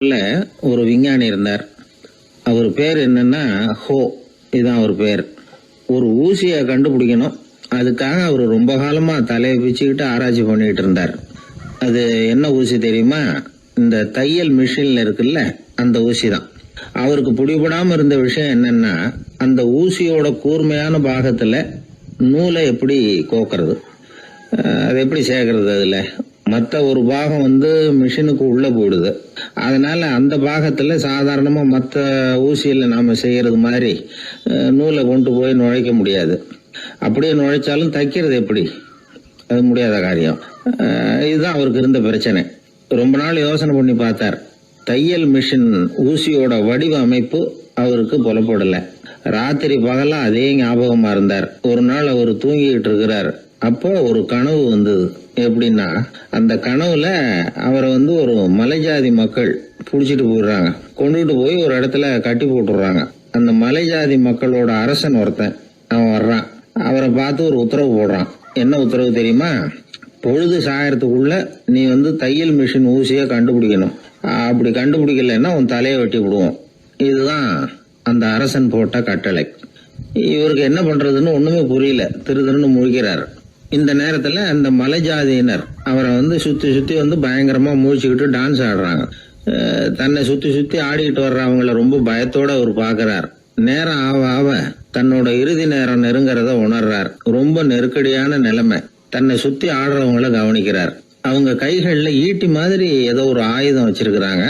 உள்ள ஒரு விஞ்ஞானி இருந்தார். அவர் பேர் என்னன்னா ஹோ, இதுதான் அவர் பேர். ஒரு ஊசியை கண்டுபிடிக்கணும், அதுக்காக அவர் ரொம்ப காலமா தலையை பிச்சுக்கிட்டு ஆராய்ச்சி பண்ணிட்டு இருந்தார். அது என்ன ஊசி தெரியுமா? இந்த தையல் மிஷின்ல இருக்குல்ல, அந்த ஊசி தான். அவருக்கு பிடிபடாம இருந்த விஷயம் என்னன்னா, அந்த ஊசியோட கூர்மையான பாகத்துல நூலை எப்படி கோக்கிறது, அது எப்படி சேர்க்கறது. அதுல மற்ற ஒரு பாகம் மிஷினுக்கு உள்ள போயிடுது. அதனால அந்த பாகத்துல சாதாரணமா மற்ற ஊசியில நாம செய்யறது மாதிரி நூலை கொண்டு போய் நுழைக்க முடியாது. அப்படியே நுழைச்சாலும் தைக்கிறது எப்படி, அது முடியாத காரியம். இதுதான் அவருக்கு இருந்த பிரச்சனை. ரொம்ப நாள் யோசனை பண்ணி பார்த்தார். தையல் மிஷின் ஊசியோட வடிவ அமைப்பு அவருக்கு புலப்படல. ராத்திரி பகலா அதே ஞாபகமா இருந்தார். ஒரு நாள் அவர் தூங்கிட்டு இருக்கிறார். அப்போ ஒரு கனவு வந்தது. எப்படின்னா, அந்த கனவுல அவரை ஒரு மலைஜாதி மக்கள் புடிச்சிட்டு போயிடுறாங்க. கொண்டுட்டு போய் ஒரு இடத்துல கட்டி போட்டுடுறாங்க. அந்த மலைஜாதி மக்களோட அரசன் ஒருத்தன் அவன் வர்றான். அவரை பார்த்து ஒரு உத்தரவு போடுறான். என்ன உத்தரவு தெரியுமா? பொழுது சாயறதுக்குள்ள நீ தையல் மிஷின் ஊசிய கண்டுபிடிக்கணும். அப்படி கண்டுபிடிக்கலன்னா உன் தலையை வெட்டி விடுவோம். இதுதான் அந்த அரசன் போட்ட கட்டளை. இவருக்கு என்ன பண்றதுன்னு ஒண்ணுமே புரியல. திருன்னு முழிக்கிறார். இந்த நேரத்துல அந்த மலை ஜாதியினர் அவரை சுத்தி சுத்தி பயங்கரமா முழிச்சுக்கிட்டு டான்ஸ் ஆடுறாங்க. தன்னை சுத்தி சுத்தி ஆடிக்கிட்டு வர்றவங்கள ரொம்ப பயத்தோட அவர் பாக்குறார். நேரம் ஆவ ஆவ தன்னோட இறுதி நேரம் நெருங்கிறத உணர்றார். ரொம்ப நெருக்கடியான நிலைமை. தன்னை சுத்தி ஆடுறவங்கள கவனிக்கிறார். அவங்க கைகள்ல ஈட்டி மாதிரி ஏதோ ஒரு ஆயுதம் வச்சிருக்கிறாங்க.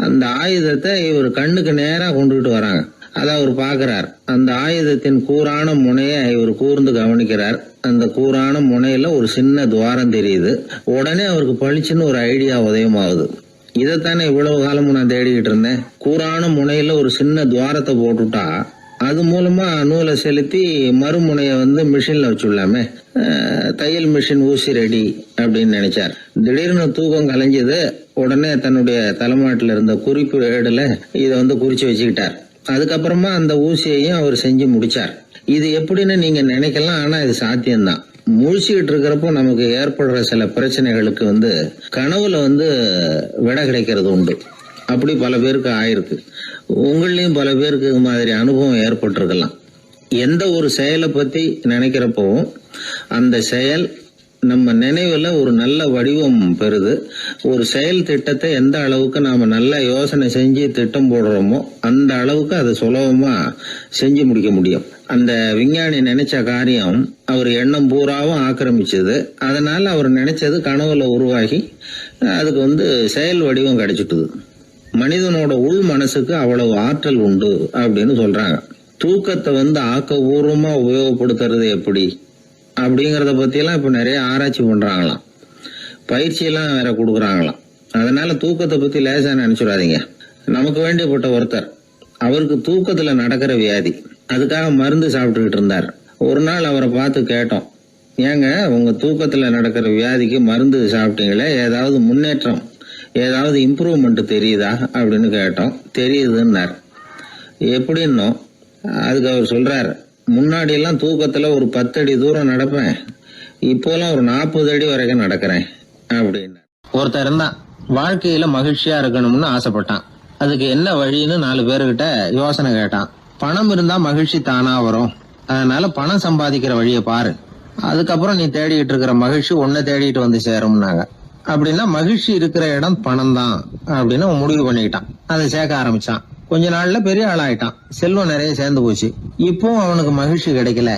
அந்த ஆயுதத்தை இவர் கண்ணுக்கு நேரா கொண்டுகிட்டு வராங்க. அதை அவர் பாக்குறார். அந்த ஆயுதத்தின் கூரான முனைய இவர் கூர்ந்து கவனிக்கிறார். அந்த கூரான முனையில ஒரு சின்ன துவாரம் தெரியுது. உடனே அவருக்கு பளிச்சுன்னு ஒரு ஐடியா உதயமாகுது. இதைத்தானே இவ்வளவு காலமும் நான் தேடிக்கிட்டு இருந்தேன். கூரான முனையில ஒரு சின்ன துவாரத்தை போட்டுட்டா அது மூலமா நூலை செலுத்தி மறுமுனைய மிஷின்ல வச்சுடலாமே. தையல் மிஷின் ஊசி ரெடி அப்படின்னு நினைச்சார். திடீர்னு தூக்கம் கலைஞ்சது. உடனே தன்னுடைய தலைமாட்டில் இருந்த குறிப்பு ஏடுல இதை குறிச்சு வச்சுக்கிட்டார். அதுக்கப்புறமா அந்த ஊசியையும் அவர் செஞ்சு முடிச்சார். இது எப்படின்னு நீங்க நினைக்கலாம், ஆனா இது சாத்தியம்தான். முழிச்சுக்கிட்டு இருக்கிறப்போ நமக்கு ஏற்படுற சில பிரச்சனைகளுக்கு கனவுல விட கிடைக்கிறது உண்டு. அப்படி பல பேருக்கு ஆயிருக்கு. உங்களையும் பல பேருக்கு இது மாதிரி அனுபவம் ஏற்பட்டிருக்கலாம். எந்த ஒரு செயலை பத்தி நினைக்கிறப்போ அந்த செயல் நம்ம நினைவுல ஒரு நல்ல வடிவம் பெறுது. ஒரு செயல் திட்டத்தை எந்த அளவுக்கு நாம நல்ல யோசனை செஞ்சு திட்டம் போடுறோமோ அந்த அளவுக்கு அதை சுலபமா செஞ்சு முடிக்க முடியும். அந்த விஞ்ஞானி நினைச்ச காரியம் அவர் எண்ணம் பூராவும் ஆக்கிரமிச்சது. அதனால அவர் நினைச்சது கனவுல உருவாகி அதுக்கு செயல் வடிவம் கிடைச்சிட்டுது. மனிதனோட உள் மனசுக்கு அவ்வளவு ஆற்றல் உண்டு அப்படின்னு சொல்றாங்க. தூக்கத்தை ஆக்கபூர்வமா உபயோகப்படுத்துறது எப்படி அப்படிங்கறத பத்தி எல்லாம் இப்ப நிறைய ஆராய்ச்சி பண்றாங்களாம். பயிற்சி எல்லாம் வேற கொடுக்குறாங்களாம். அதனால தூக்கத்தை பத்தி லேசா நினைச்சுடாதீங்க. நமக்கு வேண்டியப்பட்ட ஒருத்தர், அவருக்கு தூக்கத்துல நடக்கிற வியாதி, அதுக்காக மருந்து சாப்பிட்டுக்கிட்டு இருந்தார். ஒரு நாள் அவரை பார்த்து கேட்டோம், ஏங்க உங்க தூக்கத்துல நடக்கிற வியாதிக்கு மருந்து சாப்பிட்டீங்களே, ஏதாவது முன்னேற்றம், ஏதாவது இம்ப்ரூவ்மெண்ட் தெரியுதா அப்படின்னு கேட்டோம். தெரியுதுன்னார். எப்படின்னோ அதுக்கு அவர் சொல்றாரு, முன்னாடி எல்லாம் தூக்கத்துல ஒரு 10 அடி தூரம் நடப்பேன், இப்போலாம் ஒரு 40 அடி வரைக்கும் நடக்கிறேன் அப்படின்னு. ஒருத்தர் இருந்தான், வாழ்க்கையில மகிழ்ச்சியா இருக்கணும்னு ஆசைப்பட்டான். அதுக்கு என்ன வழின்னு 4 பேருகிட்ட யோசனை கேட்டான். பணம் இருந்தா மகிழ்ச்சி தானா வரும், அதனால பணம் சம்பாதிக்கிற வழியை பாரு, அதுக்கப்புறம் நீ தேடிட்டு இருக்கிற மகிழ்ச்சி உன்னை தேடிட்டு சேரும்னாங்க. அப்படின்னா மகிழ்ச்சி இருக்கிற இடம் பணம் தான் அப்படின்னு அவன் முடிவு பண்ணிக்கிட்டான். அதை சேர்க்க ஆரம்பிச்சான். கொஞ்ச நாள்ல பெரிய ஆளாயிட்டான். செல்வம் நிறைய சேர்ந்து போச்சு. இப்போ அவனுக்கு மகிழ்ச்சி கிடைக்கல.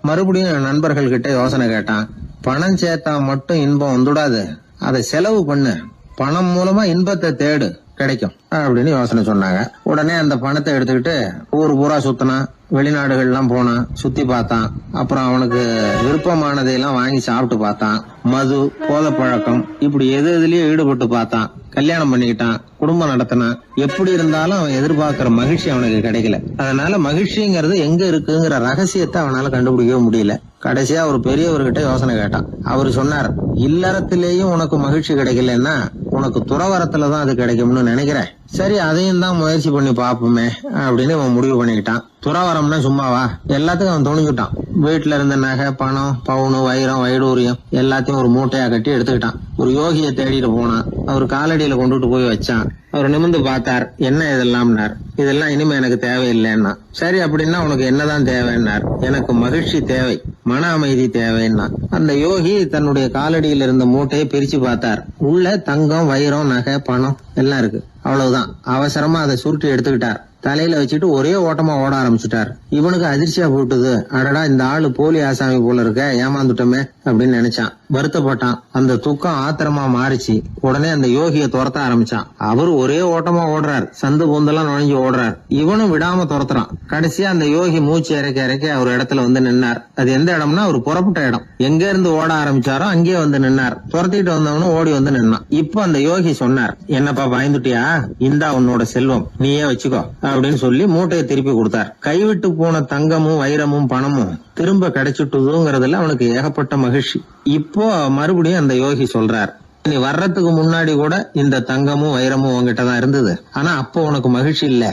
மறுபடியும் நண்பர்கள் கிட்ட யோசனை கேட்டான். பணம் சேர்த்தா மட்டும் இன்பம் வந்துடாது, அதை செலவு பண்ணு, பணம் மூலமா இன்பத்தை தேடு, கிடைக்கும் அப்படின்னு யோசனை சொன்னாங்க. உடனே அந்த பணத்தை எடுத்துக்கிட்டு ஊர் பூரா சுத்தினான். வெளிநாடுகள் எல்லாம் போனான், சுத்தி பார்த்தான். அப்புறம் அவனுக்கு விருப்பமானதையெல்லாம் வாங்கி சாப்பிட்டு பார்த்தான். மது, போதை பழக்கம், இப்படி எதுலயும் ஈடுபட்டு பார்த்தான். கல்யாணம் பண்ணிக்கிட்டான், குடும்பம் நடத்தினான். எப்படி இருந்தாலும் அவன் எதிர்பார்க்கிற மகிழ்ச்சி அவனுக்கு கிடைக்கல. அதனால மகிழ்ச்சிங்கிறது எங்க இருக்குங்கிற ரகசியத்தை அவனால கண்டுபிடிக்கவே முடியல. கடைசியா ஒரு பெரியவர்கிட்ட யோசனை கேட்டான். அவர் சொன்னார், இல்லறத்திலேயும் உனக்கு மகிழ்ச்சி கிடைக்கலன்னா உனக்கு துறவரத்துலதான் அது கிடைக்கும்னு நினைக்கிறேன். சரி, அதையும் தான் முயற்சி பண்ணி பாப்போமே அப்படின்னு அவன் முடிவு பண்ணிக்கிட்டான். துறவரம்னா சும்மாவா? எல்லாத்துக்கும் அவன் துணிஞ்சுட்டான். வீட்டுல இருந்த நகை, பணம், பவுனு, வைரம், வைடூரியம் எல்லாத்தையும் ஒரு மூட்டையா கட்டி எடுத்துக்கிட்டான். ஒரு யோகியை தேடிட்டு போனான். அவர் காலடியில கொண்டுட்டு போய் வச்சான். அவர் நிமிர்ந்து பார்த்தார். என்ன இதெல்லாம்னார். இதெல்லாம் இனிமே எனக்கு தேவையில்லைன்னா. சரி, அப்படின்னா உனக்கு என்னதான் தேவைன்னார். எனக்கு மகிழ்ச்சி தேவை, மன அமைதி தேவைன்னா. அந்த யோகி தன்னுடைய காலடியில் இருந்த மூட்டையை பிரிச்சு பார்த்தார். உள்ள தங்கம், வைரம், நகை, பணம் எல்லாம் இருக்கு. அவ்வளவுதான். அவசரமா அதை சுருட்டி எடுத்துக்கிட்டார். தலையில வச்சுட்டு ஒரே ஓட்டமா ஓட ஆரம்பிச்சுட்டார். இவனுக்கு அதிர்ச்சியா போட்டுது. அடடா, இந்த ஆளு போலி ஆசாமி போல இருக்க, ஏமாந்துட்டோமே அப்படின்னு நினைச்சான். வருத்தப்பட்டான். அந்த துக்கம் ஆத்திரமா மாறிச்சு. உடனே அந்த யோகியை துரத்த ஆரம்பிச்சான். அவரு ஒரே ஓட்டமா ஓடுறார். சந்து பொந்தெல்லாம் நுழைஞ்சு ஓடுறார். இவனும் விடாம துரத்துறான். கடைசியா அந்த யோகி மூச்சு இறக்க இறக்க ஒரு இடத்துல வந்து நின்னார். அது எந்த இடம்னா அவர் புறப்பட்ட இடம். எங்க இருந்து ஓட ஆரம்பிச்சாரோ அங்கேயே வந்து நின்னார். துரத்திட்டு வந்தவனும் ஓடி வந்து நின்னான். இப்ப அந்த யோகி சொன்னார், என்னப்பா பயந்துட்டியா? இந்தா உன்னோட செல்வம், நீயே வச்சுக்கோ அப்படின்னு சொல்லி மூட்டையை திருப்பி கொடுத்தார். கைவிட்டு போன தங்கமும், வைரமும், பணமும் திரும்ப கிடைச்சிட்டுதுங்கிறதுல அவனுக்கு ஏகப்பட்ட மகிழ்ச்சி. இப்போ மறுபடியும் அந்த யோகி சொல்றார், நீ வர்றதுக்கு முன்னாடி கூட இந்த தங்கமும் வைரமும் உங்ககிட்டதான் இருந்தது. ஆனா அப்போ உனக்கு மகிழ்ச்சி இல்ல.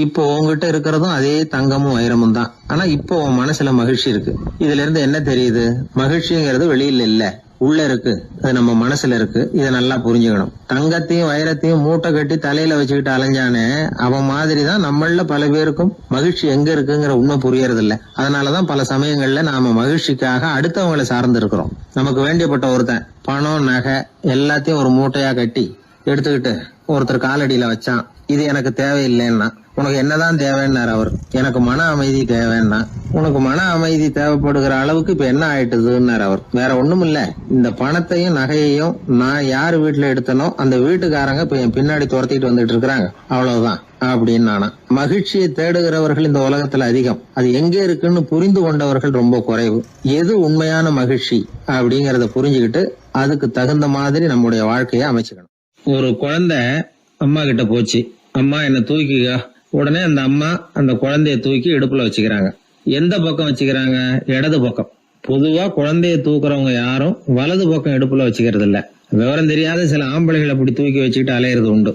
இப்போ உங்ககிட்ட இருக்கிறதும் அதே தங்கமும் வைரமும் தான். ஆனா இப்போ உன் மனசுல மகிழ்ச்சி இருக்கு. இதுல இருந்து என்ன தெரியுது? மகிழ்ச்சிங்கிறது வெளியில இல்ல, உள்ள இருக்கு. அது நம்ம மனசுல இருக்கு. இதை நல்லா புரிஞ்சுக்கணும். தங்கத்தையும் வைரத்தையும் மூட்டை கட்டி தலையில வச்சுக்கிட்டு அலைஞ்சானே, அவன் மாதிரிதான் நம்மள பல பேருக்கும் மகிழ்ச்சி எங்க இருக்குங்கிற உண்மை புரியறது இல்ல. அதனாலதான் பல சமயங்கள்ல நாம மகிழ்ச்சிக்காக அடுத்தவங்களை சார்ந்து இருக்கிறோம். நமக்கு வேண்டியப்பட்ட ஒருத்தன் பணம், நகை எல்லாத்தையும் ஒரு மூட்டையா கட்டி எடுத்துக்கிட்டு ஒருத்தர் காலடியில வச்சான். இது எனக்கு தேவையில்லைன்னா. உனக்கு என்னதான் தேவைன்னார் அவர். எனக்கு மன அமைதி தேவைன்னா. உனக்கு மன அமைதி தேவைப்படுகிற அளவுக்கு இப்ப என்ன ஆயிட்டுதுன்னார் அவர். வேற ஒண்ணும் இல்ல, இந்த பணத்தையும் நகையையும் நான் யாரு வீட்டுல எடுத்தனோ அந்த வீட்டுக்காரங்க இப்ப என் பின்னாடி துரத்திட்டு வந்துட்டு இருக்கிறாங்க, அவ்வளவுதான் அப்படின்னு நானா. மகிழ்ச்சியை தேடுகிறவர்கள் இந்த உலகத்துல அதிகம். அது எங்க இருக்குன்னு புரிந்து கொண்டவர்கள் ரொம்ப குறைவு. எது உண்மையான மகிழ்ச்சி அப்படிங்கறத புரிஞ்சுக்கிட்டு அதுக்கு தகுந்த மாதிரி நம்முடைய வாழ்க்கையை அமைச்சுக்கணும். ஒரு குழந்தை அம்மா கிட்ட போச்சு, அம்மா என்ன தூக்கிக்கா. உடனே அந்த அம்மா அந்த குழந்தைய தூக்கி இடுப்புல வச்சுக்கிறாங்க. எந்த பக்கம் வச்சுக்கிறாங்க? இடது பக்கம். பொதுவா குழந்தைய தூக்குறவங்க யாரும் வலது பக்கம் இடுப்புல வச்சுக்கிறது இல்ல. விவரம் தெரியாத சில ஆம்பளைகளை அப்படி தூக்கி வச்சுக்கிட்டு அலையிறது உண்டு.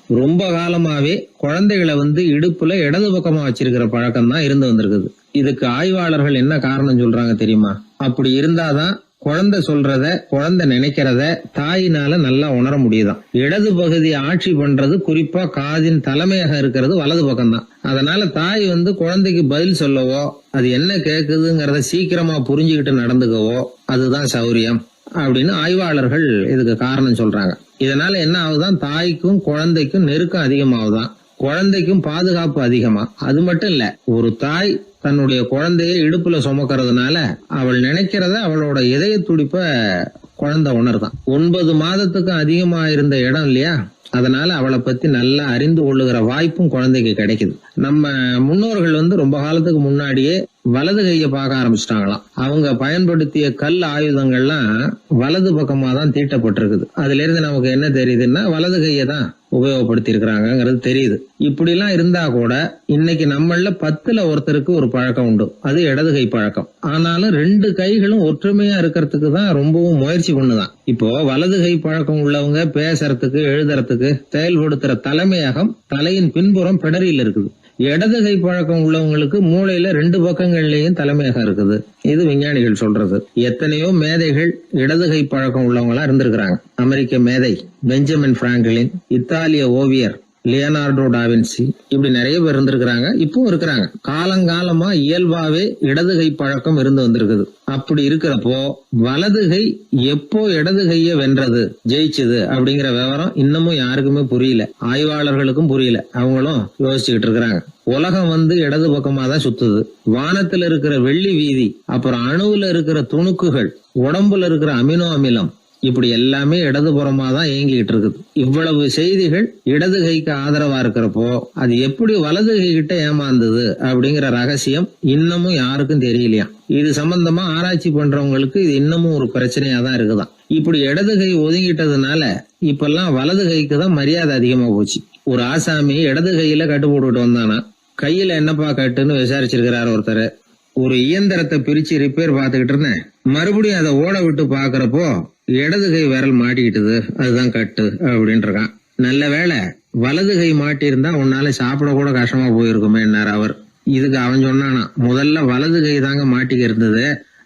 ரொம்ப காலமாவே குழந்தைகளை இடுப்புல இடது பக்கமா வச்சிருக்கிற பழக்கம் தான் இருந்து வந்திருக்குது. இதுக்கு ஆய்வாளர்கள் என்ன காரணம் சொல்றாங்க தெரியுமா? அப்படி இருந்தாதான் குழந்தை சொல்றத, குழந்தை நினைக்கிறத தாயினால நல்லா உணர முடியுதாம். இடது பகுதி ஆட்சி பண்றது, குறிப்பா காதின் தலைமையாக இருக்கிறது வலது பக்கம் தான். அதனால தாய் குழந்தைக்கு பதில் சொல்லவோ, அது என்ன கேக்குதுங்கிறத சீக்கிரமா புரிஞ்சுக்கிட்டு நடந்துக்கவோ அதுதான் சௌரியம் அப்படின்னு ஆய்வாளர்கள் இதுக்கு காரணம் சொல்றாங்க. இதனால என்ன ஆகுதான்? தாய்க்கும் குழந்தைக்கும் நெருக்கம் அதிகமாகுதான், குழந்தைக்கும் பாதுகாப்பு அதிகமா. அது மட்டும் இல்ல, ஒரு தாய் தன்னுடைய குழந்தைய இடுப்புல சுமக்கிறதுனால அவள் நினைக்கிறத, அவளோட இதய துடிப்ப குழந்தை உணர்தான். 9 மாதத்துக்கு அதிகமா இருந்த இடம் இல்லையா, அதனால அவளை பத்தி நல்லா அறிந்து கொள்ளுகிற வாய்ப்பும் குழந்தைக்கு கிடைக்குது. நம்ம முன்னோர்கள் ரொம்ப காலத்துக்கு முன்னாடியே வலது கையை பார்க்க ஆரம்பிச்சிட்டாங்களாம். அவங்க பயன்படுத்திய கல் ஆயுதங்கள்லாம் வலது பக்கமா தான் தீட்டப்பட்டிருக்குது. அதுல இருந்து நமக்கு என்ன தெரியுதுன்னா, வலது கையை தான் உபயோகப்படுத்தி இருக்கிறாங்கிறது தெரியுது. இப்படி எல்லாம் இருந்தா கூட இன்னைக்கு நம்மள 10ல் ஒருத்தருக்கு ஒரு பழக்கம் உண்டு, அது இடது கை பழக்கம். ஆனாலும் 2 கைகளும் ஒற்றுமையா இருக்கிறதுக்கு தான் ரொம்பவும் முயற்சி பண்ணுதான். இப்போ வலது கை பழக்கம் உள்ளவங்க பேசுறதுக்கு, எழுதுறதுக்கு செயல்படுத்துற தலைமையகம் தலையின் பின்புறம் பிடரியில் இருக்குது. இடது கை பழக்கம் உள்ளவங்களுக்கு மூளையில 2 பக்கங்கள்லயும் தலைமையகம் இருக்குது. இது விஞ்ஞானிகள் சொல்றது. எத்தனையோ மேதைகள் இடது கை பழக்கம் உள்ளவங்களா இருந்திருக்கிறாங்க. அமெரிக்க மேதை பெஞ்சமின் பிராங்க்லின், இத்தாலிய ஓவியர் லியோனார்டோ டாவின்சி, இப்படி நிறைய பேர் இருந்திருக்கிறாங்க, இப்பவும் இருக்கிறாங்க. காலங்காலமா இயல்பாவே இடது கை பழக்கம் இருந்து வந்திருக்குது. அப்படி இருக்கிறப்போ வலது கை எப்போ இடது கைய வென்றது, ஜெயிச்சது அப்படிங்கிற விவரம் இன்னமும் யாருக்குமே புரியல. ஆய்வாளர்களுக்கும் புரியல. அவங்களும் யோசிச்சுக்கிட்டு இருக்கிறாங்க. உலகம் இடது பக்கமா தான் சுத்துது. வானத்துல இருக்கிற வெள்ளி வீதி, அப்புறம் அணுவுல இருக்கிற துணுக்குகள், உடம்புல இருக்கிற அமினோ அமிலம், இப்படி எல்லாமே இடதுபுறமா தான் இயங்கிட்டு இருக்குது. இவ்வளவு செய்திகள் இடது கைக்கு ஆதரவா இருக்கிறப்போ அது எப்படி வலது கை கிட்ட ஏமாந்தது அப்படிங்கிற ரகசியம் இன்னமும் யாருக்கும் தெரியலையா. இது சம்பந்தமா ஆராய்ச்சி பண்றவங்களுக்கு இது இன்னமும் ஒரு பிரச்சனையா தான் இருக்குதான். இப்படி இடது கை ஒதுங்கிட்டதுனால இப்பெல்லாம் வலது கைக்கு தான் மரியாதை அதிகமா போச்சு. ஒரு ஆசாமி இடது கையில கட்டு போட்டுட்டு வந்தானா, கையில என்னப்பா கட்டுன்னு விசாரிச்சிருக்கிறாரு ஒருத்தர். ஒரு இயந்திரத்தை பிரிச்சு ரிப்பேர் பார்த்துக்கிட்டு இருந்தேன், மறுபடியும் அதை ஓட விட்டு பாக்குறப்போ இடது கை விரல் மாட்டிக்கிட்டுது, அதுதான் கட்டு அப்படின்னு இருக்கான். நல்ல வேளை வலது கை மாட்டியிருந்தா உன்னால சாப்பிட கூட கஷ்டமா போயிருக்குமே என்னார் அவர். இதுக்கு அவன் சொன்னானா, முதல்ல வலது கை தாங்க மாட்டிக்க இருந்தது,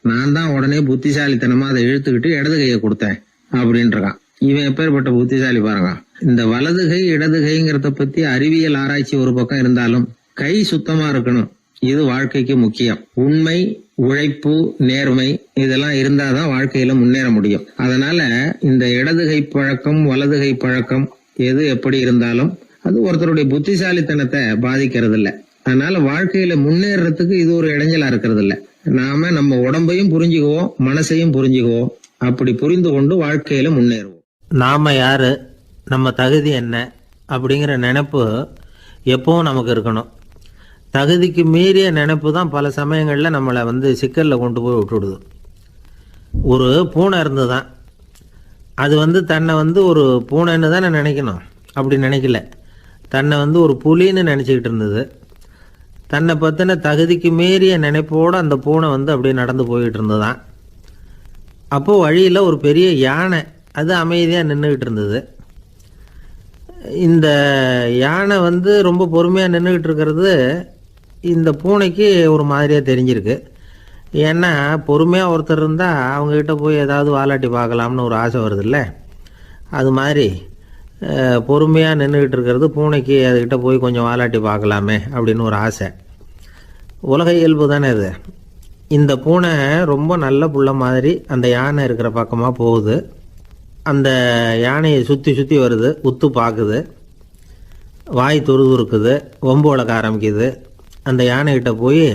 நான் தான் உடனே புத்திசாலித்தனமா அதை இழுத்துக்கிட்டு இடது கையை கொடுத்தேன் அப்படின்னு இருக்கான். இவன் எப்பேற்பட்ட புத்திசாலி பாருங்க. இந்த வலது கை இடது கைங்கிறத பத்தி அறிவியல் ஆராய்ச்சி ஒரு பக்கம் இருந்தாலும் கை சுத்தமா இருக்கணும், இது வாழ்க்கைக்கு முக்கியம். உண்மை, உழைப்பு, நேர்மை இதெல்லாம் இருந்தாதான் வாழ்க்கையில முன்னேற முடியும். அதனால இந்த இடது கை பழக்கம் வலது கை பழக்கம் எது எப்படி இருந்தாலும் அது ஒருத்தருடைய புத்திசாலித்தனத்தை பாதிக்கிறது இல்ல. அதனால வாழ்க்கையில முன்னேறதுக்கு இது ஒரு இடைஞ்சலா இருக்கிறது இல்ல. நாம நம்ம உடம்பையும் புரிஞ்சுக்குவோம், மனசையும் புரிஞ்சுக்குவோம். அப்படி புரிந்து கொண்டு வாழ்க்கையில முன்னேறுவோம். நாம யாரு, நம்ம தகுதி என்ன அப்படிங்கிற நினைப்பு எப்பவும் நமக்கு இருக்கணும். தகுதிக்கு மீறிய நினைப்பு தான் பல சமயங்களில் நம்மளை சிக்கலில் கொண்டு போய் விட்டுடுது. ஒரு பூனை இருந்துதான், அது தன்னை ஒரு பூனைன்னு தானே நினைக்கணும், அப்படி நினைக்கல. தன்னை ஒரு புலின்னு நினச்சிக்கிட்டு இருந்தது. தன்னை பற்றின தகுதிக்கு மீறிய நினைப்போடு அந்த பூனை அப்படியே நடந்து போய்கிட்டு இருந்ததுதான். அப்போது வழியில் ஒரு பெரிய யானை அது அமைதியாக நின்றுக்கிட்டு இருந்தது. இந்த யானை ரொம்ப பொறுமையாக நின்றுக்கிட்டு இருக்கிறது இந்த பூனைக்கு ஒரு மாதிரியாக தெரிஞ்சிருக்கு. ஏன்னா பொறுமையாக ஒருத்தர் இருந்தால் அவங்கக்கிட்ட போய் ஏதாவது வாலாட்டி பார்க்கலாம்னு ஒரு ஆசை வருது இல்லை. அது மாதிரி பொறுமையாக நின்றுக்கிட்டு இருக்கிறது பூனைக்கு அதுக்கிட்ட போய் கொஞ்சம் வாலாட்டி பார்க்கலாமே அப்படின்னு ஒரு ஆசை. உலக இயல்பு தானே இது. இந்த பூனை ரொம்ப நல்ல புள்ள மாதிரி அந்த யானை இருக்கிற பக்கமாக போகுது. அந்த யானையை சுற்றி சுற்றி வருது, உத்து பார்க்குது, வாய் துருதுருக்குது, வம்பு வளர்க்க ஆரம்பிக்குது. அந்த யானைகிட்ட போய்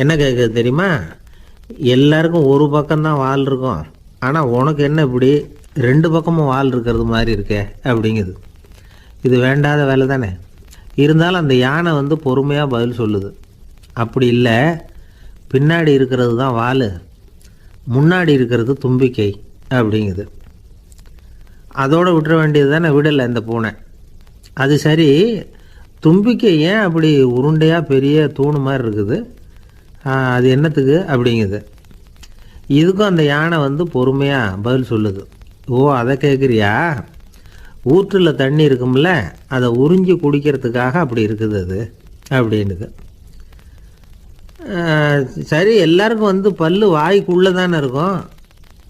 என்ன கேட்குது தெரியுமா, எல்லாருக்கும் ஒரு பக்கம்தான் வால் இருக்கும், ஆனால் உனக்கு என்ன இப்படி ரெண்டு பக்கமும் வால் இருக்கிறது மாதிரி இருக்கே அப்படிங்குது. இது வேண்டாத வேலை தானே. இருந்தாலும் அந்த யானை பொறுமையாக பதில் சொல்லுது, அப்படி இல்லை, பின்னாடி இருக்கிறது தான் வால், முன்னாடி இருக்கிறது தும்பிக்கை அப்படிங்குது. அதோடு விட்டுற வேண்டியது தானே, விடலை இந்த பூனை. அது சரி, தும்பிக்கை ஏன் அப்படி உருண்டையாக பெரிய தூணு மாதிரி இருக்குது, அது என்னத்துக்கு அப்படிங்குது. இதுக்கும் அந்த யானை பொறுமையாக பதில் சொல்லுது, ஓ அதை கேட்குறியா, ஊற்றில் தண்ணி இருக்கும்ல, அதை உறிஞ்சி குடிக்கிறதுக்காக அப்படி இருக்குது அது அப்படின்னுது. சரி, எல்லாருக்கும் பல்லு வாய்க்குள்ளே தானே இருக்கும்,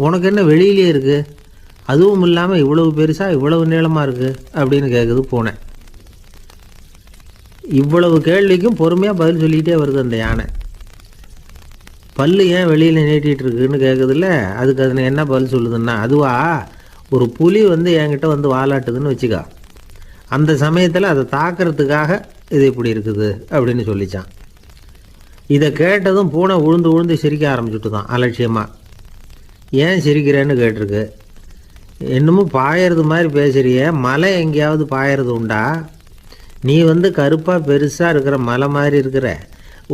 உனக்கு என்ன வெளியிலே இருக்குது, அதுவும் இல்லாமல் இவ்வளவு பெருசாக இவ்வளவு நீளமாக இருக்குது அப்படின்னு கேட்குது பூனை. இவ்வளவு கேள்விக்கும் பொறுமையாக பதில் சொல்லிக்கிட்டே வருது அந்த யானை. பல்லு ஏன் வெளியில் நீட்டிகிட்டு இருக்குன்னு கேட்குதுல்ல, அதுக்கு அது என்ன பதில் சொல்லுதுன்னா, அதுவா ஒரு புலி என்கிட்ட வாலாட்டுதுன்னு வச்சுக்கா, அந்த சமயத்தில் அதை தாக்கிறதுக்காக இது இப்படி இருக்குது அப்படின்னு சொல்லிச்சான். இதை கேட்டதும் பூனை உழுந்து உழுந்து சிரிக்க ஆரம்பிச்சுட்டு தான் அலட்சியமாக. ஏன் சிரிக்கிறேன்னு கேட்டிருக்கு. என்னமோ பாயறது மாதிரி பேசுறிய, மலை எங்கேயாவது பாயறது உண்டா, நீ கருப்பாக பெருசாக இருக்கிற மலை மாதிரி இருக்கிற,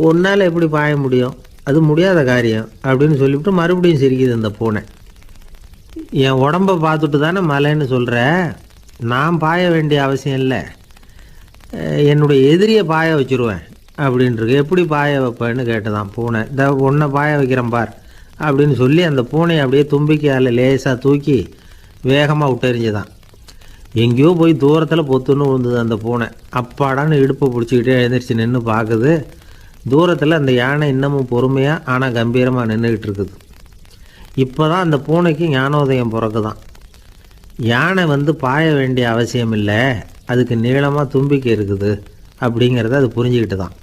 உன்னால் எப்படி பாய முடியும், அது முடியாத காரியம் அப்படின்னு சொல்லிவிட்டு மறுபடியும் சிரிக்குது அந்த பூனை. என் உடம்பை பார்த்துட்டு தானே மலைன்னு சொல்கிற, நான் பாய வேண்டிய அவசியம் இல்லை, என்னுடைய எதிரியை பாய வச்சுருவேன் அப்படின்ட்டுருக்கு. எப்படி பாய வைப்பேன்னு கேட்டதான் பூனை. இந்த உன்னை பாய வைக்கிறேன் பார் அப்படின்னு சொல்லி அந்த பூனையை அப்படியே தும்பிக்கையால் லேசாக தூக்கி வேகமாக விட்டெறிஞ்சுதான். எங்கேயோ போய் தூரத்தில் பொத்துன்னு விழுந்தது அந்த பூனை. அப்பாடான்னு இடுப்பை பிடிச்சிக்கிட்டே எழுந்திரிச்சு நின்று பார்க்குது. தூரத்தில் அந்த யானை இன்னமும் பொறுமையாக ஆனால் கம்பீரமாக நின்றுக்கிட்டு இருக்குது. இப்போ தான் அந்த பூனைக்கு ஞானோதயம் பிறக்குதான். யானை பாய வேண்டிய அவசியம் இல்லை, அதுக்கு நீளமாக தும்பிக்கை இருக்குது அப்படிங்கிறத அது புரிஞ்சுக்கிட்டு தான்.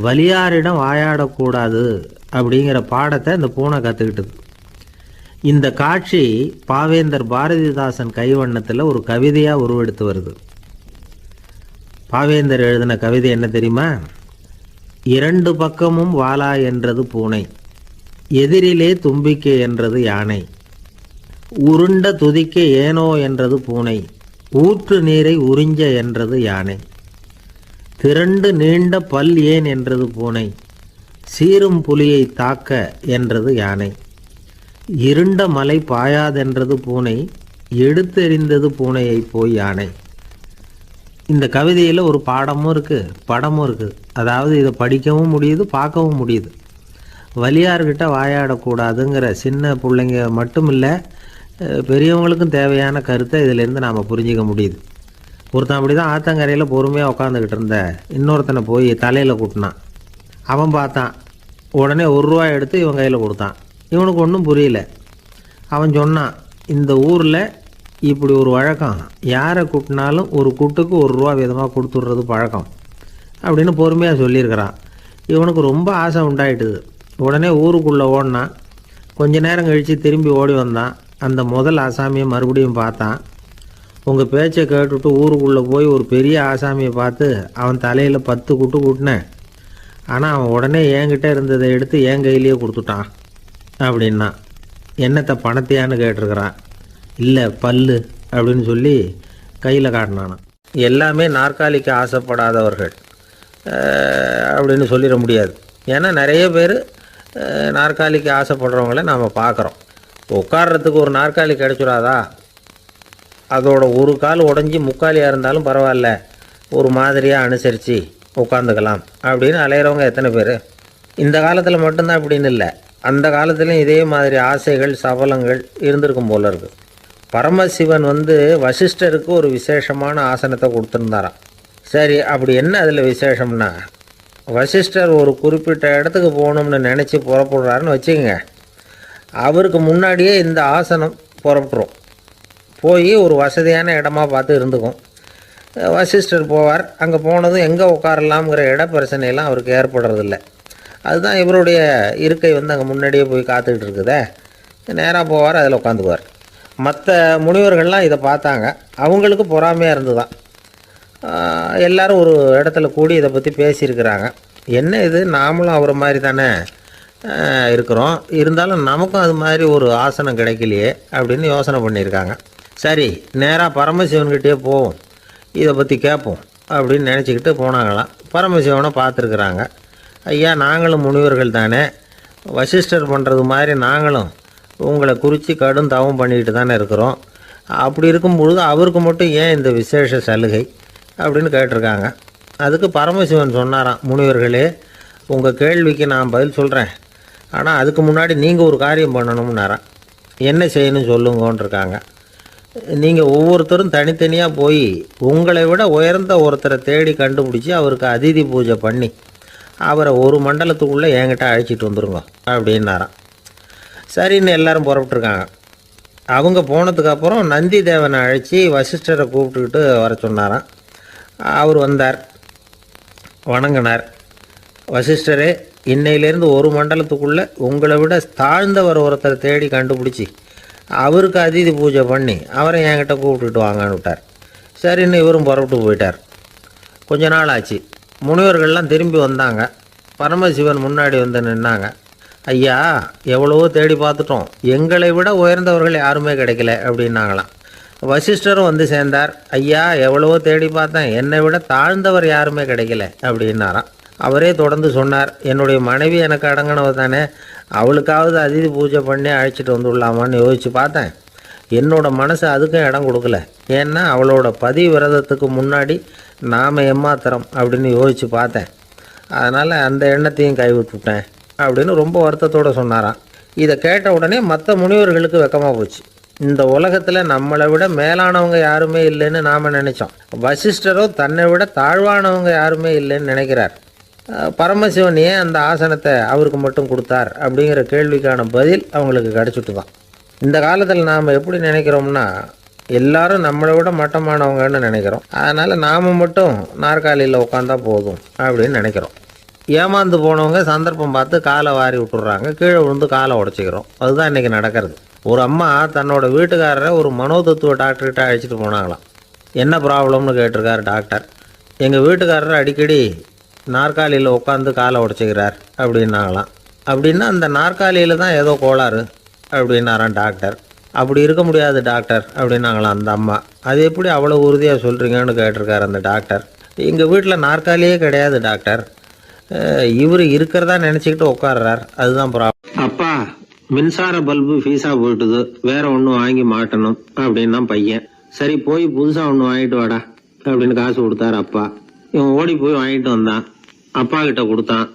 வலியாரிடம் வாயாடக்கூடாது அப்படிங்கிற பாடத்தை இந்த பூனை கற்றுக்கிட்டது. இந்த காட்சி பாவேந்தர் பாரதிதாசன் கைவண்ணத்தில் ஒரு கவிதையாக உருவெடுத்து வருது. பாவேந்தர் எழுதின கவிதை என்ன தெரியுமா, இரண்டு பக்கமும் வாலா என்றது பூனை, எதிரிலே தும்பிக்கை என்றது யானை, உருண்ட துதிக்க ஏனோ என்றது பூனை, ஊற்று நீரை உறிஞ்ச என்றது யானை, திரண்டு நீண்ட பல் ஏன் என்றது பூனை, சீரும் புலியை தாக்க என்றது யானை, இருண்ட மலை பாயாதென்றது பூனை, எடுத்தெறிந்தது பூனையை போய் யானை. இந்த கவிதையில் ஒரு பாடமும் இருக்குது, படமும் இருக்குது. அதாவது இதை படிக்கவும் முடியுது, பார்க்கவும் முடியுது. வலியார்கிட்ட வாயாடக்கூடாதுங்கிற சின்ன பிள்ளைங்க மட்டும் இல்லை, பெரியவங்களுக்கும் தேவையான கருத்தை இதிலேருந்து நாம் புரிஞ்சிக்க முடியுது. ஒருத்தன் அப்படி தான் ஆத்தங்கரையில் பொறுமையாக உட்காந்துக்கிட்டு இருந்த இன்னொருத்தனை போய் தலையில் கூட்டினான். அவன் பார்த்தான். உடனே ₹1 எடுத்து இவன் கையில் கொடுத்தான். இவனுக்கு ஒன்றும் புரியல. அவன் சொன்னான், இந்த ஊரில் இப்படி ஒரு வழக்கம், யாரை கூட்டினாலும் ஒரு கூட்டுக்கு ₹1 விதமாக கொடுத்துட்றது பழக்கம் அப்படின்னு பொறுமையாக சொல்லியிருக்கிறான். இவனுக்கு ரொம்ப ஆசை உண்டாயிட்டுது. உடனே ஊருக்குள்ளே ஓடினான். கொஞ்ச நேரம் கழித்து திரும்பி ஓடி வந்தான். அந்த முதல் ஆசாமியை மறுபடியும் பார்த்தான். உங்கள் பேச்சை கேட்டுவிட்டு ஊருக்குள்ளே போய் ஒரு பெரிய ஆசாமியை பார்த்து அவன் தலையில் 10 குட்டு கூட்டினேன். ஆனால் அவன் உடனே என்கிட்ட இருந்ததை எடுத்து என் கையிலேயே கொடுத்துட்டான் அப்படின்னா. என்னத்தை பணத்தையான்னு கேட்டிருக்கிறான். இல்லை பல்லு அப்படின்னு சொல்லி கையில் காட்டினானான். எல்லாமே நாற்காலிக்கு ஆசைப்படாதவர்கள் அப்படின்னு சொல்லிட முடியாது. ஏன்னா நிறைய பேர் நாற்காலிக்கு ஆசைப்படுறவங்கள நாம் பார்க்குறோம். உட்கார்றதுக்கு ஒரு நாற்காலி கிடைச்சிடாதா, அதோட ஒரு கால் உடஞ்சி முக்காலியாக இருந்தாலும் பரவாயில்ல, ஒரு மாதிரியாக அனுசரித்து உட்காந்துக்கலாம் அப்படின்னு அலையிறவங்க எத்தனை பேர். இந்த காலத்தில் மட்டும்தான் அப்படின்னு இல்லை, அந்த காலத்துலேயும் இதே மாதிரி ஆசைகள் சபலங்கள் இருந்திருக்கும் போல இருக்குது. பரமசிவன் வசிஷ்டருக்கு ஒரு விசேஷமான ஆசனத்தை கொடுத்துருந்தாராம். சரி, அப்படி என்ன அதில் விசேஷம்னா, வசிஷ்டர் ஒரு குறிப்பிட்ட இடத்துக்கு போகணும்னு நினச்சி புறப்படுறாருன்னு வச்சுக்கோங்க. அவருக்கு முன்னாடியே இந்த ஆசனம் புறப்பட்டுரும். போய் ஒரு வசதியான இடமா பார்த்து இருந்துக்கும். வசிஷ்டர் போவார். அங்கே போனதும் எங்கே உட்காரலாம்ங்கிற இட பிரச்சனையெல்லாம் அவருக்கு ஏற்படுறதில்ல. அதுதான் இவருடைய இருக்கை அங்கே முன்னாடியே போய் காத்துக்கிட்டு இருக்குதே. நேராக போவார், அதில் உட்காந்துக்குவார். மற்ற முனிவர்கள்லாம் இதை பார்த்தாங்க. அவங்களுக்கு பொறாமையாக இருந்து தான் எல்லோரும் ஒரு இடத்துல கூடி இதை பற்றி பேசியிருக்கிறாங்க. என்ன இது, நாமளும் அவரை மாதிரி தானே இருக்கிறோம், இருந்தாலும் நமக்கும் அது மாதிரி ஒரு ஆசனம் கிடைக்கலையே அப்படின்னு யோசனை பண்ணியிருக்காங்க. சரி, நேராக பரமசிவன்கிட்டே போவோம், இதை பற்றி கேட்போம் அப்படின்னு நினச்சிக்கிட்டு போனாங்களாம். பரமசிவனை பார்த்துருக்குறாங்க. ஐயா, நாங்களும் முனிவர்கள் தானே, வசிஷ்டர் பண்ணுறது மாதிரி நாங்களும் உங்களை குறித்து கடும் தவம் பண்ணிக்கிட்டு தானே இருக்கிறோம். அப்படி இருக்கும்பொழுது அவருக்கு மட்டும் ஏன் இந்த விசேஷ சலுகை அப்படின்னு கேட்டிருக்காங்க. அதுக்கு பரமசிவன் சொன்னாராம், முனிவர்களே, உங்கள் கேள்விக்கு நான் பதில் சொல்கிறேன், ஆனால் அதுக்கு முன்னாடி நீங்கள் ஒரு காரியம் பண்ணணும்னாராம். என்ன செய்யணும் சொல்லுங்கன்னு இருக்காங்க. நீங்கள் ஒவ்வொருத்தரும் தனித்தனியாக போய் உங்களை விட உயர்ந்த ஒருத்தரை தேடி கண்டுபிடிச்சி அவருக்கு அதிதி பூஜை பண்ணி அவரை ஒரு மண்டலத்துக்குள்ளே என்கிட்ட அழைச்சிட்டு வந்துருங்க அப்படின்னாராம். சரின்னு எல்லாரும் புறப்பட்டுருக்காங்க. அவங்க போனதுக்கப்புறம் நந்தி தேவனை அழைச்சி வசிஷ்டரை கூப்பிட்டுக்கிட்டு வர சொன்னாராம். அவர் வந்தார், வணங்கினார். வசிஷ்டரே, இன்னையிலேருந்து ஒரு மண்டலத்துக்குள்ளே உங்களை விட தாழ்ந்தவர் ஒருத்தரை தேடி கண்டுபிடிச்சி அவருக்கு அதிதி பூஜை பண்ணி அவரை என்கிட்ட கூப்பிட்டுட்டு வாங்கன்னு விட்டார். சரின்னு இவரும் புறப்பட்டு போயிட்டார். கொஞ்ச நாள் ஆச்சு. முனிவர்கள்லாம் திரும்பி வந்தாங்க. பரமசிவன் முன்னாடி நின்னாங்க. ஐயா, எவ்வளவோ தேடி பார்த்துட்டோம், எங்களை விட உயர்ந்தவர்கள் யாருமே கிடைக்கல அப்படின்னாங்களாம். வசிஷ்டரும் சேர்ந்தார். ஐயா, எவ்வளவோ தேடி பார்த்தேன், என்னை விட தாழ்ந்தவர் யாருமே கிடைக்கல அப்படின்னாராம். அவரே தொடர்ந்து சொன்னார், என்னுடைய மனைவி எனக்கு அடங்கினவ தானே, அவளுக்காவது அதிதி பூஜை பண்ணி அழைச்சிட்டு வந்துடலாமான்னு யோசித்து பார்த்தேன். என்னோட மனசு அதுக்கும் இடம் கொடுக்கல. ஏன்னா அவளோட விரதத்துக்கு முன்னாடி நாம் ஏமாத்திரம் அப்படின்னு யோசித்து பார்த்தேன். அதனால் அந்த எண்ணத்தையும் கைவிட்டுவிட்டேன் அப்படின்னு ரொம்ப வருத்தத்தோடு சொன்னாராம். இதை கேட்ட உடனே மற்ற முனிவர்களுக்கு வெக்கமாக போச்சு. இந்த உலகத்தில் நம்மளை விட மேலானவங்க யாருமே இல்லைன்னு நாம் நினச்சோம். வசிஷ்டரோ தன்னை விட தாழ்வானவங்க யாருமே இல்லைன்னு நினைக்கிறார். பரமசிவன் ஏன் அந்த ஆசனத்தை அவருக்கு மட்டும் கொடுத்தார் அப்படிங்கிற கேள்விக்கான பதில் அவங்களுக்கு கிடச்சிட்டு தான். இந்த காலத்தில் நாம் எப்படி நினைக்கிறோம்னா, எல்லாரும் நம்மளை விட மட்டமானவங்கன்னு நினைக்கிறோம். அதனால் நாம் மட்டும் நாற்காலியில் உட்காந்தா போதும் அப்படின்னு நினைக்கிறோம். ஏமாந்து போனவங்க சந்தர்ப்பம் பார்த்து காலை வாரி விட்டுறாங்க, கீழே விழுந்து காலை உடச்சிக்கிறோம். அதுதான் இன்றைக்கி நடக்கிறது. ஒரு அம்மா தன்னோட வீட்டுக்காரரை ஒரு மனோதத்துவ டாக்டர்கிட்ட அழைச்சிட்டு போனாங்களாம். என்ன ப்ராப்ளம்னு கேட்டிருக்காரு டாக்டர். எங்கள் வீட்டுக்காரர் அடிக்கடி நாற்காலியில் உட்காந்து காலை உடச்சிக்கிறார் அப்படின்னாங்களாம். அப்படின்னா அந்த நாற்காலியில் தான் ஏதோ கோளாறு அப்படின்னாரான் டாக்டர். அப்படி இருக்க முடியாது டாக்டர் அப்படின்னாங்களாம் அந்த அம்மா. அது எப்படி அவ்வளோ உறுதியாக சொல்கிறீங்கன்னு கேட்டிருக்காரு அந்த டாக்டர். எங்கள் வீட்டில் நாற்காலியே கிடையாது டாக்டர், இவர் இருக்கிறதா நினச்சிக்கிட்டு உட்கார்றார், அதுதான் ப்ராப்ளம். அப்பா, மின்சார பல்பு ஃபீஸாக போயிட்டுது, வேற ஒன்று வாங்கி மாட்டணும் அப்படின்னா பையன். சரி, போய் புதுசாக ஒன்று வாங்கிட்டு வாடா அப்படின்னு காசு கொடுத்தாரு அப்பா. இவன் ஓடி போய் வாங்கிட்டு வந்தான். அப்பா கிட்ட கொடுத்தான்.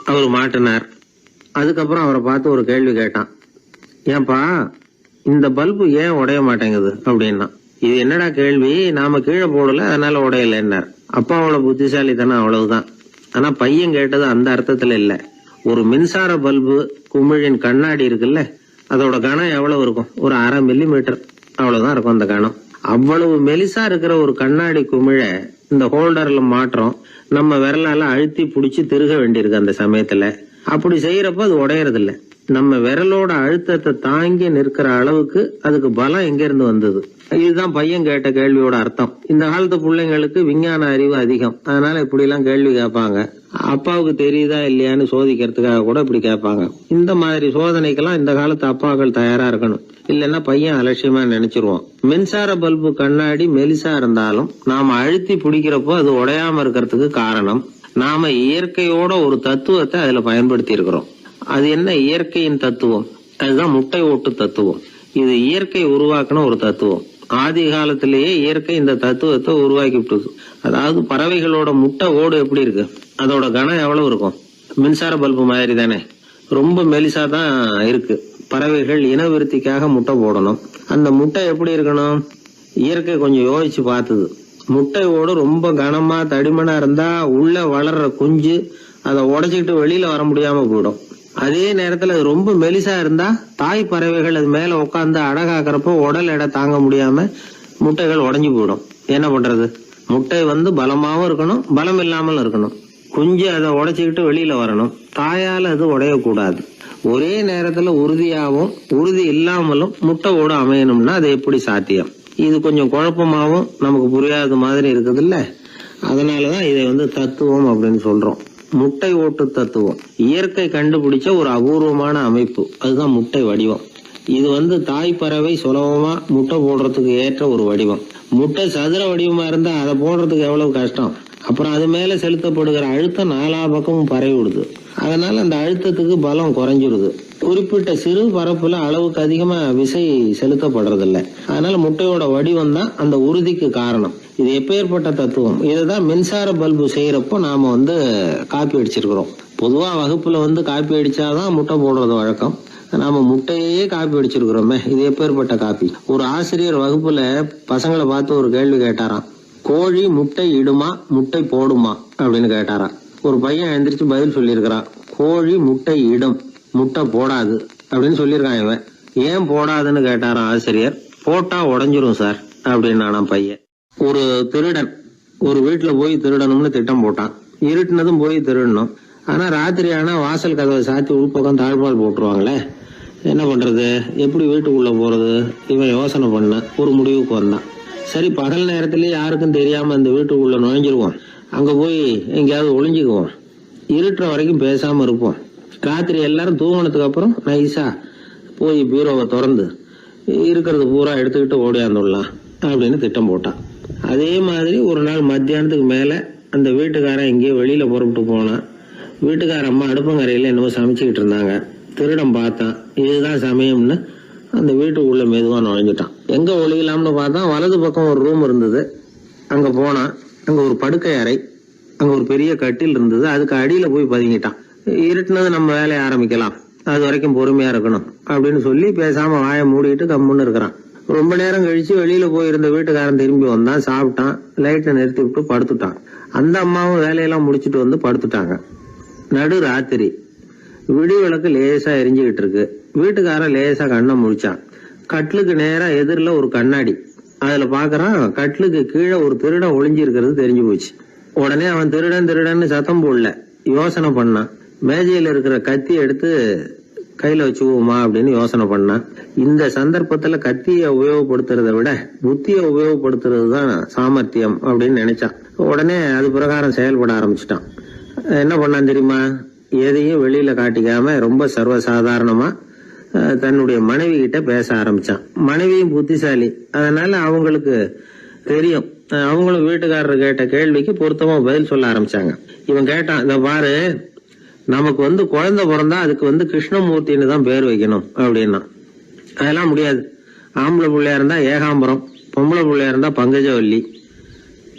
அவர் மாட்டினார். அதுக்கப்புறம் அவரை பார்த்து ஒரு கேள்வி கேட்டான். ஏன்பா, இந்த பல்பு ஏன் உடைய மாட்டேங்குது அப்படின்னா. இது என்னடா கேள்வி, நாம கீழே போடல அதனால உடையலன்னார். அப்பாவோட புத்திசாலித்தனம் அவ்வளவுதான். ஆனா பையன் கேட்டது அந்த அர்த்தத்துல இல்ல. ஒரு மின்சார பல்பு குமிழின் கண்ணாடி இருக்குல்ல, அதோட கனம் எவ்வளவு இருக்கும்? ஒரு 1/2 மில்லிமீட்டர் அவ்வளவுதான் இருக்கும் அந்த கனம். அவ்வளவு மெலிசா இருக்கிற ஒரு கண்ணாடி குமிழ இந்த ஹோல்டர்ல மாற்றம் நம்ம விரலால அழுத்தி புடிச்சு திருக வேண்டியிருக்கு அந்த சமயத்துல. அப்படி செய்யறப்ப அது உடையறது இல்ல. நம்ம விரலோட அழுத்தத்தை தாங்கி நிற்கிற அளவுக்கு அதுக்கு பலம் எங்க இருந்து வந்தது? இதுதான் பையன் கேட்ட கேள்வியோட அர்த்தம். இந்த காலத்து பிள்ளைங்களுக்கு விஞ்ஞான அறிவு அதிகம், அதனால இப்படி எல்லாம் கேள்வி கேட்பாங்க. அப்பாவுக்கு தெரியுதா இல்லையான்னு சோதிக்கிறதுக்காக கூட இப்படி கேட்பாங்க. இந்த மாதிரி சோதனைக்கெல்லாம் இந்த காலத்து அப்பாக்கள் தயாரா இருக்கணும். இல்லைன்னா பையன் அலட்சியமா நினைச்சிருவோம். மின்சார பல்பு கண்ணாடி மெலிசா இருந்தாலும் நாம அழுத்தி பிடிக்கிறப்போ அது உடையாம இருக்கிறதுக்கு காரணம் நாம இயற்கையோட ஒரு தத்துவத்தை அதுல பயன்படுத்தி இருக்கிறோம். அது என்ன இயற்கையின் தத்துவம்? அதுதான் முட்டை ஓட்டு தத்துவம். இது இயற்கை உருவாக்கின ஒரு தத்துவம். ஆதி காலத்திலேயே இயற்கை இந்த தத்துவத்தை உருவாக்கி விட்டது. அதாவது பறவைகளோட முட்டை ஓடு எப்படி இருக்கு, அதோட கனம் எவ்வளவு இருக்கும்? மின்சார பல்பு மாதிரி தானே, ரொம்ப மெலிசா தான் இருக்கு. பறவைகள் இனவிருத்திக்காக முட்டை போடணும். அந்த முட்டை எப்படி இருக்கணும்? இயற்கை கொஞ்சம் யோசிச்சு பார்த்தது. முட்டை ஓடு ரொம்ப கனமா தடிமனா இருந்தா உள்ள வளர்ற குஞ்சு அதை உடைச்சிக்கிட்டு வெளியில வர முடியாம போயிடும். அதே நேரத்துல அது ரொம்ப மெலிசா இருந்தா தாய் பறவைகள் அது மேல உட்காந்து அடகாக்குறப்போ உடல் எடை தாங்க முடியாம முட்டைகள் உடைஞ்சு போயிடும். என்ன பண்றது? முட்டை பலமாவும் இருக்கணும், பலம் இல்லாமலும் இருக்கணும். குஞ்சு அதை உடைச்சுக்கிட்டு வெளியில வரணும். தாயால அது உடையக்கூடாது. ஒரே நேரத்துல உறுதியாகவும் உறுதி இல்லாமலும் முட்டை ஓடு அமையணும்னா அது எப்படி சாத்தியம்? இது கொஞ்சம் குழப்பமாவும் நமக்கு புரியாத மாதிரி இருக்குது இல்ல. அதனாலதான் இதை தத்துவம் அப்படின்னு சொல்றோம். முட்டை ஓட்டு தத்துவம் இயற்கை கண்டுபிடிச்ச ஒரு அபூர்வமான அமைப்பு. அதுதான் முட்டை வடிவம். இது தாய் பறவை சுலபமா முட்டை போடுறதுக்கு ஏற்ற ஒரு வடிவம். முட்டை சதுர வடிவமா இருந்தா அதை போடுறதுக்கு எவ்வளவு கஷ்டம். அப்புறம் அது மேல செலுத்தப்படுகிற அழுத்தம் 4 பக்கமும் பரவி விடுது. அதனால அந்த அழுத்தத்துக்கு பலம் குறைஞ்சிருது. குறிப்பிட்ட சிறு பரப்புல அளவுக்கு அதிகமா விசை செலுத்தப்படுறது இல்ல. அதனால முட்டையோட வடிவம் தான் அந்த உறுதிக்கு காரணம். இது எப்பேற்பட்ட தத்துவம். இதுதான் மின்சார பல்பு செய்யறப்போ நாம காப்பி அடிச்சிருக்கிறோம். பொதுவா வகுப்புல காப்பி அடிச்சாதான் முட்டை போடுறது வழக்கம். நாம முட்டையே காப்பி அடிச்சிருக்கிறோமே, இது எப்பேற்பட்ட காப்பி. ஒரு ஆசிரியர் வகுப்புல பசங்களை பார்த்து ஒரு கேள்வி கேட்டாராம். கோழி முட்டை இடுமா, முட்டை போடுமா அப்படின்னு கேட்டாராம். ஒரு பையன் எந்திரிச்சு பதில் சொல்லியிருக்கிறான். கோழி முட்டை இடும், முட்டை போடாது அப்படின்னு சொல்லியிருக்கான். இவன் ஏன் போடாதுன்னு கேட்டாராம் ஆசிரியர். போட்டா உடஞ்சிரும் சார் அப்படின்னு பையன். ஒரு திருடன் ஒரு வீட்டுல போய் திருடணும்னு திட்டம் போட்டான். இருட்டுனதும் போய் திருடணும். ஆனா ராத்திரி ஆனா வாசல் கதவை சாத்தி உள்பக்கம் தாழ்பால் போட்டுருவாங்களே, என்ன பண்றது, எப்படி வீட்டுக்குள்ள போறது? இவன் யோசனை பண்ண ஒரு முடிவுக்கு வந்தான். சரி, பகல் நேரத்திலேயே யாருக்கும் தெரியாம இந்த வீட்டுக்குள்ள நுழைஞ்சிருவோம், அங்க போய் எங்கேயாவது ஒளிஞ்சுக்குவோம், இருட்டுற வரைக்கும் பேசாம இருப்போம். ராத்திரி எல்லாரும் தூங்கினதுக்கு அப்புறம் நைஸா போய் பீரோவை திறந்து இருக்கிறது பூரா எடுத்துக்கிட்டு ஓடியாந்துடலாம் அப்படின்னு திட்டம் போட்டான். அதே மாதிரி ஒரு நாள் மத்தியானத்துக்கு மேல அந்த வீட்டுக்காரன் எங்கேயோ வெளியில புறப்பட்டு போனான். வீட்டுக்கார அம்மா அடுப்பங்கரையில என்னவோ சமைச்சுக்கிட்டு இருந்தாங்க. திருடன் பார்த்தான். இதுதான் சமயம்னு அந்த வீட்டுக்குள்ள மெதுவா நுழைஞ்சிட்டான். எங்க ஒளியலாம்னு பார்த்தா வலது பக்கம் ஒரு ரூம் இருந்தது. அங்க போனான். அங்க ஒரு படுக்கை அறை, அங்க ஒரு பெரிய கட்டில் இருந்தது. அதுக்கு அடியில போய் பதுங்கிட்டான். இருட்டுனது நம்ம வேலையை ஆரம்பிக்கலாம், அது வரைக்கும் பொறுமையா இருக்கணும் அப்படின்னு சொல்லி பேசாம வாயை மூடிட்டு கம்முன்னு இருக்கிறான். ரொம்ப நேரம் கழிச்சு வெளியில போயிருந்த வீட்டுக்காரன் திரும்பி வந்தான். சாப்பிட்டான். லைட்டை நிறுத்தி விட்டு படுத்துட்டான். அந்த அம்மாவும் வேலையெல்லாம் முடிச்சுட்டு படுத்துட்டாங்க. நடு ராத்திரி. விடி விளக்கு லேசா எரிஞ்சுக்கிட்டு இருக்கு. வீட்டுக்காரன் லேசா கண்ணை முழிச்சான். கட்லுக்கு நேரா எதிரில ஒரு கண்ணாடி. அதுல பாக்குறான், கட்லுக்கு கீழே ஒரு திருடன் ஒளிஞ்சு இருக்கிறது தெரிஞ்சு போச்சு. உடனே அவன் திருடன் சத்தம் போடல, யோசனை பண்ணான். மேஜையில இருக்கிற கத்தி எடுத்து கையில வச்சுக்குவோமா அப்படின்னு யோசனை பண்ணான். இந்த சந்தர்ப்பத்துல கத்தியை உபயோகப்படுத்துறதை விட புத்தியை உபயோகப்படுத்துறது தான் சாமர்த்தியம் அப்படின்னு நினைச்சான். உடனே அது பிரகாரம் செயல்பட ஆரம்பிச்சிட்டான். என்ன பண்ணான் தெரியுமா? எதையும் வெளியில காட்டிக்காம ரொம்ப சர்வசாதாரணமா தன்னுடைய மனைவி கிட்ட பேச ஆரம்பிச்சான். மனைவியும் புத்திசாலி, அதனால அவங்களுக்கு தெரியும். அவங்களும் வீட்டுக்காரர் கேட்ட கேள்விக்கு பொருத்தமா பதில் சொல்ல ஆரம்பிச்சாங்க. இவன் கேட்டான், இத பாரு, நமக்கு குழந்தை பிறந்தா அதுக்கு கிருஷ்ணமூர்த்தின்னு தான் பேர் வைக்கணும் அப்படின்னா. அதெல்லாம் முடியாது. ஆம்பளை பிள்ளையா இருந்தா ஏகாம்பரம், பொம்பளை பிள்ளையா இருந்தா பங்கஜவல்லி,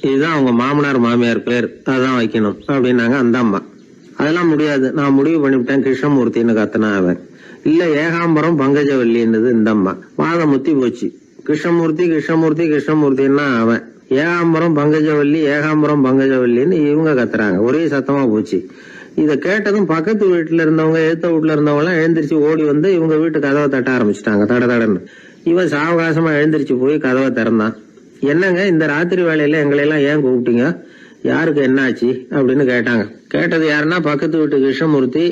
இதுதான் அவங்க மாமனார் மாமியார் பேர், அதான் வைக்கணும் அப்படின்னாங்க அந்த அம்மா. அதெல்லாம் முடியாது, நான் முடிவு பண்ணிவிட்டேன் கிருஷ்ணமூர்த்தின்னு கத்துனா அவன். இல்ல ஏகாம்பரம் பங்கஜவல்லின்னுது இந்த அம்மா. வாதம் முத்தி போச்சு. கிருஷ்ணமூர்த்தி கிருஷ்ணமூர்த்தி கிருஷ்ணமூர்த்தின்னா அவன், ஏகாம்பரம் பங்கஜவல்லி ஏகாம்பரம் பங்கஜவல்லின்னு இவங்க கத்துறாங்க. ஒரே சத்தமா போச்சு. இத கேட்டதும் பக்கத்து வீட்டுல இருந்தவங்க, எழுத்த வீட்டுல இருந்தவங்க எல்லாம் எழுந்திரிச்சு ஓடி வந்து இவங்க வீட்டு கதவை தட்ட ஆரம்பிச்சுட்டாங்க. தடன்னு இவன் சாவகாசமா எழுந்திரிச்சு போய் கதவை திறந்தான். என்னங்க இந்த ராத்திரி வேலையில எங்களை எல்லாம் ஏன் கூப்பிட்டீங்க, யாருக்கு என்னாச்சு அப்படின்னு கேட்டாங்க. கேட்டது யாருன்னா பக்கத்து வீட்டு கிருஷ்ணமூர்த்தி,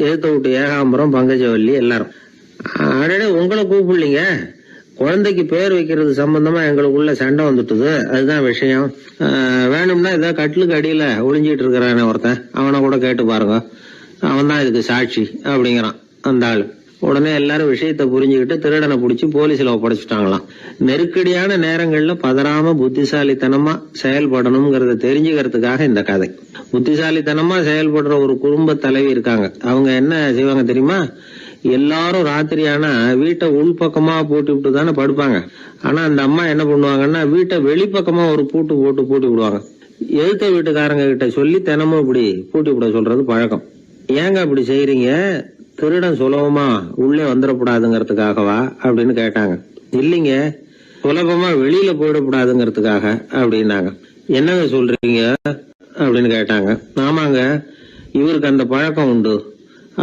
எழுத்த வீட்டு ஏகாம்பரம் பங்கஜவல்லி எல்லாரும். அடடே உங்களை கூப்பிடலீங்க, குழந்தைக்கு பேர் வைக்கிறது சம்பந்தமா எங்களுக்குள்ள சண்டை வந்துட்டுது, அதுதான் விஷயம். வேணும்னா இதை கட்டிலுக்கு அடியில ஒளிஞ்சிட்டு இருக்கிறானே ஒருத்தன், அவனை கூட கேட்டு பாருங்க, அவன் தான் இதுக்கு சாட்சி அப்படிங்கிறான் அந்த ஆளு. உடனே எல்லாரும் விஷயத்த புரிஞ்சுக்கிட்டு திருடனை பிடிச்சி போலீஸ்ல ஒப்படைச்சிட்டாங்களாம். நெருக்கடியான நேரங்கள்ல பதறாம புத்திசாலித்தனமா செயல்படணுங்கிறத தெரிஞ்சுக்கிறதுக்காக இந்த கதை. புத்திசாலித்தனமா செயல்படுற ஒரு குடும்ப தலைவி இருக்காங்க. அவங்க என்ன செய்வாங்க தெரியுமா, எல்லாரும் ராத்திரியானா வீட்டை உள்பக்கமா பூட்டி விட்டு தானே படுப்பாங்க. ஆனா அந்த அம்மா என்ன பண்ணுவாங்கன்னா வீட்டை வெளிப்பக்கமா ஒரு பூட்டு போட்டு பூட்டி விடுவாங்க. எழுத்த வீட்டுக்காரங்க கிட்ட சொல்லி தினமும் இப்படி பூட்டி விட சொல்றது பழக்கம். ஏங்க அப்படி செய்யறீங்க, திருடன் சுலபமா உள்ளே வந்துடக்கூடாதுங்கிறதுக்காகவா அப்படின்னு கேட்டாங்க. இல்லைங்க, சுலபமா வெளியில போயிடக்கூடாதுங்கிறதுக்காக அப்படின்னாங்க. என்னங்க சொல்றீங்க அப்படின்னு கேட்டாங்க. ஆமாங்க, இவருக்கு அந்த பழக்கம் உண்டு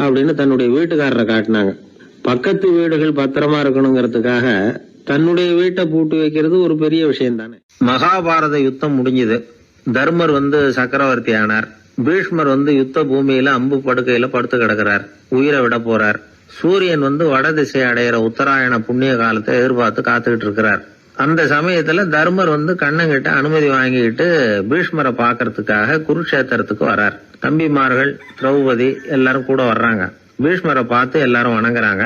அப்படின்னு தன்னுடைய வீட்டுக்காரரை காட்டினாங்க. பக்கத்து வீடுகள் பத்திரமா இருக்கணுங்கிறதுக்காக தன்னுடைய வீட்டை பூட்டி வைக்கிறது ஒரு பெரிய விஷயம் தானே. மகாபாரத யுத்தம் முடிஞ்சது. தர்மர் சக்கரவர்த்தி ஆனார். பீஷ்மர் யுத்த பூமியில அம்பு படுக்கையில படுத்து கிடக்கிறார், உயிரை விட போறார். சூரியன் வட திசை அடையிற உத்தராயண புண்ணிய காலத்தை எதிர்பார்த்து காத்துக்கிட்டு இருக்கிறார். அந்த சமயத்துல தர்மர் கண்ணங்கிட்ட அனுமதி வாங்கிட்டு பீஷ்மரை பாக்கிறதுக்காக குருக்ஷேத்திரத்துக்கு வர்றார். தம்பிமார்கள், திரௌபதி எல்லாரும் கூட வர்றாங்க. பீஷ்மரை பார்த்து எல்லாரும் வணங்குறாங்க.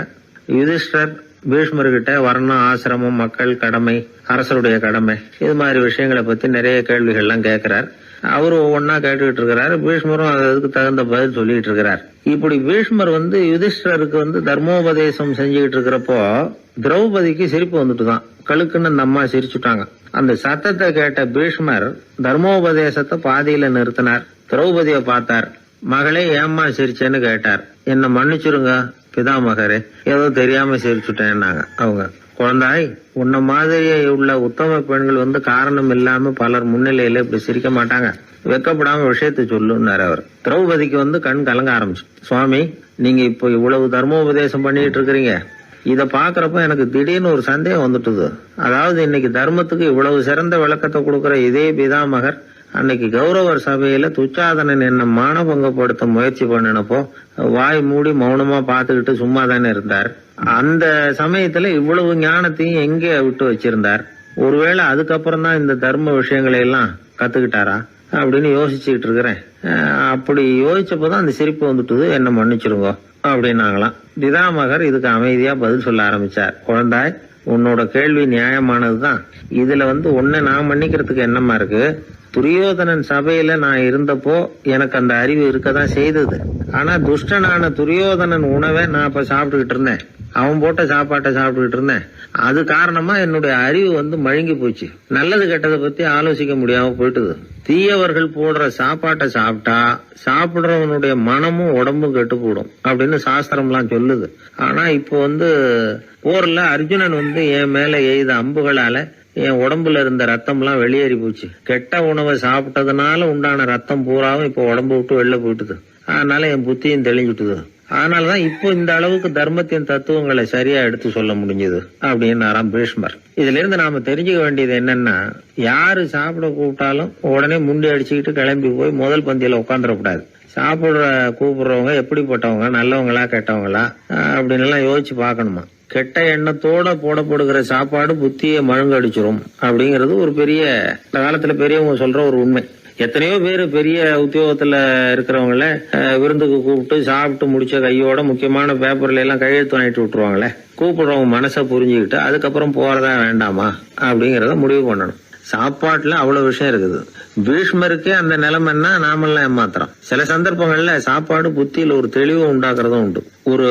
யுதிஷ்டர் பீஷ்மர்கிட்ட வர்ணம், ஆசிரமம், மக்கள் கடமை, அரசருடைய கடமை, இது மாதிரி விஷயங்களை பத்தி நிறைய கேள்விகள்லாம் கேட்கிறார். அவரு ஒவ்வொன்னா கேட்டுக்கிட்டு இருக்கிறாரு. பீஷ்மரும் அதுக்கு தகுந்த பதில் சொல்லிட்டு இருக்கிறார். இப்படி பீஷ்மர் யுதிஷ்டருக்கு தர்மோபதேசம் செஞ்சுக்கிட்டு இருக்கிறப்போ திரௌபதிக்கு சிரிப்பு வந்துட்டுதான். கழுக்குன்னு அந்த அம்மா சிரிச்சுட்டாங்க. அந்த சத்தத்தை கேட்ட பீஷ்மர் தர்மோபதேசத்தை பாதியில நிறுத்தினார். திரௌபதியை பார்த்தார். மகளே ஏம்மா சிரிச்சேன்னு கேட்டார். என்ன மன்னிச்சிருங்க பிதாமகரே, ஏதோ தெரியாம சிரிச்சுட்டேன்னாங்க அவங்க. குழந்தாய், உன்ன மாதிரியே உள்ள உத்தம பெண்கள் காரணம் இல்லாம பலர் முன்னிலையில இப்படி சிரிக்க மாட்டாங்க, வெக்கப்படாம விஷயத்த சொல்லுன்னாரு அவர். திரௌபதிக்கு கண் கலங்க ஆரம்பிச்சு. சுவாமி, நீங்க இப்போ இவ்வளவு தர்மோபதேசம் பண்ணிட்டு இருக்கிறீங்க, இத பாக்குறப்ப எனக்கு திடீர்னு ஒரு சந்தேகம் வந்துட்டுது. அதாவது இன்னைக்கு தர்மத்துக்கு இவ்வளவு சிறந்த விளக்கத்தை கொடுக்கிற இதே பிதாமகர் அன்னைக்கு கௌரவர் சபையில துச்சாதனன் என்ன மானபங்கப்படுத்த முயற்சி பண்ணினப்போ வாய் மூடி மௌனமா பாத்துக்கிட்டு சும்மா தானே இருந்தார். அந்த சமயத்துல இவ்வளவு ஞானத்தையும் எங்கே விட்டு வச்சிருந்தார்? ஒருவேளை அதுக்கப்புறம் தான் இந்த தர்ம விஷயங்களை எல்லாம் கத்துக்கிட்டாரா அப்படின்னு யோசிச்சுட்டு இருக்கிறேன். அப்படி யோசிச்சப்போதான் அந்த சிரிப்பு வந்துட்டுது, என்ன மன்னிச்சிருங்க அப்படின்னாங்களாம். பிதாமகர் இதுக்கு அமைதியா பதில் சொல்ல ஆரம்பிச்சார். குழந்தாய், உன்னோட கேள்வி நியாயமானதுதான். இதுல உன்னை நான் மன்னிக்கிறதுக்கு என்னமா இருக்கு? துரியோதனன் சபையில நான் இருந்தப்போ எனக்கு அந்த அறிவு இருக்கதான் செய்தது. ஆனா துஷ்டனான துரியோதனன் உணவை நான் அப்ப சாப்பிட்டுக்கிட்டு இருந்தேன், அவன் போட்ட சாப்பாட்டை சாப்பிட்டுக்கிட்டு இருந்தேன். அது காரணமா என்னுடைய அறிவு மழுங்கி போச்சு. நல்லது கெட்டதை பத்தி ஆலோசிக்க முடியாம போயிட்டுது. தீயவர்கள் போடுற சாப்பாட்டை சாப்பிட்டா சாப்பிடுறவனுடைய மனமும் உடம்பும் கெட்டு போடும் அப்படின்னு சாஸ்திரம்லாம் சொல்லுது. ஆனா இப்போ போர்ல அர்ஜுனன் என் மேல எய்த அம்புகளால என் உடம்புல இருந்த ரத்தம் எல்லாம் வெளியேறி போச்சு. கெட்ட உணவை சாப்பிட்டதுனால உண்டான ரத்தம் பூராவும் இப்போ உடம்பு விட்டு வெளில போயிட்டுது. அதனால என் புத்தியும் தெளிஞ்சுட்டுது. அதனாலதான் இப்போ இந்த அளவுக்கு தர்மத்தின் தத்துவங்களை சரியா எடுத்து சொல்ல முடிஞ்சது அப்படின்னு பீஷ்மர். இதுல இருந்து நாம தெரிஞ்சுக்க வேண்டியது என்னன்னா, யாரு சாப்பிட கூப்பிட்டாலும் உடனே முண்டி அடிச்சுக்கிட்டு கிளம்பி போய் முதல் பந்தியில உட்காந்துடக்கூடாது. கூப்பிடுறவங்க எப்படிப்பட்டவங்க, நல்லவங்களா கெட்டவங்களா அப்படின்னு எல்லாம் யோசிச்சு பாக்கணுமா. கெட்ட எண்ணத்தோட போடப்படுகிற சாப்பாடு புத்தியை மழுங்கடிச்சிரும் அப்படிங்கறது ஒரு பெரிய இந்த காலத்துல பெரியவங்க சொல்ற ஒரு உண்மை. எத்தனையோ பேர் பெரிய உத்தியோகத்துல இருக்கிறவங்கள விருந்துக்கு கூப்பிட்டு சாப்பிட்டு முடிச்ச கையோட முக்கியமான பேப்பர்ல எல்லாம் கையெழுத்து வாங்கிட்டு விட்டுருவாங்களே. கூப்பிடுறவங்க மனசை புரிஞ்சுக்கிட்டு அதுக்கப்புறம் போறதா வேண்டாமா அப்படிங்கறத முடிவு பண்ணணும். சாப்பாட்டுல அவ்வளவு விஷயம் இருக்குது. பீஷ்மருக்கே அந்த நிலைமைன்னா நாமெல்லாம் ஏமாத்திரம். சில சந்தர்ப்பங்கள்ல சாப்பாடு புத்தியில ஒரு தெளிவு உண்டாக்குறதும் உண்டு. ஒரு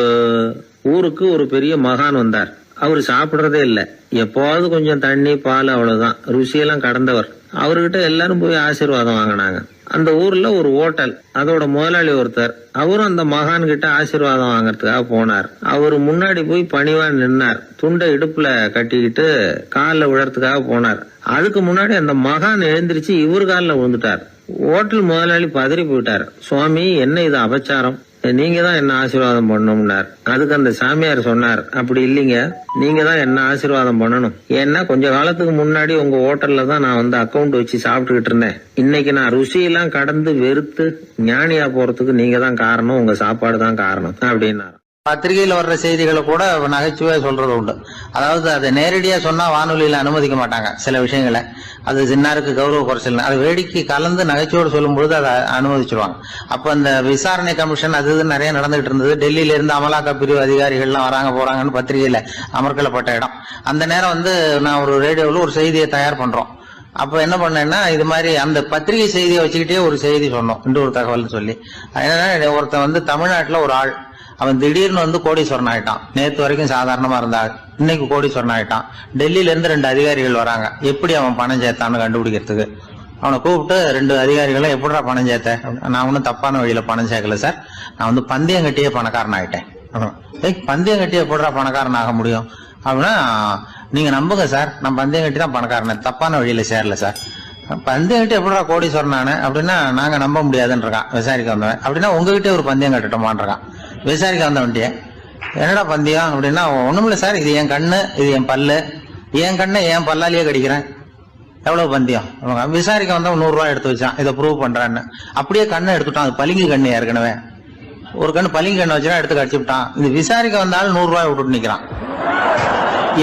ஊருக்கு ஒரு பெரிய மகான் வந்தார். அவரு சாப்பிடுறதே இல்ல, எப்போவாவது கொஞ்சம் தண்ணி பால், அவ்வளவுதான். ருசியெல்லாம் கடந்தவர். அவர்கிட்ட எல்லாரும் போய் ஆசீர்வாதம் வாங்கினாங்க. அந்த ஊர்ல ஒரு ஹோட்டல், அதோட முதலாளி ஒருத்தர், அவரும் அந்த மகான் கிட்ட ஆசீர்வாதம் வாங்கறதுக்காக போனார். அவரு முன்னாடி போய் பணிவா நின்னார். துண்டை இடுப்புல கட்டிக்கிட்டு காலில் விழறதுக்காக போனார். அதுக்கு முன்னாடி அந்த மகான் எழுந்திருச்சு இவர் காலில் விழுந்துட்டார். ஹோட்டல் முதலாளி பதறி போயிட்டார். சுவாமி, என்ன இது அபச்சாரம், நீங்க தான் என்ன ஆசீர்வாதம் பண்ணணும்னார். அதுக்கு அந்த சாமியார் சொன்னார், அப்படி இல்லைங்க, நீங்க தான் என்ன ஆசீர்வாதம் பண்ணணும். ஏன்னா கொஞ்ச காலத்துக்கு முன்னாடி உங்க ஹோட்டல்ல தான் நான் வந்து அக்கௌண்ட் வச்சு சாப்பிட்டுக்கிட்டு இருந்தேன். இன்னைக்கு நான் ருசியெல்லாம் கடந்து வெறுத்து ஞானியா போறதுக்கு நீங்க தான் காரணம், உங்க சாப்பாடு தான் காரணம் அப்படின்னாரு. பத்திரிகையில வர்ற செய்திகளை கூட நகைச்சுவையா சொல்றது உண்டு. அதாவது அதை நேரடியா சொன்னா வானொலியில அனுமதிக்க மாட்டாங்க சில விஷயங்களை. அது சின்னாருக்கு கௌரவ குறைச்சல், அது வேடிக்கை கலந்து நகைச்சுவோடு சொல்லும் பொழுது அதை அனுமதிச்சிருவாங்க. அப்ப அந்த விசாரணை கமிஷன் அது இது நிறைய நடந்துகிட்டு இருந்தது. டெல்லியில இருந்து அமலாக்க பிரிவு அதிகாரிகள்லாம் வராங்க போறாங்கன்னு பத்திரிகையில அமர்க்கலப்பட்ட இடம். அந்த நேரம் வந்து நான் ஒரு ரேடியோவில் ஒரு செய்தியை தயார் பண்றோம். அப்ப என்ன பண்ணேன்னா, இது மாதிரி அந்த பத்திரிகை செய்தியை வச்சுக்கிட்டே ஒரு செய்தி சொன்னோம், இன்னொரு தகவல் சொல்லி. அதனால ஒருத்தன் வந்து தமிழ்நாட்டுல ஒரு ஆள், அவன் திடீர்னு வந்து கோடீஸ்வரன் ஆயிட்டான். நேத்து வரைக்கும் சாதாரணமா இருந்தா இன்னைக்கு கோடீஸ்வரன் ஆயிட்டான். டெல்லியில இருந்து 2 அதிகாரிகள் வராங்க. எப்படி அவன் பணம் சேர்த்தான்னு கண்டுபிடிக்கிறதுக்கு அவனை கூப்பிட்டு 2 அதிகாரிகளும் எப்படிடா பணம் சேர்த்த? நான் ஒன்னும் தப்பான வழியில பணம் சேர்க்கல சார், நான் வந்து பந்தயம் கட்டியே பணக்காரன் ஆயிட்டேன். பந்தயம் கட்டியே எப்படிடா பணக்காரன் ஆக முடியும் அப்படின்னா, நீங்க நம்புங்க சார், நான் பந்தயம் கட்டி தான் பணக்காரன், தப்பான வழியில சேரல சார். பந்தயம் கட்டி எப்படிடா கோடீஸ்வரன் ஆனேன் அப்படின்னா, நாங்க நம்ப முடியாதுன்னு இருக்கான் விசாரிக்க வந்தவன். அப்படின்னா உங்ககிட்டே ஒரு பந்தயம் கட்டட்டுமான் இருக்கான் விசாரிக்க வந்தவன்ட்டிய. என்னடா பந்தயம் அப்படின்னா, ஒண்ணுமில்ல சார், இது என் கண்ணு, இது என் பல்லு, என் கண்ணை என் பல்லாலேயே கடிக்கிறேன், எவ்வளவு பந்தயம். விசாரிக்க வந்தவன் 100 ரூபாய் எடுத்து வச்சான், இதை ப்ரூவ் பண்றான்னு. அப்படியே கண்ணை எடுத்துட்டான். அது பளிங்கு கண்ணு, ஏற்கனவே ஒரு கண்ணு பளிங்கு கண்ணு வச்சுனா எடுத்து கடிச்சு விட்டான். இது விசாரிக்க வந்தாலும் 100 ரூபாய் விட்டுட்டு நிக்கிறான்.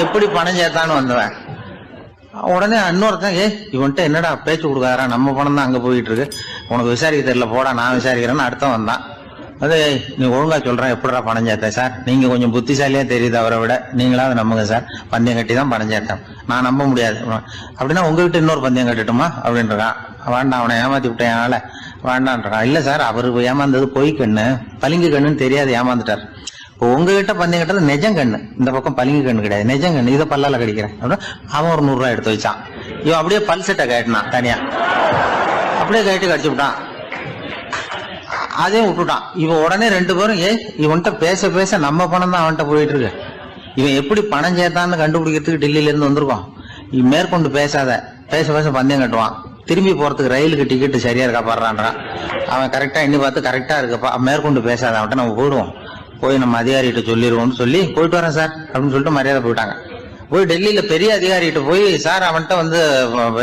எப்படி பணம் சேர்த்தான்னு வந்தவன். உடனே இன்னொருத்தன், இவன்ட்ட என்னடா பேச்சு கொடுக்காரா, நம்ம பணம் தான் அங்க போயிட்டு இருக்கு, உனக்கு விசாரிக்க தெரியல, போடா நான் விசாரிக்கிறேன்னு அடுத்த வந்தான். அது நீ ஒழுங்கா சொல்றேன், எப்படிடா பணம் சேர்த்தேன் சார், நீங்க கொஞ்சம் புத்திசாலியா தெரியுது அவரை விட, நீங்களாவது நம்புங்க சார், பந்தயம் கட்டி தான் பணம் சேர்த்தேன், நான் நம்ப முடியாது அப்படின்னா உங்ககிட்ட இன்னொரு பந்தயம் கட்டட்டுமா அப்படின்றான். வேண்டாம், அவனை ஏமாத்தி விட்டேன் ஆள வேண்டான்றான். இல்ல சார், அவரு ஏமாந்தது பொய் கண்ணு, பளிங்கு கண்ணுன்னு தெரியாது, ஏமாந்துட்டார். இப்போ உங்ககிட்ட பந்தயம் கட்டது நெஜம் கண்ணு, இந்த பக்கம் பளிங்கு கண்ணு கிடையாது, நெஜம் கண்ணு, இதை பல்லால கடிக்கிறேன் அப்படின்னா அவன் ஒரு 100 ரூபாய் எடுத்து வச்சான். இவன் அப்படியே பல்செட்டை கேட்டினான் தனியா, அப்படியே கேட்டு கடிச்சு விட்டான். அதையும் விட்டுட்டான். இவன் உடனே 2 பேரும், இவன்கிட்ட பேச பேச நம்ம பணம் தான் அவன்கிட்ட போயிட்டு இருக்கு, இவன் எப்படி பணம் சேர்த்தான்னு கண்டுபிடிக்கிறதுக்கு டெல்லியில இருந்து வந்திருக்கோம், இவன் மேற்கொண்டு பேசாத, பேச பேச பந்தயம் கட்டுவான். திரும்பி போறதுக்கு ரயிலுக்கு டிக்கெட்டு சரியா இருக்கா பாடுறான்றான். அவன் கரெக்டா எண்ணி பார்த்து கரெக்டா இருக்குப்பா, மேற்கொண்டு பேசாத, அவன்கிட்ட நம்ம போயிடுவோம், போய் நம்ம அதிகாரிகிட்ட சொல்லிடுவோம்னு சொல்லி போயிட்டு வரேன் சார் அப்படின்னு சொல்லிட்டு மரியாதை போயிட்டாங்க. போய் டெல்லியில பெரிய அதிகாரிகிட்ட போய், சார் அவன்கிட்ட வந்து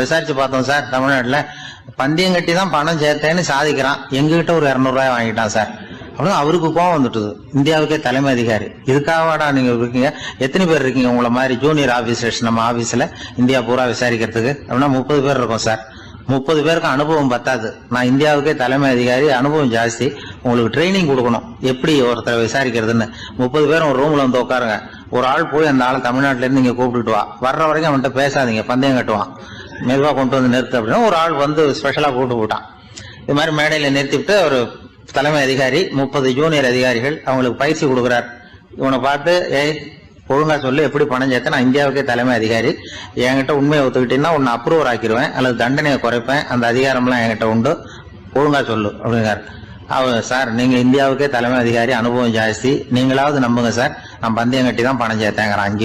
விசாரிச்சு பார்த்தோம் சார், தமிழ்நாட்டுல பந்தயம் கட்டி தான் பணம் சேர்த்தேன்னு சாதிக்கிறான், எங்ககிட்ட ஒரு 200 ரூபாய் வாங்கிட்டான் சார் அப்படின்னு. அவருக்கு கோவம் வந்துட்டுது. இந்தியாவுக்கே தலைமை அதிகாரி, இதுக்காகவாடா நீங்க இருக்கீங்க, எத்தனை பேர் இருக்கீங்க உங்களை மாதிரி ஜூனியர் ஆபீசர்ஸ் நம்ம ஆபீஸ்ல இந்தியா பூரா விசாரிக்கிறதுக்கு அப்படின்னா 30 பேர் இருக்கும் சார். 30 பேருக்கு அனுபவம் பத்தாது, நான் இந்தியாவுக்கே தலைமை அதிகாரி, அனுபவம் ஜாஸ்தி, உங்களுக்கு ட்ரைனிங் கொடுக்கணும் எப்படி ஒருத்தரை விசாரிக்கிறதுன்னு. 30 பேரும் ஒரு ரூம்ல வந்து உட்காருங்க, ஒரு ஆள் போய் அந்த ஆள் தமிழ்நாட்டுல இருந்து இங்க கூப்பிட்டுட்டு வா, வர்ற வரைக்கும் அவன்கிட்ட பேசாதீங்க, பந்தயம் கட்டுவான், மெதுவா கொண்டு வந்து நிறுத்து அப்படின்னா ஒரு ஆள் வந்து ஸ்பெஷலா கூப்பிட்டு போட்டான். இது மாதிரி மேடையில நிறுத்திவிட்டு ஒரு தலைமை அதிகாரி 30 ஜூனியர் அதிகாரிகள் அவங்களுக்கு பயிற்சி கொடுக்குறார். இவனை பார்த்து, ஒழுங்கா சொல்லு, எப்படி பணம் சேர்த்த, நான் இந்தியாவுக்கே தலைமை அதிகாரி, என்கிட்ட உண்மையை ஒத்துக்கிட்டீங்கன்னா உன்னை அப்ரூவர் ஆக்கிடுவேன் அல்லது தண்டனையை குறைப்பேன், அந்த அதிகாரம்லாம் என்கிட்ட உண்டு, ஒழுங்கா சொல்லு அப்படிங்கிறார். அவர், சார் நீங்க இந்தியாவுக்கே தலைமை அதிகாரி, அனுபவம் ஜாஸ்தி, நீங்களாவது நம்புங்க சார், நான் பந்தயம் கட்டி தான் பணம் சேர்த்தேங்கிறான்.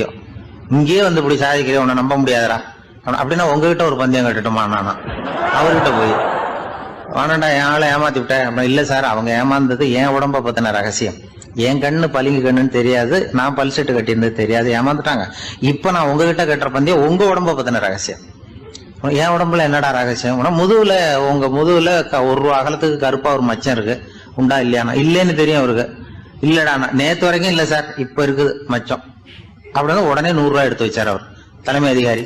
இங்கேயே வந்து இப்படி சாதிக்கிறேன், உன்னை நம்ப முடியாதரா அப்படின்னா உங்ககிட்ட ஒரு பந்தயம் கட்டட்டுமா நானா அவர்கிட்ட போய், வேணாண்டா என் ஆளை ஏமாத்தி விட்டேன் அப்படின்னா, இல்ல சார் அவங்க ஏமாந்தது என் உடம்ப பத்தின ரகசியம், என் கண்ணு பளிங்கு கண்ணுன்னு தெரியாது, நான் பல்செட்டு கட்டியிருந்தது தெரியாது, ஏமாந்துட்டாங்க. இப்ப நான் உங்ககிட்ட கட்டுற பந்தயம் உங்க உடம்ப பத்தின ரகசியம். என் உடம்புல என்னடா ரகசியம், முதுகுல, உங்க முதுகுல 1 ரூபா அகலத்துக்கு கருப்பா ஒரு மச்சம் இருக்கு, உண்டா இல்லையானா, இல்லேன்னு தெரியும் அவருக்கு. இல்லடா நேத்து வரைக்கும் இல்ல சார், இப்ப இருக்குது மச்சம் அப்படின்னு உடனே 100 ரூபாய் எடுத்து வச்சார் அவர் தலைமை அதிகாரி.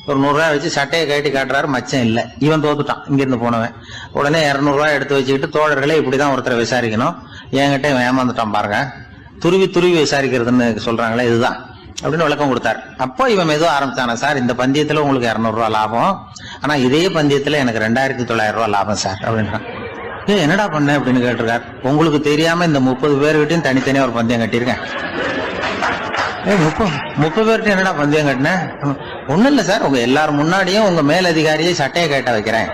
ஒரு 100 ரூபாய் வச்சு சட்டையை கட்டி காட்டுறாரு, மச்சம் இல்ல, இவன் தோத்துட்டான் இங்கிருந்து போனவன். உடனே 200 ரூபாய் எடுத்து வச்சுக்கிட்டு, தோழர்களே இப்படிதான் ஒருத்தரை விசாரிக்கணும், என்கிட்ட இவன் ஏமாந்துட்டான் பாருங்க, துருவி துருவி விசாரிக்கிறதுன்னு சொல்றாங்களே இதுதான் அப்படின்னு விளக்கம் கொடுத்தாரு. அப்போ இவன் மெதுவா ஆரம்பிச்சானா, சார் இந்த பந்தயத்துல உங்களுக்கு 200 ரூபாய் லாபம், ஆனா இதே பந்தயத்துல எனக்கு 2900 ரூபாய் லாபம் சார் அப்படின்றான். என்னடா பண்ண அப்படின்னு கேட்டிருக்காரு. உங்களுக்கு தெரியாம இந்த 30 பேர்கிட்டையும் தனித்தனியா ஒரு பந்தயம் கட்டியிருக்கேன். 30 பேர்கிட்ட என்னடா பந்தயம் கட்டினேன், ஒண்ணும் இல்ல சார், உங்க எல்லாரும் முன்னாடியும் உங்க மேல் அதிகாரியை சட்டையை கேட்ட வைக்கிறேன்.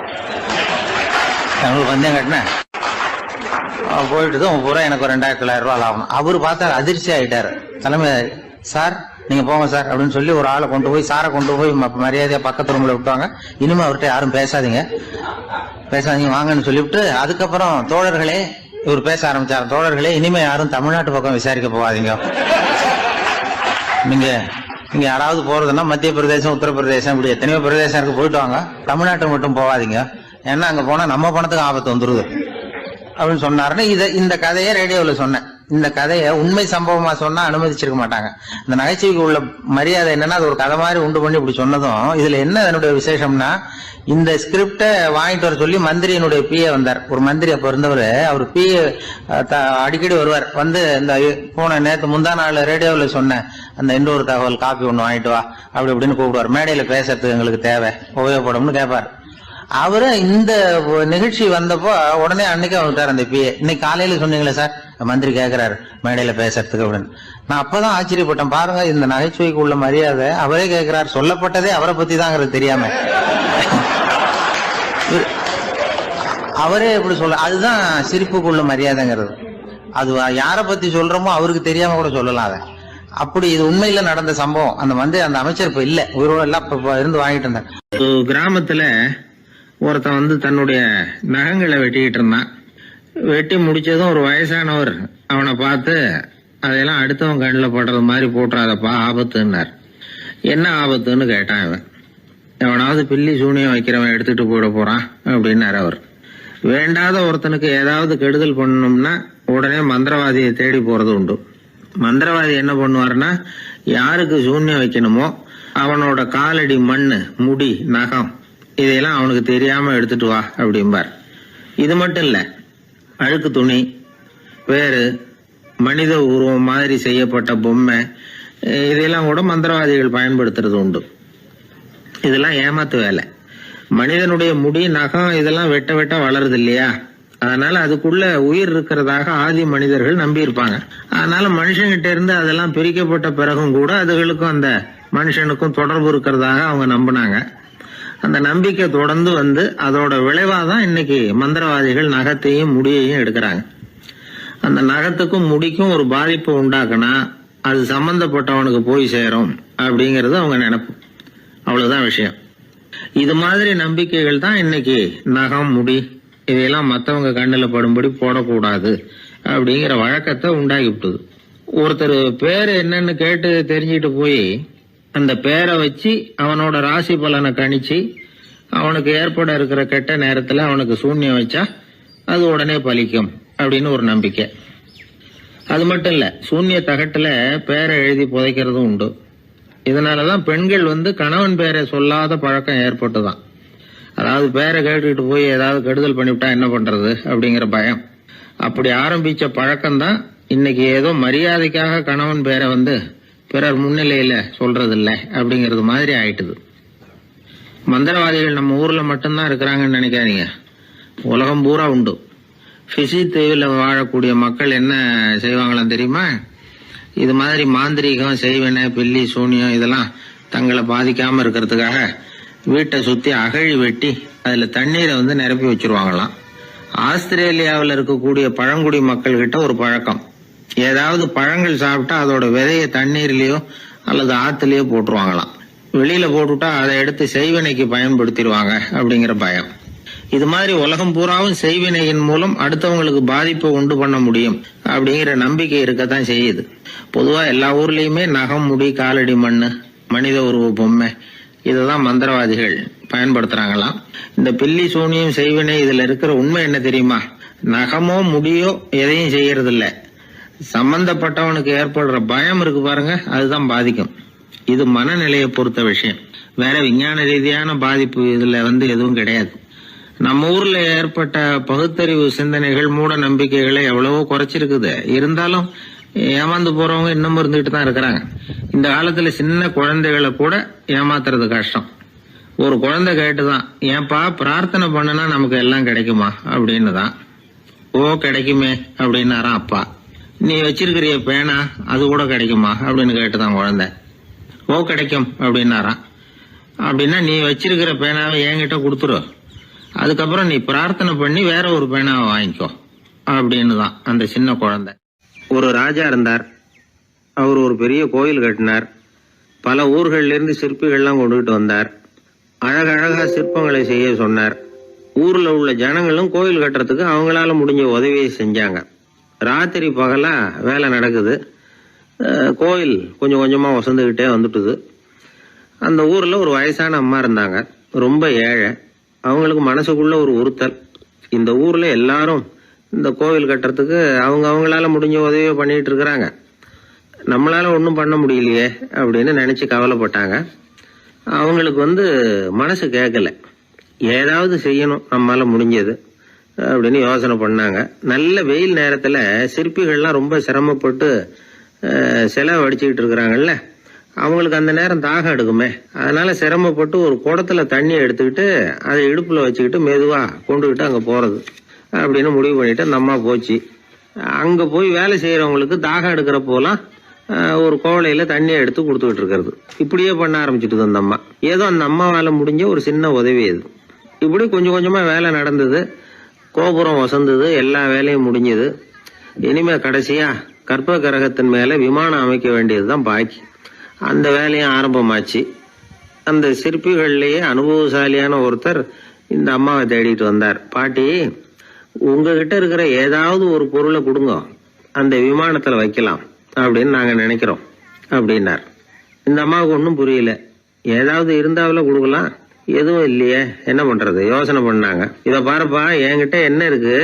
உங்களுக்கு பந்தயம் கட்டினேன் போயிட்டு உங்க பூரா எனக்கு ஒரு 2,900 ரூபாய் ஆகணும். அவரு பார்த்தா அதிர்ச்சி ஆயிட்டாரு. தலைமை சார் நீங்க போங்க சார் அப்படின்னு சொல்லி ஒரு ஆளை கொண்டு போய் சாரை கொண்டு போய் மரியாதையா பக்கத்து ரூம்ல விட்டாங்க. இனிமே அவர்கிட்ட யாரும் பேசாதீங்க வாங்கன்னு சொல்லிவிட்டு, அதுக்கப்புறம் தோழர்களே இவர் பேச ஆரம்பிச்சாரு. தோழர்களே இனிமே யாரும் தமிழ்நாட்டு பக்கம் விசாரிக்க போகாதீங்க. நீங்க யாராவது போறதுன்னா மத்திய பிரதேசம், உத்தரப்பிரதேசம், இப்படி எத்தனையோ பிரதேசம் இருக்கு, போயிட்டு வாங்க. தமிழ்நாட்டு மட்டும் போகாதீங்க, ஏன்னா அங்க போனா நம்ம பணத்துக்கு ஆபத்து வந்துருது அப்படின்னு சொன்னாருன்னு இந்த கதையை ரேடியோவில் சொன்னேன். இந்த கதையை உண்மை சம்பவமா சொன்னா அனுமதிச்சிருக்க மாட்டாங்க. இந்த நகைச்சுவைக்கு உள்ள மரியாதை என்னன்னா, அது ஒரு கதை மாதிரி உண்டு பண்ணி இப்படி சொன்னதும், இதுல என்ன அதனுடைய விசேஷம்னா, இந்த ஸ்கிரிப்டை வாங்கிட்டு வர சொல்லி மந்திரியினுடைய பிஏ வந்தார். ஒரு மந்திரி அப்ப இருந்தவர். அவர் பிஏ அடிக்கடி வருவார். வந்து இந்த போன நேற்று முந்தா நாள் ரேடியோவில் சொன்னேன் அந்த இன்னொரு தகவல் காப்பி ஒண்ணு வாங்கிட்டு வா அப்படி இப்படின்னு கூப்பிடுவார். மேடையில பேசுறதுக்கு எங்களுக்கு தேவை, உபயோகப்படும்னு கேட்பார். அவரு இந்த நிகழ்ச்சி வந்தப்போ உடனே அன்னைக்கு வந்துட்டார் அந்த பிஏ. இன்னைக்கு காலையில சொன்னீங்களே சார், மந்திரி கேட்கிறாரு மேடையில பேசுறதுக்கு அப்படின்னு. நான் அப்பதான் ஆச்சரியப்பட்டேன். பாருங்க, இந்த நகைச்சுவைக்கு உள்ள மரியாதை அவரே கேட்கிறார். சொல்லப்பட்டதே அவரை பத்தி தாங்கிறது தெரியாம அவரே எப்படி சொல்ல, அதுதான் சிரிப்புக்குள்ள மரியாதைங்கிறது. அது யாரை பத்தி சொல்றோமோ அவருக்கு தெரியாம கூட சொல்லலாம். அதை அப்படி இது உண்மையில நடந்த சம்பவம். அந்த அமைச்சர் இப்ப இல்ல, உயிரோட எல்லாம் இருந்து வாங்கிட்டு இருந்தார். கிராமத்துல ஒருத்தன் வந்து தன்னுடைய நகங்களை வெட்டிக்கிட்டு இருந்தான். வெட்டி முடிச்சதும் ஒரு வயசானவர் அவனை பார்த்து, அதையெல்லாம் அடுத்தவன் கண்ணில் படுறது மாதிரி போட்டுறாதப்பா, ஆபத்துன்னார். என்ன ஆபத்துன்னு கேட்டான் இவன். எவனாவது பில்லி சூனியம் வைக்கிறவன் எடுத்துட்டு போயிட போறான் அப்படின்னாரு அவர். வேண்டாத ஒருத்தனுக்கு ஏதாவது கெடுதல் பண்ணணும்னா உடனே மந்திரவாதியை தேடி போறது உண்டு. மந்திரவாதி என்ன பண்ணுவாருன்னா, யாருக்கு சூன்யம் வைக்கணுமோ அவனோட காலடி மண்ணு, முடி, நகம் இதையெல்லாம் அவனுக்கு தெரியாம எடுத்துட்டு வா அப்படிம்பார். இது மட்டும் இல்ல, அழுக்கு துணி, வேறு மனித உருவம் மாதிரி செய்யப்பட்ட பொம்மை இதையெல்லாம் கூட மந்திரவாதிகள் பயன்படுத்துறது உண்டு. இதெல்லாம் ஏமாத்து வேலை. மனிதனுடைய முடி, நகம் இதெல்லாம் வெட்ட வெட்ட வளருது இல்லையா, அதனால அதுக்குள்ள உயிர் இருக்கிறதாக ஆதி மனிதர்கள் நம்பி இருப்பாங்க. அதனால மனுஷங்கிட்ட இருந்து அதெல்லாம் பிரிக்கப்பட்ட பிறகும் கூட அதுகளுக்கும் அந்த மனுஷனுக்கும் தொடர்பு இருக்கிறதாக அவங்க நம்பினாங்க. அந்த நம்பிக்கை தொடர்ந்து வந்து அதோட விளைவாதான் இன்னைக்கு மந்திரவாதிகள் நகத்தையும் முடியையும் எடுக்கிறாங்க. அந்த நகத்துக்கும் முடிக்கும் ஒரு பாதிப்பு உண்டாக்குனா அது சம்பந்தப்பட்டவனுக்கு போய் சேரும் அப்படிங்கறது அவங்க நினைப்பு. அவ்வளவுதான் விஷயம். இது மாதிரி நம்பிக்கைகள் தான் இன்னைக்கு நகம், முடி இதையெல்லாம் மற்றவங்க கண்ணில் படும்படி போடக்கூடாது அப்படிங்கிற வழக்கத்தை உண்டாக்கி விட்டுது. ஒருத்தர் பேரு என்னன்னு கேட்டு தெரிஞ்சுட்டு போய் அந்த பேரை வச்சு அவனோட ராசி பலனை கணிச்சு அவனுக்கு ஏற்பட இருக்கிற கெட்ட நேரத்துல அவனுக்கு சூன்யம் வச்சா அது உடனே பலிக்கும் அப்படின்னு ஒரு நம்பிக்கை. அது மட்டும் இல்ல, சூன்ய தகட்டுல பேரை எழுதி புதைக்கிறதும் உண்டு. இதனாலதான் பெண்கள் வந்து கணவன் பேரை சொல்லாத பழக்கம் ஏற்பட்டுதான். அதாவது பேரை கேட்டுக்கிட்டு போய் ஏதாவது கெடுதல் பண்ணிவிட்டா என்ன பண்றது அப்படிங்கிற பயம். அப்படி ஆரம்பிச்ச பழக்கம்தான் இன்னைக்கு ஏதோ மரியாதைக்காக கணவன் பேரை வந்து பிறர் முன்னிலையில சொல்றது இல்லை அப்படிங்கறது மாதிரி ஆயிட்டுது. மந்திரவாதிகள் நம்ம ஊர்ல மட்டும்தான் இருக்கிறாங்கன்னு நினைக்காதீங்க, உலகம் பூரா உண்டு. பிசி தீவில் வாழக்கூடிய மக்கள் என்ன செய்வாங்களாம் தெரியுமா? இது மாதிரி மாந்திரீகம், செய்வன, பில்லி, சூனியம் இதெல்லாம் தங்களை பாதிக்காம இருக்கிறதுக்காக வீட்டை சுத்தி அகழி வெட்டி அதுல தண்ணீரை வந்து நிரப்பி வச்சிருவாங்களாம். ஆஸ்திரேலியாவில் இருக்கக்கூடிய பழங்குடி மக்கள் கிட்ட ஒரு பழக்கம், ஏதாவது பழங்கள் சாப்பிட்டா அதோட விதைய தண்ணீர்லயோ அல்லது ஆத்துலயோ போட்டுருவாங்களாம். வெளியில போட்டுட்டா அதை எடுத்து செய்வினைக்கு பயன்படுத்திடுவாங்க அப்படிங்கிற பயம். இது மாதிரி உலகம் பூராவும் செய்வினையின் மூலம் அடுத்தவங்களுக்கு பாதிப்பை உண்டு பண்ண முடியும் அப்படிங்கிற நம்பிக்கை இருக்கத்தான் செய்யுது. பொதுவா எல்லா ஊர்லயுமே நகம், முடி, காலடி மண்ணு, மனித உருவ பொம்மை இததான் மந்திரவாதிகள் பயன்படுத்துறாங்களாம். இந்த பில்லி, சூனியம், செய்வினை இதுல இருக்கிற உண்மை என்ன தெரியுமா? நகமோ முடியோ எதையும் செய்யறது இல்ல, சம்பந்தப்பட்டவனுக்கு ஏற்படுற பயம் இருக்கு பாருங்க, அதுதான் பாதிக்கும். இது மனநிலையை பொறுத்த விஷயம். வேற விஞ்ஞான ரீதியான பாதிப்பு இதுல வந்து எதுவும் கிடையாது. நம்ம ஊர்ல ஏற்பட்ட பகுத்தறிவு சிந்தனைகள், மூட நம்பிக்கைகளை எவ்வளவோ குறைச்சிருக்குது. இருந்தாலும் ஏமாந்து போறவங்க இன்னும் இருந்துகிட்டு தான் இருக்கிறாங்க. இந்த காலத்துல சின்ன குழந்தைகளை கூட ஏமாத்துறது கஷ்டம். ஒரு குழந்தை கேட்டுதான், ஏன்பா பிரார்த்தனை பண்ணுனா நமக்கு எல்லாம் கிடைக்குமா அப்படின்னு தான். ஓ கிடைக்குமே அப்படின்னாராம் அப்பா. நீ வச்சிருக்கிறிய பேனா அது கூட கிடைக்குமா அப்படின்னு கேட்டுதான் குழந்தை. ஓ கிடைக்கும் அப்படின்னாராம். அப்படின்னா நீ வச்சிருக்கிற பேனாவை என்கிட்ட கொடுத்துரு, அதுக்கப்புறம் நீ பிரார்த்தனை பண்ணி வேற ஒரு பேனாவை வாங்கிக்கோ அப்படின்னு தான் அந்த சின்ன குழந்தை. ஒரு ராஜா இருந்தார். அவர் ஒரு பெரிய கோயில் கட்டினார். பல ஊர்கள்ல இருந்து சிற்பிகள்லாம் கொண்டுகிட்டு வந்தார். அழகழகா சிற்பங்களை செய்ய சொன்னார். ஊர்ல உள்ள ஜனங்களும் கோயில் கட்டுறதுக்கு அவங்களால முடிஞ்ச உதவியை செஞ்சாங்க. ராத்திரி பகலா வேலை நடக்குது. கோயில் கொஞ்சம் கொஞ்சமா வசந்துகிட்டே வந்துட்டுது. அந்த ஊர்ல ஒரு வயசான அம்மா இருந்தாங்க, ரொம்ப ஏழை. அவங்களுக்கு மனசுக்குள்ள ஒரு உறுத்தல், இந்த ஊர்ல எல்லாரும் இந்த கோவில் கட்டுறதுக்கு அவங்களால முடிஞ்ச உதவியை பண்ணிட்டு இருக்கிறாங்க, நம்மளால ஒன்றும் பண்ண முடியலையே அப்படின்னு நினைச்சு கவலைப்பட்டாங்க. அவங்களுக்கு மனசு கேட்கல, ஏதாவது செய்யணும் நம்மளால முடிஞ்சது அப்படின்னு யோசனை பண்ணாங்க. நல்ல வெயில் நேரத்துல சிற்பிகள்லாம் ரொம்ப சிரமப்பட்டு சிலை வடிச்சுக்கிட்டு இருக்கிறாங்கல்ல, அவங்களுக்கு அந்த நேரம் தாகம் எடுக்குமே, அதனால சிரமப்பட்டு ஒரு குடத்துல தண்ணியை எடுத்துக்கிட்டு அதை இடுப்புல வச்சுக்கிட்டு மெதுவா கொண்டுகிட்டு அங்க போறது அப்படின்னு முடிவு பண்ணிட்டு அந்த அம்மா போச்சு. அங்க போய் வேலை செய்யறவங்களுக்கு தாகம் எடுக்கிற போலாம் ஒரு கோவலையில தண்ணியை எடுத்து கொடுத்துக்கிட்டு இருக்கிறது. இப்படியே பண்ண ஆரம்பிச்சுட்டு அந்த அம்மா. ஏதோ அந்த அம்மாவால முடிஞ்ச ஒரு சின்ன உதவி அது. இப்படி கொஞ்சம் கொஞ்சமா வேலை நடந்தது. கோபுரம் வசந்தது, எல்லா வேலையும் முடிஞ்சது. இனிமே கடைசியா கற்ப கிரகத்தின் மேல விமானம் அமைக்க வேண்டியதுதான் பாக்கி. அந்த வேலையும் ஆரம்பமாச்சு. அந்த சிற்பிகள்லயே அனுபவசாலியான ஒருத்தர் இந்த அம்மாவை தேடிட்டு வந்தார். பாட்டி, உங்ககிட்ட இருக்கிற ஏதாவது ஒரு பொருளை கொடுங்க, அந்த விமானத்துல வைக்கலாம் அப்படின்னு நாங்க நினைக்கிறோம் அப்படின்னார். இந்த அம்மாவுக்கு ஒன்றும் புரியல. ஏதாவது இருந்தாவில கொடுக்கலாம், எதுவும் இல்லையே, என்ன பண்றது யோசனை பண்ணாங்க. இத பாருப்பா, என்கிட்ட என்ன இருக்கு,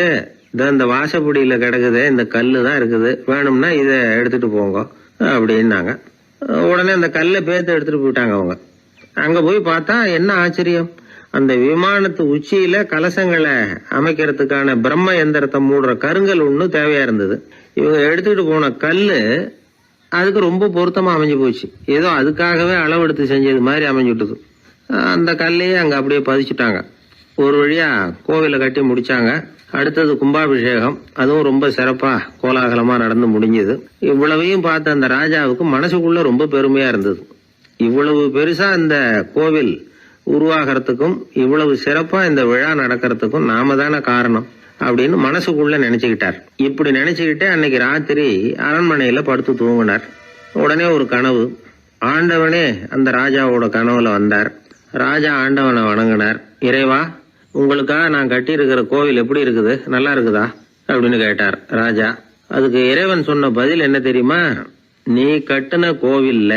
இந்த வாசப்படியில கிடக்குது, இந்த கல்லு தான் இருக்குது, வேணும்னா இத எடுத்துட்டு போங்க அப்படின்னாங்க. உடனே அந்த கல்லை பேத்து எடுத்துட்டு போயிட்டாங்க அவங்க. அங்க போய் பார்த்தா என்ன ஆச்சரியம், அந்த விமானத்து உச்சியில கலசங்களை அமைக்கிறதுக்கான பிரம்ம எந்திரத்தை மூடுற கருங்கல் ஒண்ணு தேவையா இருந்தது. இவங்க எடுத்துக்கிட்டு போன கல்லு அதுக்கு ரொம்ப பொருத்தமா அமைஞ்சு போச்சு. ஏதோ அதுக்காகவே அளவெடுத்து செஞ்சது மாதிரி அமைஞ்சுட்டுது. அந்த கல்லையே அங்க அப்படியே பதிச்சுட்டாங்க. ஒரு வழியா கோவிலை கட்டி முடிச்சாங்க. அடுத்தது கும்பாபிஷேகம். அதுவும் ரொம்ப சிறப்பா கோலாகலமா நடந்து முடிஞ்சது. இவ்வளவையும் பார்த்த அந்த ராஜாவுக்கு மனசுக்குள்ள ரொம்ப பெருமையா இருந்தது. இவ்வளவு பெருசா இந்த கோவில் உருவாகிறதுக்கும் இவ்வளவு சிறப்பா இந்த விழா நடக்கிறதுக்கும் நாம தானே காரணம் அப்படின்னு மனசுக்குள்ள நினைச்சுக்கிட்டார். இப்படி நினைச்சுக்கிட்டே அன்னைக்கு ராத்திரி அரண்மனையில படுத்து தூங்கினார். உடனே ஒரு கனவு. ஆண்டவனே அந்த ராஜாவோட கனவுல வந்தார். ராஜா ஆண்டவனை வணங்கினார். இறைவா, உங்களுக்காக நான் கட்டி இருக்கிற கோவில் எப்படி இருக்குது, நல்லா இருக்குதா அப்படின்னு கேட்டார் ராஜா. அதுக்கு இறைவன் சொன்ன பதில் என்ன தெரியுமா, நீ கட்டின கோவில்ல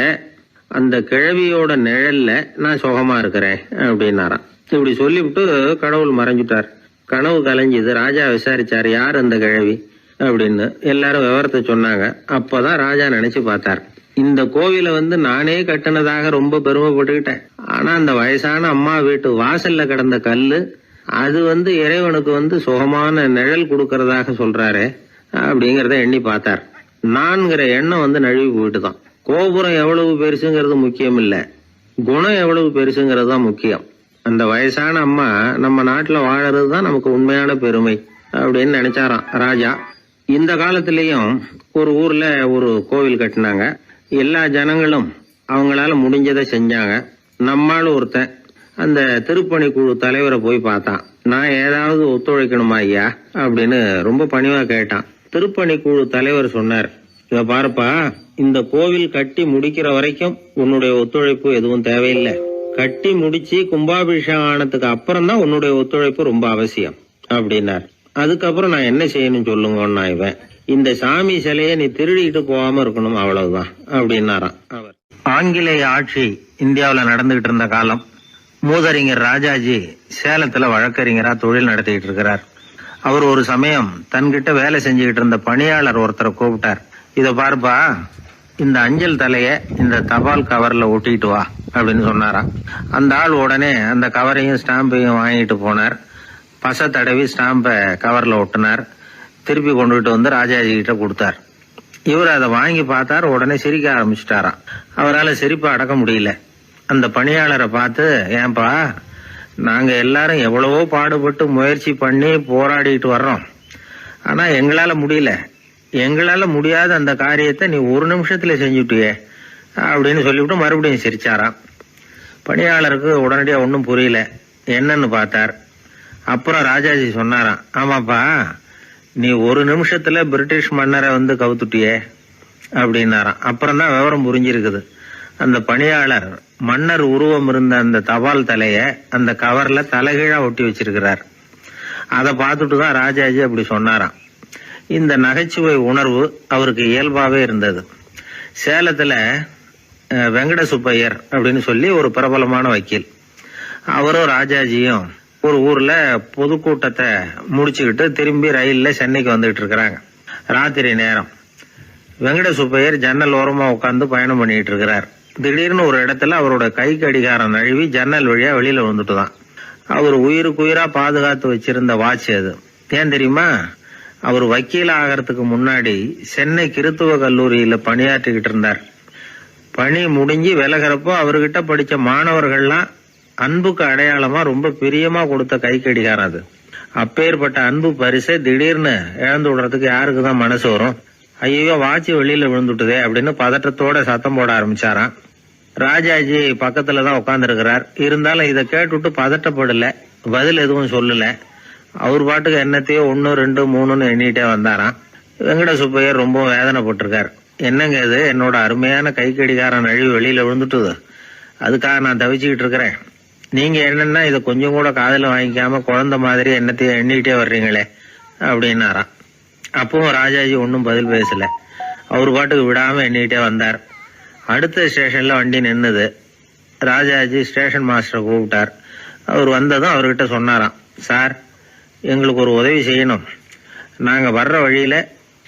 அந்த கிழவியோட நிழல்ல நான் சுகமா இருக்கிறேன் அப்படின்னாராம். இப்படி சொல்லிவிட்டு கடவுள் மறைஞ்சுட்டார். கனவு கலைஞ்சது. ராஜா விசாரிச்சார், யார் அந்த கிழவி அப்படின்னு. எல்லாரும் விவரத்தை சொன்னாங்க. அப்பதான் ராஜா நினைச்சு பார்த்தார், இந்த கோவிலை நானே கட்டினதாக ரொம்ப பெருமைப்பட்டுக்கிட்டேன். ஆனா அந்த வயசான அம்மா வீட்டு வாசல்ல கிடந்த கல்லு அது இறைவனுக்கு சுகமான நிழல் கொடுக்கறதாக சொல்றாரு அப்படிங்கறத எண்ணி பார்த்தார். நான்கிற எண்ணம் நழுவி போயிட்டுதான். கோபுரம் எவ்வளவு பெருசுங்கிறது முக்கியம் இல்ல, குணம் எவ்வளவு பெருசுங்கிறது தான் முக்கியம். அந்த வயசான அம்மா நம்ம நாட்டுல வாழறது தான் நமக்கு உண்மையான பெருமை அப்படின்னு நினைச்சாராம் ராஜா. இந்த காலத்திலயும் ஒரு ஊர்ல ஒரு கோவில் கட்டினாங்க. எல்லா ஜனங்களும் அவங்களால முடிஞ்சதை செஞ்சாங்க. நம்மால ஒருத்தன் அந்த திருப்பணி குழு தலைவரை போய் பார்த்தான். நான் ஏதாவது ஒத்துழைக்கணுமா ஐயா அப்படின்னு ரொம்ப பணிவா கேட்டான். திருப்பணி குழு தலைவர் சொன்னார், இத பாருப்பா, இந்த கோவில் கட்டி முடிக்கிற வரைக்கும் உன்னுடைய ஒத்துழைப்பு எதுவும் தேவையில்லை. கட்டி முடிச்சு கும்பாபிஷேகம் ஆனதுக்கு அப்புறம் தான் உன்னுடைய ஒத்துழைப்பு ரொம்ப அவசியம் அப்படின்னார். அதுக்கப்புறம் நான் என்ன செய்யணும் சொல்லுங்கன்னா, இவன் இந்த சாமி சிலையை நீ திருடிட்டு போகாம இருக்கணும், அவ்வளவுதான் அப்படின்னாராம் அவர். ஆங்கிலேய ஆட்சி இந்தியாவில் நடந்துகிட்டு இருந்த காலம். மூதறிஞர் ராஜாஜி சேலத்துல வழக்கறிஞரா தொழில் நடத்திக்கிட்டு இருக்கிறார். அவர் ஒரு சமயம் தன்கிட்ட வேலை செஞ்சுக்கிட்டு இருந்த பணியாளர் ஒருத்தரை கூப்பிட்டார். இத பாருப்பா, இந்த அஞ்சல் தலைய இந்த தபால் கவர்ல ஒட்டிட்டு வா அப்படின்னு சொன்னாராம். அந்த ஆள் உடனே அந்த கவரையும் ஸ்டாம்பையும் வாங்கிட்டு போனார். பசை தடவி ஸ்டாம்பை கவர்ல ஒட்டினார். திருப்பி கொண்டுகிட்டு ராஜாஜி கிட்ட கொடுத்தார். இவர் அதை வாங்கி பார்த்தார். உடனே சிரிக்க ஆரம்பிச்சிட்டாராம். அவரால் சிரிப்பை அடக்க முடியல. அந்த பணியாளரை பார்த்து, ஏன்பா, நாங்க எல்லாரும் எவ்வளவோ பாடுபட்டு முயற்சி பண்ணி போராடிட்டு வர்றோம், ஆனா எங்களால முடியல, எங்களால முடியாத அந்த காரியத்தை நீ ஒரு நிமிஷத்துல செஞ்சுட்டியே அப்படின்னு சொல்லிவிட்டு மறுபடியும் சிரிச்சாராம். பணியாளருக்கு உடனடியாக ஒன்றும் புரியல, என்னன்னு பார்த்தார். அப்புறம் ராஜாஜி சொன்னாராம், ஆமாப்பா, நீ ஒரு நிமிஷத்துல பிரிட்டிஷ் மன்னரை வந்து கவுத்துட்டியே அப்படின்னாராம். அப்புறம் தான் விவரம் புரிஞ்சிருக்குது. அந்த பணியாளர் மன்னர் உருவம் இருந்த அந்த தபால் தலைய அந்த கவர்ல தலைகீழா ஒட்டி வச்சிருக்கிறார். அதை பார்த்துட்டு தான் ராஜாஜி அப்படி சொன்னாராம். இந்த நகைச்சுவை உணர்வு அவருக்கு இயல்பாவே இருந்தது. சேலத்துல வெங்கட சுப்பையர் அப்படின்னு சொல்லி ஒரு பிரபலமான வக்கீல், அவரும் ராஜாஜியும் ஒரு ஊர்ல பொதுக்கூட்டத்தை முடிச்சுக்கிட்டு திரும்பி ரயில்ல சென்னைக்கு வந்துகிட்டு இருக்கிறாங்க. ராத்திரி நேரம். வெங்கட சுப்பையர் ஜன்னல் ஓரமா உட்காந்து பயணம் பண்ணிட்டு இருக்கிறார். திடீர்னு ஒரு இடத்துல அவரோட கை கடிகாரம் நழுவி ஜன்னல் வழியா வெளியில வந்துட்டு தான். அவர் உயிருக்குயிரா பாதுகாத்து வச்சிருந்த வாட்ச் அது. ஏன் தெரியுமா? அவர் வக்கீல் ஆகிறதுக்கு முன்னாடி சென்னை கிறித்துவ கல்லூரியில பணியாற்றிக்கிட்டு இருந்தார். பணி முடிஞ்சு விலகிறப்போ அவர்கிட்ட படிச்ச மாணவர்கள்லாம் அன்புக்கு அடையாளமா ரொம்ப பிரியமா கொடுத்த கை கடிகாரம் அது. அப்பேற்பட்ட அன்பு பரிசை திடீர்னு இழந்து விடுறதுக்கு யாருக்கு தான் மனசு வரும்? ஐயோ, வாட்சி வெளியில விழுந்துட்டுதே அப்படின்னு பதற்றத்தோட சத்தம் போட ஆரம்பிச்சாராம். ராஜாஜி பக்கத்துல தான் உட்கார்ந்து இருக்கிறார். இருந்தாலும் இதை கேட்டுவிட்டு பதட்டப்படல, பதில் எதுவும் சொல்லல. அவர் பாட்டுக்கு என்னத்தையோ 1, 2, 3ன்னு எண்ணிட்டே வந்தாராம். வெங்கட சுப்பையர் ரொம்ப வேதனைப்பட்டிருக்கார். என்னங்க இது, என்னோட அருமையான கை கடிகாரம் நழுவி வெளியில விழுந்துட்டுது, அதுக்காக நான் தவிச்சுக்கிட்டு இருக்கிறேன். நீங்க என்னன்னா இதை கொஞ்சம் கூட காதுல வாங்கிக்காம குழந்தை மாதிரி என்னத்தையும் எண்ணிக்கிட்டே வர்றீங்களே அப்படின்னாராம். அப்பவும் ராஜாஜி ஒன்னும் பதில் பேசல. அவர் பாட்டுக்கு விடாம எண்ணிக்கிட்டே வந்தார். அடுத்த ஸ்டேஷன்ல வண்டி நின்னுது. ராஜாஜி ஸ்டேஷன் மாஸ்டரை கூப்பிட்டார். அவர் வந்ததும் அவர்கிட்ட சொன்னாராம், சார், எங்களுக்கு ஒரு உதவி செய்யணும். நாங்க வர்ற வழியில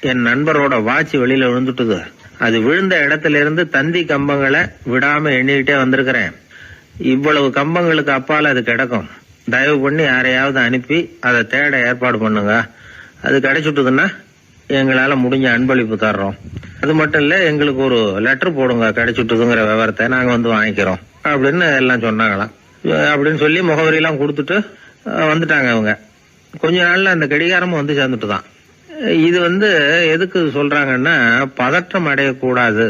என் நண்பரோட வாட்சி வெளியில விழுந்துட்டுது. அது விழுந்த இடத்துல இருந்து தந்தி கம்பங்களை விடாம எண்ணிக்கிட்டே வந்திருக்கிறேன். இவ்வளவு கம்பங்களுக்கு அப்பால அது கிடக்கும். தயவு பண்ணி யாரையாவது அனுப்பி அதை தேட ஏற்பாடு பண்ணுங்க. அது கிடைச்சுட்டுதுன்னா எங்களால முடிஞ்ச அன்பளிப்பு தர்றோம். அது மட்டும் இல்ல, எங்களுக்கு ஒரு லெட்டர் போடுங்க, கிடைச்சுட்டுதுங்கிற விவரத்தை நாங்க வந்து வாங்கிக்கிறோம் அப்படின்னு எல்லாம் சொன்னாங்களாம். அப்படின்னு சொல்லி முகவரியெல்லாம் கொடுத்துட்டு வந்துட்டாங்க அவங்க. கொஞ்ச நாள்ல அந்த கடிகாரமும் வந்து சேர்ந்துட்டு தான். இது எதுக்கு சொல்றாங்கன்னா, பதற்றம் அடையக்கூடாது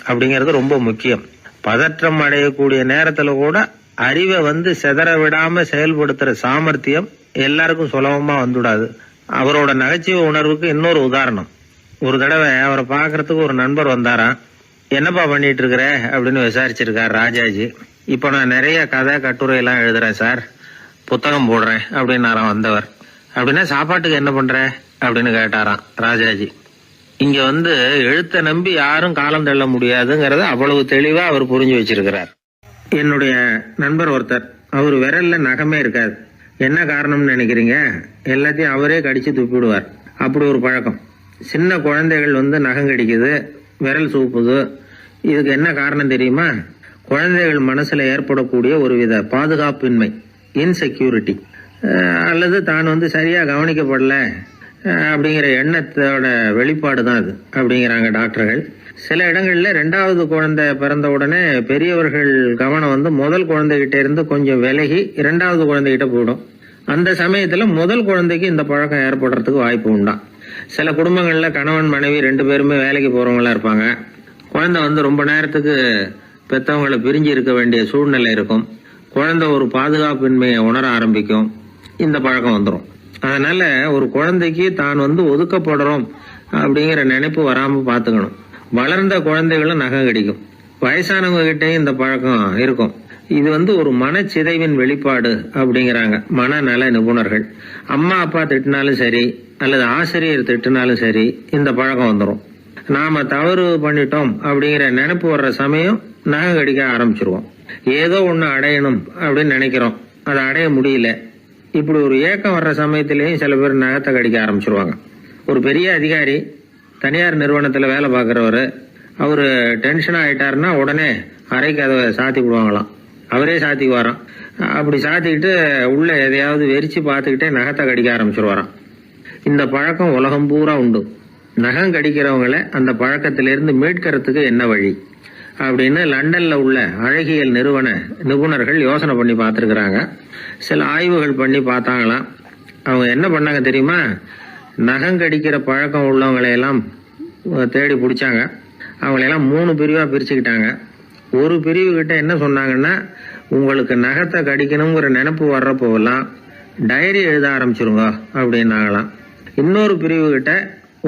அப்படிங்கறது ரொம்ப முக்கியம். பதற்றம் அடையக்கூடிய நேரத்துல கூட அறிவை சிதற விடாம செயல்படுத்துற சாமர்த்தியம் எல்லாருக்கும் சுலபமா வந்துடாது. அவரோட நகைச்சுவை உணர்வுக்கு இன்னொரு உதாரணம். ஒரு தடவை அவரை பாக்குறதுக்கு ஒரு நண்பர் வந்தாராம். என்னப்பா பண்ணிட்டு இருக்கிற அப்படின்னு விசாரிச்சிருக்காரு ராஜாஜி. இப்ப நான் நிறைய கதை கட்டுரை எல்லாம் எழுதுறேன் சார், புத்தகம் போடுறேன் அப்படின்னாராம் வந்தவர். அப்படின்னா சாப்பாட்டுக்கு என்ன பண்ற அப்படின்னு கேட்டாராம் ராஜாஜி. இங்க எழுத்த நம்பி யாரும் காலம் தள்ள முடியாதுங்கிறத அவ்வளவு தெளிவா அவர் புரிஞ்சு வச்சிருக்கிறார். என்னுடைய நண்பர் ஒருத்தர், அவர் விரல்ல நகமே இருக்காது. என்ன காரணம்னு நினைக்கிறீங்க? எல்லாத்தையும் அவரே கடிச்சு துப்பிடுவார். அப்படி ஒரு பழக்கம். சின்ன குழந்தைகள் நகம் கடிக்குது, விரல் சூப்புது. இதுக்கு என்ன காரணம் தெரியுமா? குழந்தைகள் மனசுல ஏற்படக்கூடிய ஒருவித பாதுகாப்பின்மை, இன்செக்யூரிட்டி, அல்லது தான் சரியா கவனிக்கப்படல அப்படிங்கிற எண்ணத்தோட வெளிப்பாடு தான் அது அப்படிங்கிறாங்க டாக்டர்கள். சில இடங்கள்ல 2வது குழந்தை பிறந்த உடனே பெரியவர்கள் கவனம் முதல் குழந்தைகிட்ட இருந்து கொஞ்சம் விலகி 2வது குழந்தைகிட்ட போயிடும். அந்த சமயத்துல முதல் குழந்தைக்கு இந்த பழக்கம் ஏற்படுறதுக்கு வாய்ப்பு உண்டாம். சில குடும்பங்கள்ல கணவன் மனைவி 2 பேருமே வேலைக்கு போறவங்களா இருப்பாங்க. குழந்தை ரொம்ப நேரத்துக்கு பெத்தவங்களை பிரிஞ்சு இருக்க வேண்டிய சூழ்நிலை இருக்கும். குழந்தை ஒரு பாதுகாப்பின்மையை உணர ஆரம்பிக்கும். இந்த பழக்கம் வந்துடும். அதனால ஒரு குழந்தைக்கு தான் ஒதுக்கப்படுறோம் அப்படிங்கிற நினைப்பு வராம பாத்துக்கணும். வளர்ந்த குழந்தைகளும் நகம் கடிக்கும். வயசானவங்க கிட்டையும் இந்த பழக்கம் இருக்கும். இது ஒரு மனச்சிதைவின் வெளிப்பாடு அப்படிங்கிறாங்க மனநல நிபுணர்கள். அம்மா அப்பா திட்டினாலும் சரி, அல்லது ஆசிரியர் திட்டினாலும் சரி, இந்த பழக்கம் வந்துடும். நாம தவறு பண்ணிட்டோம் அப்படிங்கிற நினைப்பு வர்ற சமயம் நகம் கடிக்க ஆரம்பிச்சிருவோம். ஏதோ ஒண்ணு அடையணும் அப்படின்னு நினைக்கிறோம், அதை அடைய முடியல. இப்படி ஒரு ஏக்கம் வர்ற சமயத்திலேயும் சில பேர் நகத்தை கடிக்க ஆரம்பிச்சிருவாங்க. ஒரு பெரிய அதிகாரி, தனியார் நிறுவனத்துல வேலை பார்க்கிறவரு, அவரு டென்ஷன் ஆயிட்டாருன்னா உடனே அறைக்கு அதை சாத்தி விடுவாங்களாம். அவரே சாத்திக்குவாராம். அப்படி சாத்திக்கிட்டு உள்ள எதையாவது வெறிச்சு பார்த்துக்கிட்டே நகத்தை கடிக்க ஆரம்பிச்சிருவாராம். இந்த பழக்கம் உலகம் பூரா உண்டு. நகம் கடிக்கிறவங்களை அந்த பழக்கத்திலிருந்து மீட்கிறதுக்கு என்ன வழி அப்படின்னு லண்டன்ல உள்ள அழகியல் நிறுவன நிபுணர்கள் யோசனை பண்ணி பார்த்திருக்கிறாங்க. சில ஆய்வுகள் பண்ணி பார்த்தாங்களாம். அவங்க என்ன பண்ணாங்க தெரியுமா? நகம் கடிக்கிற பழக்கம் உள்ளவங்களையெல்லாம் தேடி பிடிச்சாங்க. அவங்களையெல்லாம் 3 பிரிவா பிரிச்சுக்கிட்டாங்க. ஒரு பிரிவு கிட்ட என்ன சொன்னாங்கன்னா, உங்களுக்கு நகத்தை கடிக்கணுங்கிற நினைப்பு வர்றப்போவெல்லாம் டைரி எழுத ஆரம்பிச்சிருங்க அப்படின்னாங்களாம். இன்னொரு பிரிவு கிட்ட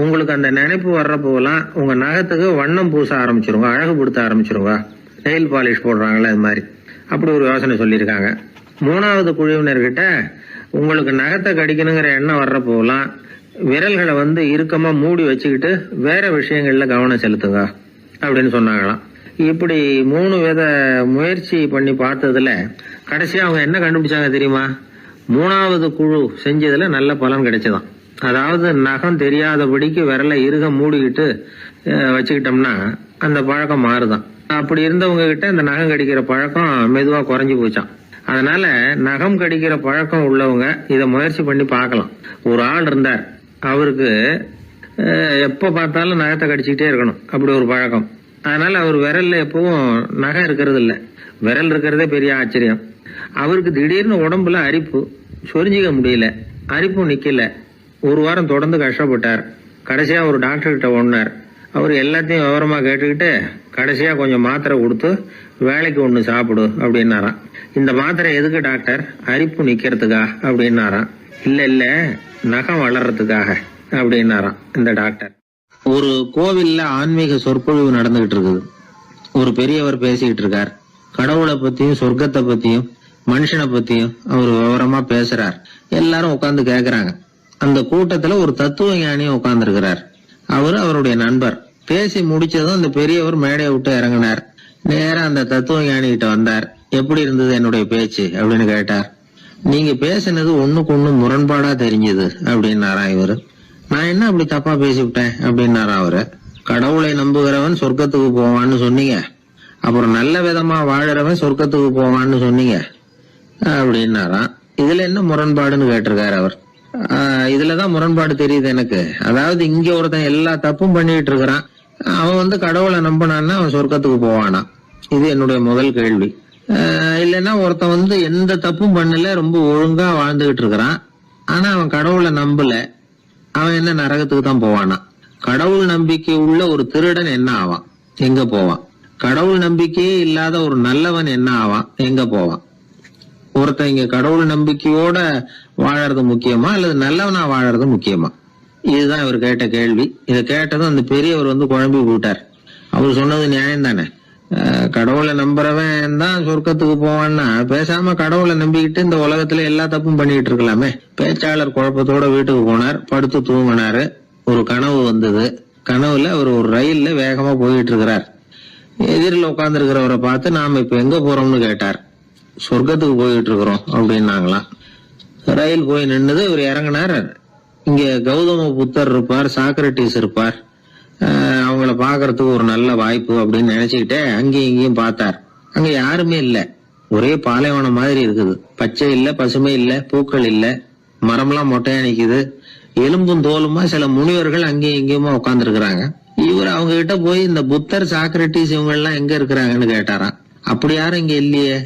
உங்களுக்கு அந்த நினைப்பு வர்றப்போவெல்லாம் உங்க நகத்துக்கு வண்ணம் பூச ஆரம்பிச்சிருங்க, அழகுபடுத்த ஆரம்பிச்சிருங்க, நெயில் பாலிஷ் போடுறாங்களே அது மாதிரி, அப்படி ஒரு யோசனை சொல்லியிருக்காங்க. மூணாவது குழுவினர்கிட்ட உங்களுக்கு நகத்தை கடிக்கணுங்கிற எண்ணம் வர்றப்போவெல்லாம் விரல்களை இறுக்கமா மூடி வச்சுக்கிட்டு வேற விஷயங்கள்ல கவனம் செலுத்துங்க அப்படின்னு சொன்னாங்களாம். இப்படி 3 வித முயற்சி பண்ணி பார்த்ததுல கடைசியா அவங்க என்ன கண்டுபிடிச்சாங்க தெரியுமா? 3வது குழு செஞ்சதுல நல்ல பலன் கிடைச்சதாம். அதாவது நகம் தெரியாதபடிக்கு விரலை இறுக மூடிக்கிட்டு வச்சுக்கிட்டோம்னா அந்த பழக்கம் மாறுதான். அப்படி இருந்தவங்க கிட்ட இந்த நகம் கடிக்கிற பழக்கம் மெதுவா குறைஞ்சு போச்சான். அதனால நகம் கடிக்கிற பழக்கம் உள்ளவங்க இதை முயற்சி பண்ணி பார்க்கலாம். ஒரு ஆள் இருந்தார், அவருக்கு எப்ப பார்த்தாலும் நகத்தை கடிச்சுக்கிட்டே இருக்கணும், அப்படி ஒரு பழக்கம். அதனால அவர் விரல்ல எப்பவும் நகம் இருக்கிறது இல்ல, விரல் இருக்கிறதே பெரிய ஆச்சரியம். அவருக்கு திடீர்னு உடம்புல அரிப்பு, சொரிஞ்சிக்க முடியல, அரிப்பும் நிக்கல. ஒரு வாரம் தொடர்ந்து கஷ்டப்பட்டார். கடைசியா ஒரு டாக்டர் கிட்ட ஓடினார். அவர் எல்லாத்தையும் விவரமா கேட்டுக்கிட்டு கடைசியா கொஞ்சம் மாத்திரை கொடுத்து வேலைக்கு ஒண்ணு சாப்பிடு அப்படின்னாராம். இந்த மாத்திரை எதுக்கு டாக்டர்? அரிப்பு நிக்கிறதுக்கா அப்படின்னாராம். இல்ல நகம் வளர்றதுக்காக அப்படின்னாராம் இந்த டாக்டர். ஒரு கோவில்ல ஆன்மீக சொற்பொழிவு நடந்துகிட்டு இருக்குது. ஒரு பெரியவர் பேசிக்கிட்டு இருக்கார். கடவுளை பத்தியும் சொர்க்கத்தை பத்தியும் மனுஷனை பத்தியும் அவர் விவரமா பேசுறார். எல்லாரும் உட்கார்ந்து கேக்குறாங்க. அந்த கூட்டத்துல ஒரு தத்துவ ஞானியும் உட்கார்ந்து இருக்கிறார். அவரு அவருடைய நண்பர். பேசி முடிச்சதும் அந்த பெரியவர் மேடையை விட்டு இறங்கினார். நேரா அந்த தத்துவ ஞானி கிட்ட வந்தார். எப்படி இருந்தது என்னுடைய பேச்சு அப்படின்னு கேட்டார். நீங்க பேசினது ஒண்ணுக்கு ஒண்ணு முரண்பாடா தெரிஞ்சது அப்படின்னாராம் இவரு. நான் என்ன அப்படி தப்பா பேசிவிட்டேன் அப்படின்னாராம் அவரு. கடவுளை நம்புகிறவன் சொர்க்கத்துக்கு போவான்னு சொன்னீங்க, அப்புறம் நல்ல விதமா வாழறவன் சொர்க்கத்துக்கு போவான்னு சொன்னீங்க அப்படின்னாராம். இதுல என்ன முரண்பாடுன்னு கேட்டிருக்காரு அவர். இதுலதான் முரண்பாடு தெரியுது எனக்கு. அதாவது இங்க ஒருத்தன் எல்லா தப்பும் பண்ணிட்டு இருக்கிறான், அவன் கடவுளை நம்பினான்னா அவன் சொர்க்கத்துக்கு போவானா? இது என்னுடைய முதல் கேள்வி. இல்லைன்னா ஒருத்தன் எந்த தப்பும் பண்ணல, ரொம்ப ஒழுங்கா வாழ்ந்துகிட்டு இருக்கிறான், ஆனா அவன் கடவுளை நம்பல, அவன் என்ன நரகத்துக்கு தான் போவானா? கடவுள் நம்பிக்கை உள்ள ஒரு திருடன் என்ன ஆவான், எங்க போவான்? கடவுள் நம்பிக்கையே இல்லாத ஒரு நல்லவன் என்ன ஆவான், எங்க போவான்? ஒருத்தன் இங்க கடவுள் நம்பிக்கையோட வாழறது முக்கியமா அல்லது நல்லவனா வாழறது முக்கியமா? இதுதான் இவர் கேட்ட கேள்வி. இதை கேட்டதும் அந்த பெரியவர் குழம்பி போட்டார். அவர் சொன்னது நியாயம் தானே. கடவுளை நம்புறவன் தான் சொர்க்கத்துக்கு போவான்னா பேசாம கடவுளை நம்பிக்கிட்டு இந்த உலகத்துல எல்லா தப்பும் பண்ணிட்டு இருக்கலாமே. பேச்சாளர் குழப்பத்தோட வீட்டுக்கு போனார். படுத்து தூங்கினாரு. ஒரு கனவு வந்தது. கனவுல அவர் ஒரு ரயில்ல வேகமா போயிட்டு இருக்கிறார். எதிரில் உட்கார்ந்து இருக்கிறவரை பார்த்து நாம இப்ப எங்க போறோம்னு கேட்டார். சொர்க்கத்துக்கு போயிட்டு இருக்கிறோம் அப்படின்னாங்களாம். ரயில் போய் நின்னுது. இவர் இறங்கினார். இங்க கௌதம புத்தர் இருப்பார், சாக்ரட்டிஸ் இருப்பார், அவங்கள பாக்குறதுக்கு ஒரு நல்ல வாய்ப்பு அப்படின்னு நினைச்சுக்கிட்டே அங்கேயும் இங்கேயும் பார்த்தார். அங்க யாருமே இல்ல. ஒரே பாலைவனம் மாதிரி இருக்குது. பச்சை இல்ல, பசுமை இல்ல, பூக்கள் இல்ல, மரம்லாம் மொட்டையா நிக்குது. எலும்பும் தோலுமா சில முனிவர்கள் அங்கேயும் இங்கேயுமா உட்கார்ந்து இருக்கிறாங்க. இவர் அவங்க கிட்ட போய் இந்த புத்தர், சாக்ரட்டிஸ் இவங்க எல்லாம் எங்க இருக்கிறாங்கன்னு கேட்டாராம். அப்படி யாரும் இங்க இல்லையே,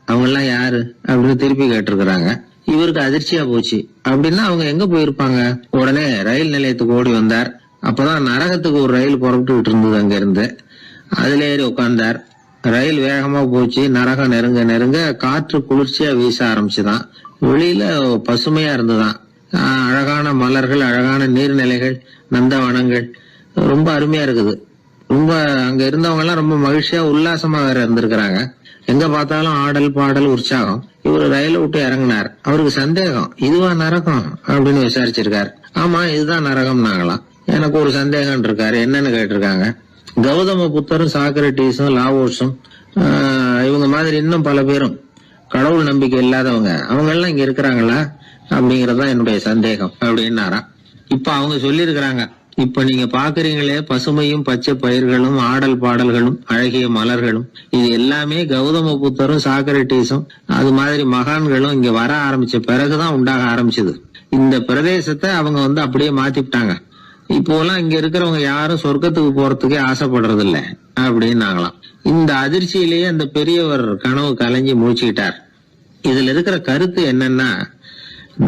அவங்க எல்லாம் யாரு அப்படின்னு திருப்பி கேட்டிருக்கிறாங்க. இவருக்கு அதிர்ச்சியா போச்சு. அப்படின்னா அவங்க எங்க போயிருப்பாங்க? உடனே ரயில் நிலையத்துக்கு ஓடி வந்தார். அப்பதான் நரகத்துக்கு ஒரு ரயில் புறப்பட்டு இருந்தது. அங்க இருந்து அதுல ஏறி உட்கார்ந்தார். ரயில் வேகமா போச்சு. நரகம் நெருங்க நெருங்க காற்று குளிர்ச்சியா வீச ஆரம்பிச்சுதான். வெளியில பசுமையா இருந்துதான். அழகான மலர்கள், அழகான நீர்நிலைகள், நந்தவனங்கள், ரொம்ப அருமையா இருக்குது. ரொம்ப அங்க இருந்தவங்க எல்லாம் ரொம்ப மகிழ்ச்சியா உல்லாசமா வேற இருந்திருக்கிறாங்க. எங்க பார்த்தாலும் ஆடல் பாடல் உற்சாகம். இவர் ரயில விட்டு இறங்கினார். அவருக்கு சந்தேகம், இதுவா நரகம் அப்படின்னு விசாரிச்சிருக்காரு. ஆமா இதுதான் நரகம் நாங்களாம். எனக்கு ஒரு சந்தேகம் இருக்காரு. என்னன்னு கேட்டிருக்காங்க. கௌதம புத்தரும் சாக்ரட்டிஸும் லாவோஸும் இவங்க மாதிரி இன்னும் பல பேரும் கடவுள் நம்பிக்கை இல்லாதவங்க அவங்க எல்லாம் இங்க இருக்கிறாங்களா அப்படிங்கறதுதான் என்னுடைய சந்தேகம் அப்படின்னாராம். இப்ப அவங்க சொல்லியிருக்கிறாங்க, இப்ப நீங்க பாக்குறீங்களே பசுமையும் பச்சை பயிர்களும் ஆடல் பாடல்களும் அழகிய மலர்களும், இது எல்லாமே கௌதம புத்தரும் சாக்ரட்டிஸும் அது மாதிரி மகான்களும் இங்க வர ஆரம்பிச்ச பிறகுதான் உண்டாக ஆரம்பிச்சது. இந்த பிரதேசத்தை அவங்க அப்படியே மாத்திவிட்டாங்க. இப்போலாம் இங்க இருக்கிறவங்க யாரும் சொர்க்கத்துக்கு போறதுக்கே ஆசைப்படுறது இல்ல அப்படின்னாங்களாம். இந்த அதிர்ச்சியிலேயே அந்த பெரியவர் கனவு கலைஞ்சி மூச்சுக்கிட்டார். இதுல இருக்கிற கருத்து என்னன்னா,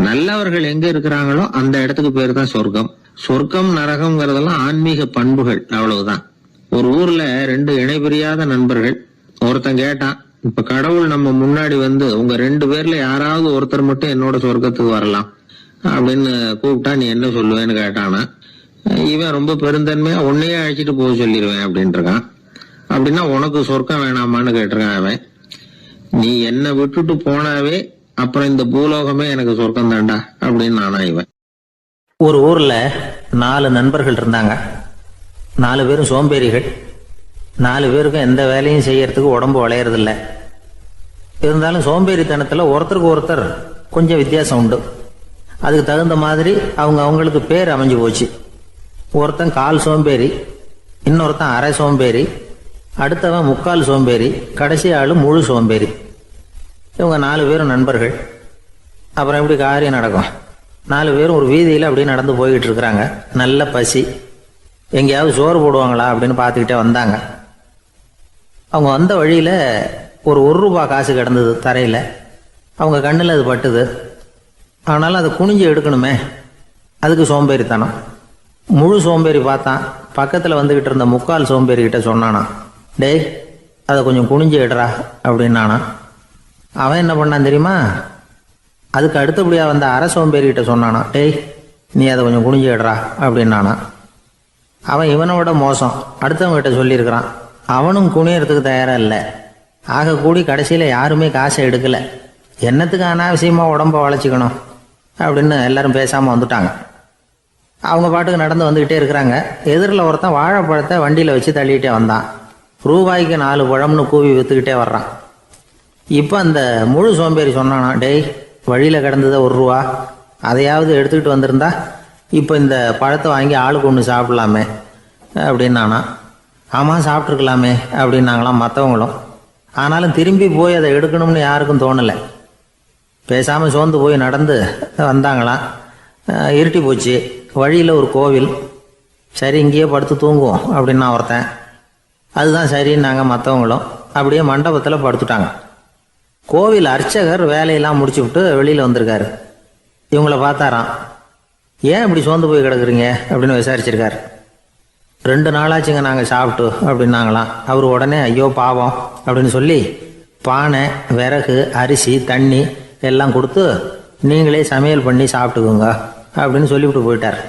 நல்லவர்கள் எங்க இருக்கிறாங்களோ அந்த இடத்துக்கு பேர் தான் சொர்க்கம். சொர்க்கம் நரகம்ங்கிறதெல்லாம் ஆன்மீக பண்புகள், அவ்வளவுதான். ஒரு ஊர்ல 2 இணைபிரியாத நண்பர்கள். ஒருத்தன் கேட்டான், இப்ப கடவுள் நம்ம முன்னாடி வந்து உங்க 2 பேர்ல யாராவது ஒருத்தர் மட்டும் என்னோட சொர்க்கத்துக்கு வரலாம் அப்படின்னு கூப்பிட்டா நீ என்ன சொல்லுவேன்னு கேட்டானா, இவன் ரொம்ப பெருந்தன்மையா உன்னையே அழைச்சிட்டு போக சொல்லிடுவேன் அப்படின்ட்டு இருக்கான். அப்படின்னா உனக்கு சொர்க்கம் வேணாமான்னு கேட்டிருக்கான் அவன். நீ என்னை விட்டுட்டு போனாவே அப்புறம் இந்த பூலோகமே எனக்கு சொர்க்கம் தாண்டா அப்படின்னு நானா இவன். ஒரு ஊர்ல 4 நண்பர்கள் இருந்தாங்க. 4 பேரும் சோம்பேறிகள். 4 பேருக்கும் எந்த வேலையும் செய்யறதுக்கு உடம்பு வளையறதில்ல. இருந்தாலும் சோம்பேறித்தனத்துல ஒருத்தருக்கு ஒருத்தர் கொஞ்சம் வித்தியாசம் உண்டு. அதுக்கு தகுந்த மாதிரி அவங்களுக்கு பேர் அமைஞ்சு போச்சு. ஒருத்தன் கால் சோம்பேறி, இன்னொருத்தன் அரை சோம்பேறி, அடுத்தவன் முக்கால் சோம்பேறி, கடைசி ஆளு முழு சோம்பேறி. இவங்க 4 பேரும் நண்பர்கள். அப்புறம் எப்படி காரியம் நடக்கும்? 4 பேரும் ஒரு வீதியில் அப்படியே நடந்து போய்கிட்டு இருக்கிறாங்க. நல்ல பசி. எங்கேயாவது சோறு போடுவாங்களா அப்படின்னு பார்த்துக்கிட்டே வந்தாங்க. அவங்க வந்த வழியில் ஒரு ரூபா காசு கிடந்தது தரையில். அவங்க கண்ணில் அது பட்டுது. ஆனாலும் அதை குனிஞ்சு எடுக்கணுமே, அதுக்கு சோம்பேறித்தனம். முழு சோம்பேறி பார்த்தான். பக்கத்தில் வந்துக்கிட்டு இருந்த முக்கால் சோம்பேறிக்கிட்ட சொன்னானா, டேய் அதை கொஞ்சம் குனிஞ்சு எடுறா அப்படின்னானா. அவன் என்ன பண்ணான் தெரியுமா? அதுக்கு அடுத்தபடியாக வந்த அரை சோம்பேறிக்கிட்ட சொன்னானா, டேய் நீ அதை கொஞ்சம் குனிஞ்சு எடுறா அப்படின்னானா. அவன் இவனை விட மோசம். அடுத்தவங்ககிட்ட சொல்லியிருக்கிறான். அவனும் குனியறதுக்கு தயாராக இல்லை. ஆக கூடி கடைசியில் யாருமே காசை எடுக்கலை. என்னத்துக்கு அனாவசியமாக உடம்ப வளைச்சிக்கணும் அப்படின்னு எல்லாரும் பேசாமல் வந்துட்டாங்க. அவங்க பாட்டுக்கு நடந்து வந்துக்கிட்டே இருக்கிறாங்க. எதிரில் ஒருத்தன் வாழைப்பழத்தை வண்டியில் வச்சு தள்ளிக்கிட்டே வந்தான். ரூபாய்க்கு 4 பழம்னு கூவி விற்றுக்கிட்டே வர்றான். இப்போ அந்த முழு சோம்பேறி சொன்னானா, டேய் வழியில் கிடந்ததை ரூபா, அதையாவது எடுத்துக்கிட்டு வந்திருந்தா இப்போ இந்த பழத்தை வாங்கி ஆளுக்கு ஒன்று சாப்பிடலாமே அப்படின்னானா. ஆமாம் சாப்பிட்ருக்கலாமே அப்படின்னாங்களாம் மற்றவங்களும். ஆனாலும் திரும்பி போய் அதை எடுக்கணும்னு யாருக்கும் தோணலை. பேசாமல் சோர்ந்து போய் நடந்து வந்தாங்களாம். இருட்டி போச்சு. வழியில் ஒரு கோவில். சரி இங்கேயே படுத்து தூங்குவோம் அப்படின்னா ஒருத்தன். அதுதான் சரின்னாங்க மற்றவங்களும். அப்படியே மண்டபத்தில் படுத்துட்டாங்க. கோவில் அர்ச்சகர் வேலையெல்லாம் முடிச்சு விட்டு வெளியில் வந்திருக்காரு. இவங்கள பார்த்தாராம். ஏன் இப்படி சோர்ந்து போய் கிடக்குறீங்க அப்படின்னு விசாரிச்சிருக்காரு. 2 நாளாச்சுங்க நாங்கள் சாப்பிட்டு அப்படின்னாங்களாம். அவர் உடனே ஐயோ பாவம் அப்படின்னு சொல்லி பானை, விறகு, அரிசி, தண்ணி எல்லாம் கொடுத்து நீங்களே சமையல் பண்ணி சாப்பிட்டுக்கோங்க அப்படின்னு சொல்லிவிட்டு போயிட்டார்.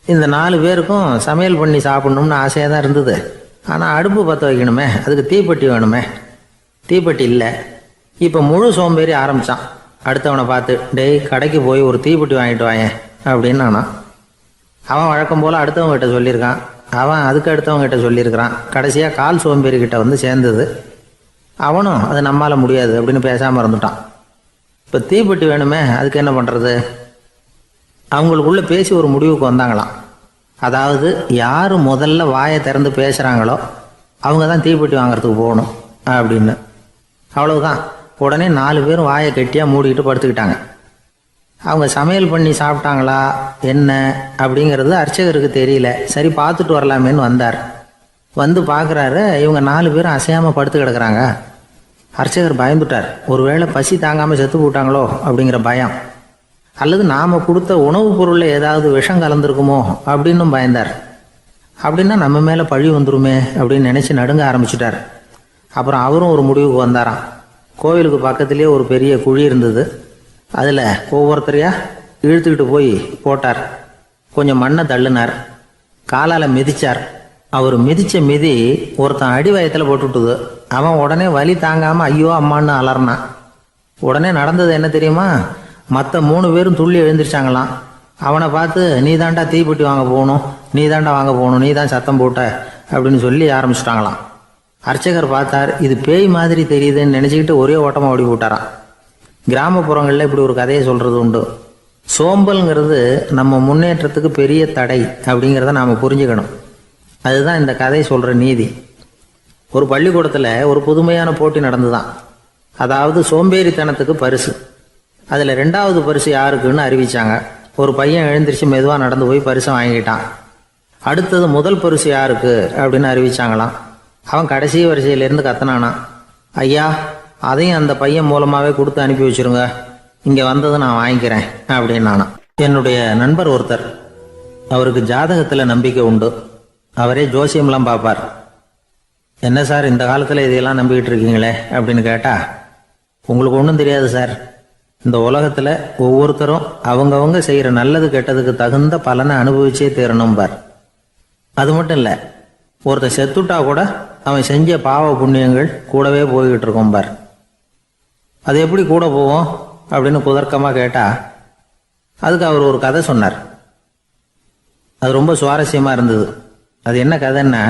இந்த 4 பேருக்கும் சமையல் பண்ணி சாப்பிட்ணும்னு ஆசையாக தான் இருந்தது. ஆனால் அடுப்பு பற்ற வைக்கணுமே, அதுக்கு தீப்பெட்டி வேணுமே. தீப்பெட்டி இல்லை. இப்போ முழு சோம்பேறி ஆரம்பித்தான். அடுத்தவனை பார்த்து, டேய் கடைக்கு போய் ஒரு தீப்பெட்டி வாங்கிட்டு வாயேன் அப்படின்னு நானா. அவன் வழக்கம் போல் அடுத்தவங்ககிட்ட சொல்லியிருக்கான். அவன் அதுக்கு அடுத்தவங்ககிட்ட சொல்லியிருக்கிறான். கடைசியாக கால் சோம்பேறிக்கிட்ட வந்து சேர்ந்தது. அவனும் அது நம்மால் முடியாது அப்படின்னு பேசாமல் இருந்துட்டான். இப்போ தீப்பெட்டி வேணுமே, அதுக்கு என்ன பண்ணுறது? அவங்களுக்குள்ளே பேசி ஒரு முடிவுக்கு வந்தாங்களாம். அதாவது யார் முதல்ல வாயை திறந்து பேசுகிறாங்களோ அவங்க தான் தீப்பெட்டி வாங்கிறதுக்கு போகணும் அப்படின்னு. அவ்வளவுதான். உடனே 4 பேரும் வாயை கெட்டியாக மூடிக்கிட்டு படுத்துக்கிட்டாங்க. அவங்க சமையல் பண்ணி சாப்பிட்டாங்களா என்ன அப்படிங்கிறது அர்ச்சகருக்கு தெரியல. சரி பார்த்துட்டு வரலாமேன்னு வந்தார். வந்து பார்க்குறாரு, இவங்க 4 பேரும் அசையாமல் படுத்து கிடக்குறாங்க. அர்ச்சகர் பயந்துட்டார். ஒருவேளை பசி தாங்காமல் செத்து போட்டாங்களோ அப்படிங்கிற பயம், அல்லது நாம் கொடுத்த உணவுப் பொருளில் ஏதாவது விஷம் கலந்துருக்குமோ அப்படின்னும் பயந்தார். அப்படின்னா நம்ம மேலே பழி வந்துருமே அப்படின்னு நினச்சி நடுங்க ஆரம்பிச்சிட்டார். அப்புறம் அவரும் ஒரு முடிவுக்கு வந்தாராம். கோவிலுக்கு பக்கத்துலேயே ஒரு பெரிய குழி இருந்தது. அதில் ஒவ்வொருத்தரையா இழுத்துக்கிட்டு போய் போட்டார். கொஞ்சம் மண்ணை தள்ளினார். காலால் மிதிச்சார். அவர் மிதித்த மிதி ஒருத்தன் அடி வயத்தில் போட்டுவிட்டுது. அவன் உடனே வலி தாங்காமல் ஐயோ அம்மான்னு அலறினான். உடனே நடந்தது என்ன தெரியுமா? மற்ற 3 பேரும் துள்ளி எழுந்திரிச்சாங்களாம். அவனை பார்த்து நீ தாண்டா தீப்பெட்டி வாங்க போகணும், நீ தாண்டா வாங்க போகணும், நீ தான் சத்தம் போட்ட அப்படின்னு சொல்லி ஆரம்பிச்சிட்டாங்களாம். அர்ச்சகர் பார்த்தார். இது பேய் மாதிரி தெரியுதுன்னு நினச்சிக்கிட்டு ஒரே ஓட்டமாக ஓடி போட்டாரான். கிராமப்புறங்களில் இப்படி ஒரு கதையை சொல்கிறது உண்டு. சோம்பல்ங்கிறது நம்ம முன்னேற்றத்துக்கு பெரிய தடை அப்படிங்கிறத நாம் புரிஞ்சுக்கணும். அதுதான் இந்த கதை சொல்கிற நீதி. ஒரு பள்ளிக்கூடத்தில் ஒரு புதுமையான போட்டி நடந்துதான். அதாவது சோம்பேறித்தனத்துக்கு பரிசு. அதில் 2வது பரிசு யாருக்குன்னு அறிவிச்சாங்க. ஒரு பையன் எழுந்திரிச்சு மெதுவாக நடந்து போய் பரிசை வாங்கிட்டான். அடுத்தது முதல் பரிசு யாருக்கு அப்படின்னு அறிவிச்சாங்களாம். அவன் கடைசி வரிசையிலேருந்து கத்தனானா, ஐயா அதையும் அந்த பையன் மூலமாகவே கொடுத்து அனுப்பி வச்சுருங்க, இங்கே வந்தது நான் வாங்கிக்கிறேன் அப்படின்னானா. என்னுடைய நண்பர் ஒருத்தர், அவருக்கு ஜாதகத்தில் நம்பிக்கை உண்டு. அவரே ஜோசியம்லாம் பார்ப்பார். என்ன சார் இந்த காலத்தில் இதையெல்லாம் நம்பிக்கிட்டு இருக்கீங்களே அப்படின்னு கேட்டா, உங்களுக்கு ஒன்றும் தெரியாது சார். இந்த உலகத்தில் ஒவ்வொருத்தரும் அவங்கவங்க செய்கிற நல்லது கெட்டதுக்கு தகுந்த பலனை அனுபவிச்சே தீரணும் பார். அது மட்டும் இல்லை, ஒருத்தன் செத்துட்டா கூட அவன் செஞ்ச பாவ புண்ணியங்கள் கூடவே போய்கிட்டு இருக்கோம் பார். அது எப்படி கூட போவோம் அப்படின்னு குதர்க்கமாக கேட்டால், அதுக்கு அவர் ஒரு கதை சொன்னார். அது ரொம்ப சுவாரஸ்யமாக இருந்தது. அது என்ன கதைன்னா,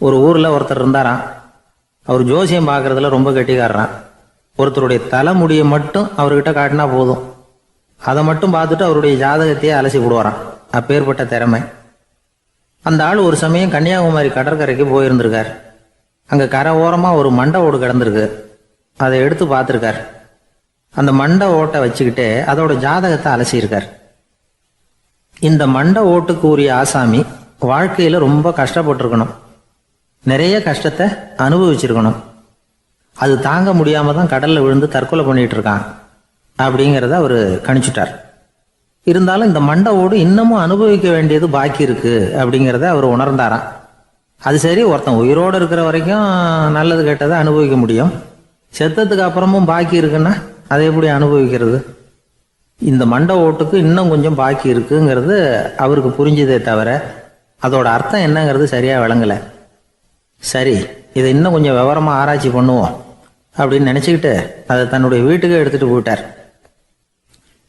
ஒரு ஊரில் ஒருத்தர் இருந்தாராம். அவர் ஜோசியம் பார்க்குறதுல ரொம்ப கெட்டிக்காரரான். ஒருத்தருடைய தலைமுடியை மட்டும் அவர்கிட்ட காட்டினா போதும், அதை மட்டும் பார்த்துட்டு அவருடைய ஜாதகத்தையே அலசி விடுவாராம். அப்பேற்பட்ட திறமை. அந்த ஆள் ஒரு சமயம் கன்னியாகுமரி கடற்கரைக்கு போயிருந்திருக்கார். அங்கே கரை ஓரமாக ஒரு மண்டை ஓடு கிடந்திருக்கு. அதை எடுத்து பார்த்துருக்கார். அந்த மண்டை ஓட்டை வச்சுக்கிட்டே அதோட ஜாதகத்தை அலசியிருக்கார். இந்த மண்டை ஓட்டுக்கு உரிய ஆசாமி வாழ்க்கையில் ரொம்ப கஷ்டப்பட்டிருக்கணும், நிறைய கஷ்டத்தை அனுபவிச்சிருக்கணும். அது தாங்க முடியாம தான் கடல்ல விழுந்து தற்கொலை பண்ணிட்டு இருக்கான் அப்படிங்கிறத அவர் கணிச்சுட்டார். இருந்தாலும் இந்த மண்டை ஓடு இன்னமும் அனுபவிக்க வேண்டியது பாக்கி இருக்கு அப்படிங்கிறத அவர் உணர்ந்தாராம். அது சரி, ஒருத்தன் உயிரோடு இருக்கிற வரைக்கும் நல்லது கெட்டதை அனுபவிக்க முடியும், செத்ததுக்கு அப்புறமும் பாக்கி இருக்குன்னா அதை எப்படி அனுபவிக்கிறது? இந்த மண்டை ஓட்டுக்கு இன்னும் கொஞ்சம் பாக்கி இருக்குங்கிறது அவருக்கு புரிஞ்சதே தவிர அதோட அர்த்தம் என்னங்கிறது சரியா விளங்கலை. சரி, இதை இன்னும் கொஞ்சம் விவரமா ஆராய்ச்சி பண்ணுவோம் அப்படின்னு நினைச்சுக்கிட்டு அதை தன்னுடைய வீட்டுக்கு எடுத்துட்டு போயிட்டார்.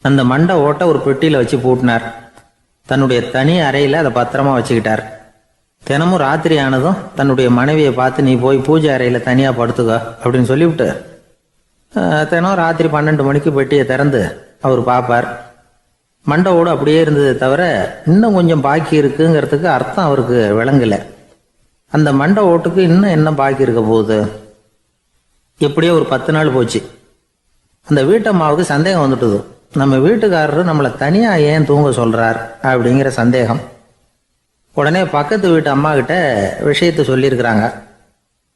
அந்த மண்டை ஓட்டை ஒரு பெட்டியில வச்சு பூட்டினார். தன்னுடைய தனி அறையில அதை பத்திரமா வச்சுக்கிட்டார். தினமும் ராத்திரி ஆனதும் தன்னுடைய மனைவியை பார்த்து, நீ போய் பூஜை அறையில தனியா படுத்துக்க அப்படின்னு சொல்லிவிட்டு தினம் ராத்திரி 12 மணிக்கு பெட்டியை திறந்து அவர் பார்ப்பார். மண்டை ஓடு அப்படியே இருந்ததை தவிர இன்னும் கொஞ்சம் பாக்கி இருக்குங்கிறதுக்கு அர்த்தம் அவருக்கு விளங்கலை. அந்த மண்டை ஓட்டுக்கு இன்னும் என்ன பாக்கி இருக்க போகுது? எப்படியோ ஒரு 10 நாள் போச்சு. அந்த வீட்டம்மாவுக்கு சந்தேகம் வந்துட்டுது. நம்ம வீட்டுக்காரரு நம்மளை தனியா ஏன் தூங்க சொல்றார் அப்படிங்கிற சந்தேகம். உடனே பக்கத்து வீட்டு அம்மா கிட்ட விஷயத்த சொல்லியிருக்கிறாங்க.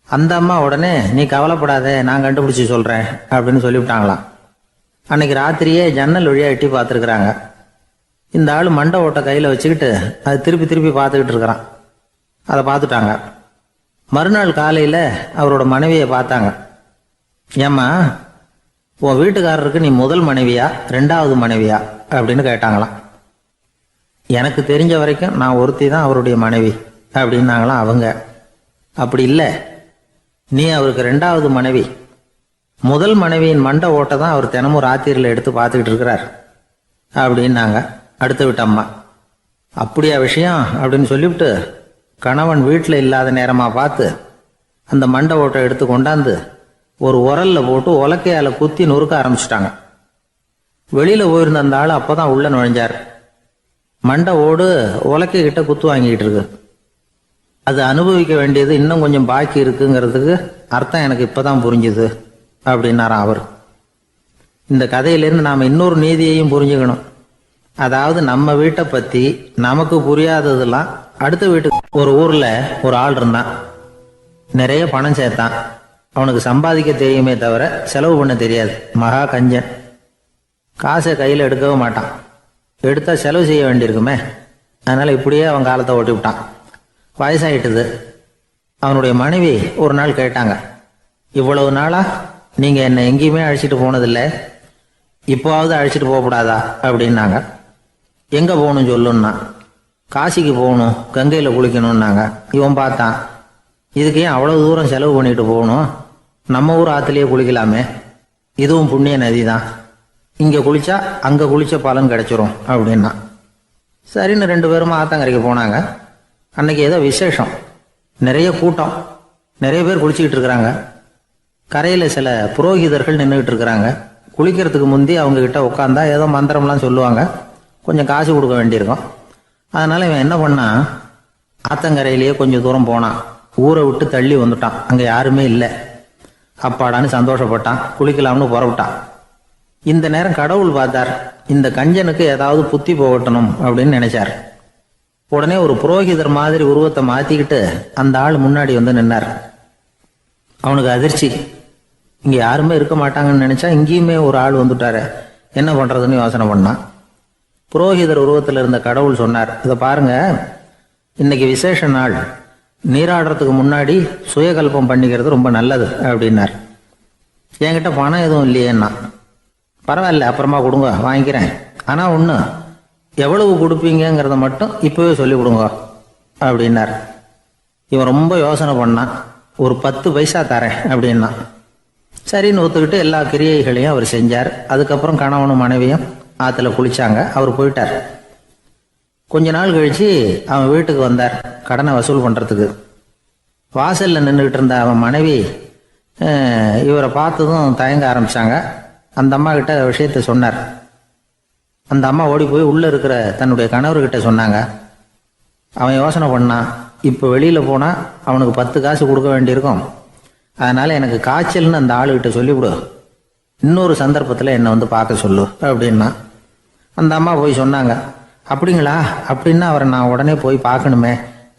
அந்த அம்மா உடனே, நீ கவலைப்படாத, நான் கண்டுபிடிச்சி சொல்றேன் அப்படின்னு சொல்லிவிட்டாங்களாம். அன்னைக்கு ராத்திரியே ஜன்னல் வழியா எட்டி பார்த்துருக்குறாங்க. இந்த ஆள் மண்டை ஓட்டை கையில வச்சுக்கிட்டு அது திருப்பி திருப்பி பார்த்துக்கிட்டு இருக்கிறான். அதை பார்த்துட்டாங்க. மறுநாள் காலையில் அவரோட மனைவியை பார்த்தாங்க. ஏம்மா, உன் வீட்டுக்காரருக்கு நீ முதல் மனைவியா 2வது மனைவியா அப்படின்னு கேட்டாங்களாம். எனக்கு தெரிஞ்ச வரைக்கும் நான் ஒருத்தி தான் அவருடைய மனைவி அப்படின்னாங்களாம் அவங்க. அப்படி இல்லை, நீ அவருக்கு 2வது மனைவி. முதல் மனைவியின் மண்டை ஓட்டை தான் அவர் தினமும் ராத்திரியில் எடுத்து பார்த்துக்கிட்டு இருக்கிறார் அப்படின்னாங்க அடுத்த வீட்டு அம்மா. அப்படியா விஷயம் அப்படின்னு சொல்லிவிட்டு கணவன் வீட்டில் இல்லாத நேரமாக பார்த்து அந்த மண்டை ஓட்டை எடுத்து கொண்டாந்து ஒரு உரல்ல போட்டு உலக்கையால குத்தி நொறுக்க ஆரம்பிச்சிட்டாங்க. வெளியில போயிருந்த அந்த ஆள் அப்பதான் உள்ள நுழைஞ்சார். மண்டை ஓடு உலக்கை கிட்ட குத்து வாங்கிட்டு இருக்கு. அது அனுபவிக்க வேண்டியது இன்னும் கொஞ்சம் பாக்கி இருக்குங்கிறதுக்கு அர்த்தம் எனக்கு இப்பதான் புரிஞ்சுது அப்படின்னாராம் அவர். இந்த கதையிலேருந்து நாம இன்னொரு நீதியையும் புரிஞ்சுக்கணும். அதாவது நம்ம வீட்டை பத்தி நமக்கு புரியாததெல்லாம் அடுத்த வீட்டுக்கு. ஒரு ஊர்ல ஒரு ஆள் இருந்தான். நிறைய பணம் சேர்த்தான். அவனுக்கு சம்பாதிக்க தெரியுமே தவிர செலவு பண்ண தெரியாது. மகா கஞ்சன். காசை கையில் எடுக்கவே மாட்டான். எடுத்தா செலவு செய்ய வேண்டியிருக்குமே. அதனால இப்படியே அவன் காலத்தை ஓட்டி விட்டான். வயசாயிட்டுது. அவனுடைய மனைவி ஒரு நாள் கேட்டாங்க, இவ்வளவு நாளா நீங்க என்னை எங்கேயுமே அழைச்சிட்டு போனதில்லை, இப்போவாவது அழைச்சிட்டு போகக்கூடாதா அப்படின்னாங்க. எங்க போகணும் சொல்லுன்னா. காசிக்கு போகணும், கங்கையில் குளிக்கணும்னாங்க. இவன் பார்த்தான், இதுக்கு ஏன் அவ்வளவு தூரம் செலவு பண்ணிட்டு போகணும், நம்ம ஊர் ஆற்றுலேயே குளிக்கலாமே, இதுவும் புண்ணிய நதி தான், இங்கே குளிச்சா அங்கே குளிச்ச பலன் கிடைச்சிரும் அப்படின்னா. சரின்னு 2 பேரும் ஆத்தங்கரைக்கு போனாங்க. அன்னைக்கு ஏதோ விசேஷம், நிறைய கூட்டம், நிறைய பேர் குளிச்சுக்கிட்டு இருக்கிறாங்க. கரையில் சில புரோகிதர்கள் நின்றுக்கிட்டு இருக்கிறாங்க. குளிக்கிறதுக்கு முந்தி அவங்க கிட்ட உட்காந்தா ஏதோ மந்திரம்லாம் சொல்லுவாங்க, கொஞ்சம் காசு கொடுக்க வேண்டியிருக்கும். அதனால இவன் என்ன பண்ணான், ஆத்தங்கரையிலேயே கொஞ்சம் தூரம் போனான். ஊரை விட்டு தள்ளி வந்துட்டான். அங்கே யாருமே இல்லை. அப்பாடான்னு சந்தோஷப்பட்டான். குளிக்கலாம்னு புறப்பட்டான். இந்த நேரம் கடவுள் பார்த்தார், இந்த கஞ்சனுக்கு ஏதாவது புத்தி போகட்டணும் அப்படின்னு நினைச்சார். உடனே ஒரு புரோகிதர் மாதிரி உருவத்தை மாத்திக்கிட்டு அந்த ஆள் முன்னாடி வந்து நின்னார். அவனுக்கு அதிர்ச்சி. இங்க யாருமே இருக்க மாட்டாங்கன்னு நினைச்சா இங்கேயுமே ஒரு ஆள் வந்துட்டாரு, என்ன பண்றதுன்னு யோசனை பண்ணான். புரோகிதர் உருவத்தில் இருந்த கடவுள் சொன்னார், இதை பாருங்க, இன்னைக்கு விசேஷ நாள், நீராடுறதுக்கு முன்னாடி சுயகல்பம் பண்ணிக்கிறது ரொம்ப நல்லது அப்படின்னார். என்கிட்ட பணம் எதுவும் இல்லையேன்னா, பரவாயில்ல அப்புறமா கொடுங்க வாங்கிக்கிறேன், ஆனால் ஒன்று எவ்வளவு கொடுப்பீங்கிறத மட்டும் இப்போவே சொல்லி கொடுங்க அப்படின்னார். இவன் ரொம்ப யோசனை பண்ணான். ஒரு 10 பைசா தரேன் அப்படின்னா. சரின்னு ஒத்துக்கிட்டு எல்லா கிரியைகளையும் அவர் செஞ்சார். அதுக்கப்புறம் கணவனும் மனைவியும் ஆற்றுல குளிச்சாங்க. அவர் போயிட்டார். கொஞ்ச நாள் கழிச்சு அவன் வீட்டுக்கு வந்தார் கடனை வசூல் பண்ணுறதுக்கு. வாசலில் நின்றுக்கிட்டு இருந்த அவன் மனைவி இவரை பார்த்ததும் தயங்க ஆரம்பித்தாங்க. அந்த அம்மா கிட்ட விஷயத்த சொன்னார். அந்த அம்மா ஓடி போய் உள்ளே இருக்கிற தன்னுடைய கணவர்கிட்ட சொன்னாங்க. அவன் யோசனை பண்ணான், இப்போ வெளியில் போனால் அவனுக்கு 10 காசு கொடுக்க வேண்டியிருக்கும், அதனால் எனக்கு காய்ச்சல்னு அந்த ஆளுகிட்ட சொல்லிவிடு, இன்னொரு சந்தர்ப்பத்தில் என்னை வந்து பார்க்க சொல்லு அப்படின்னா. அந்த அம்மா போய் சொன்னாங்க. அப்படிங்களா, அப்படின்னா அவரை நான் உடனே போய் பார்க்கணுமே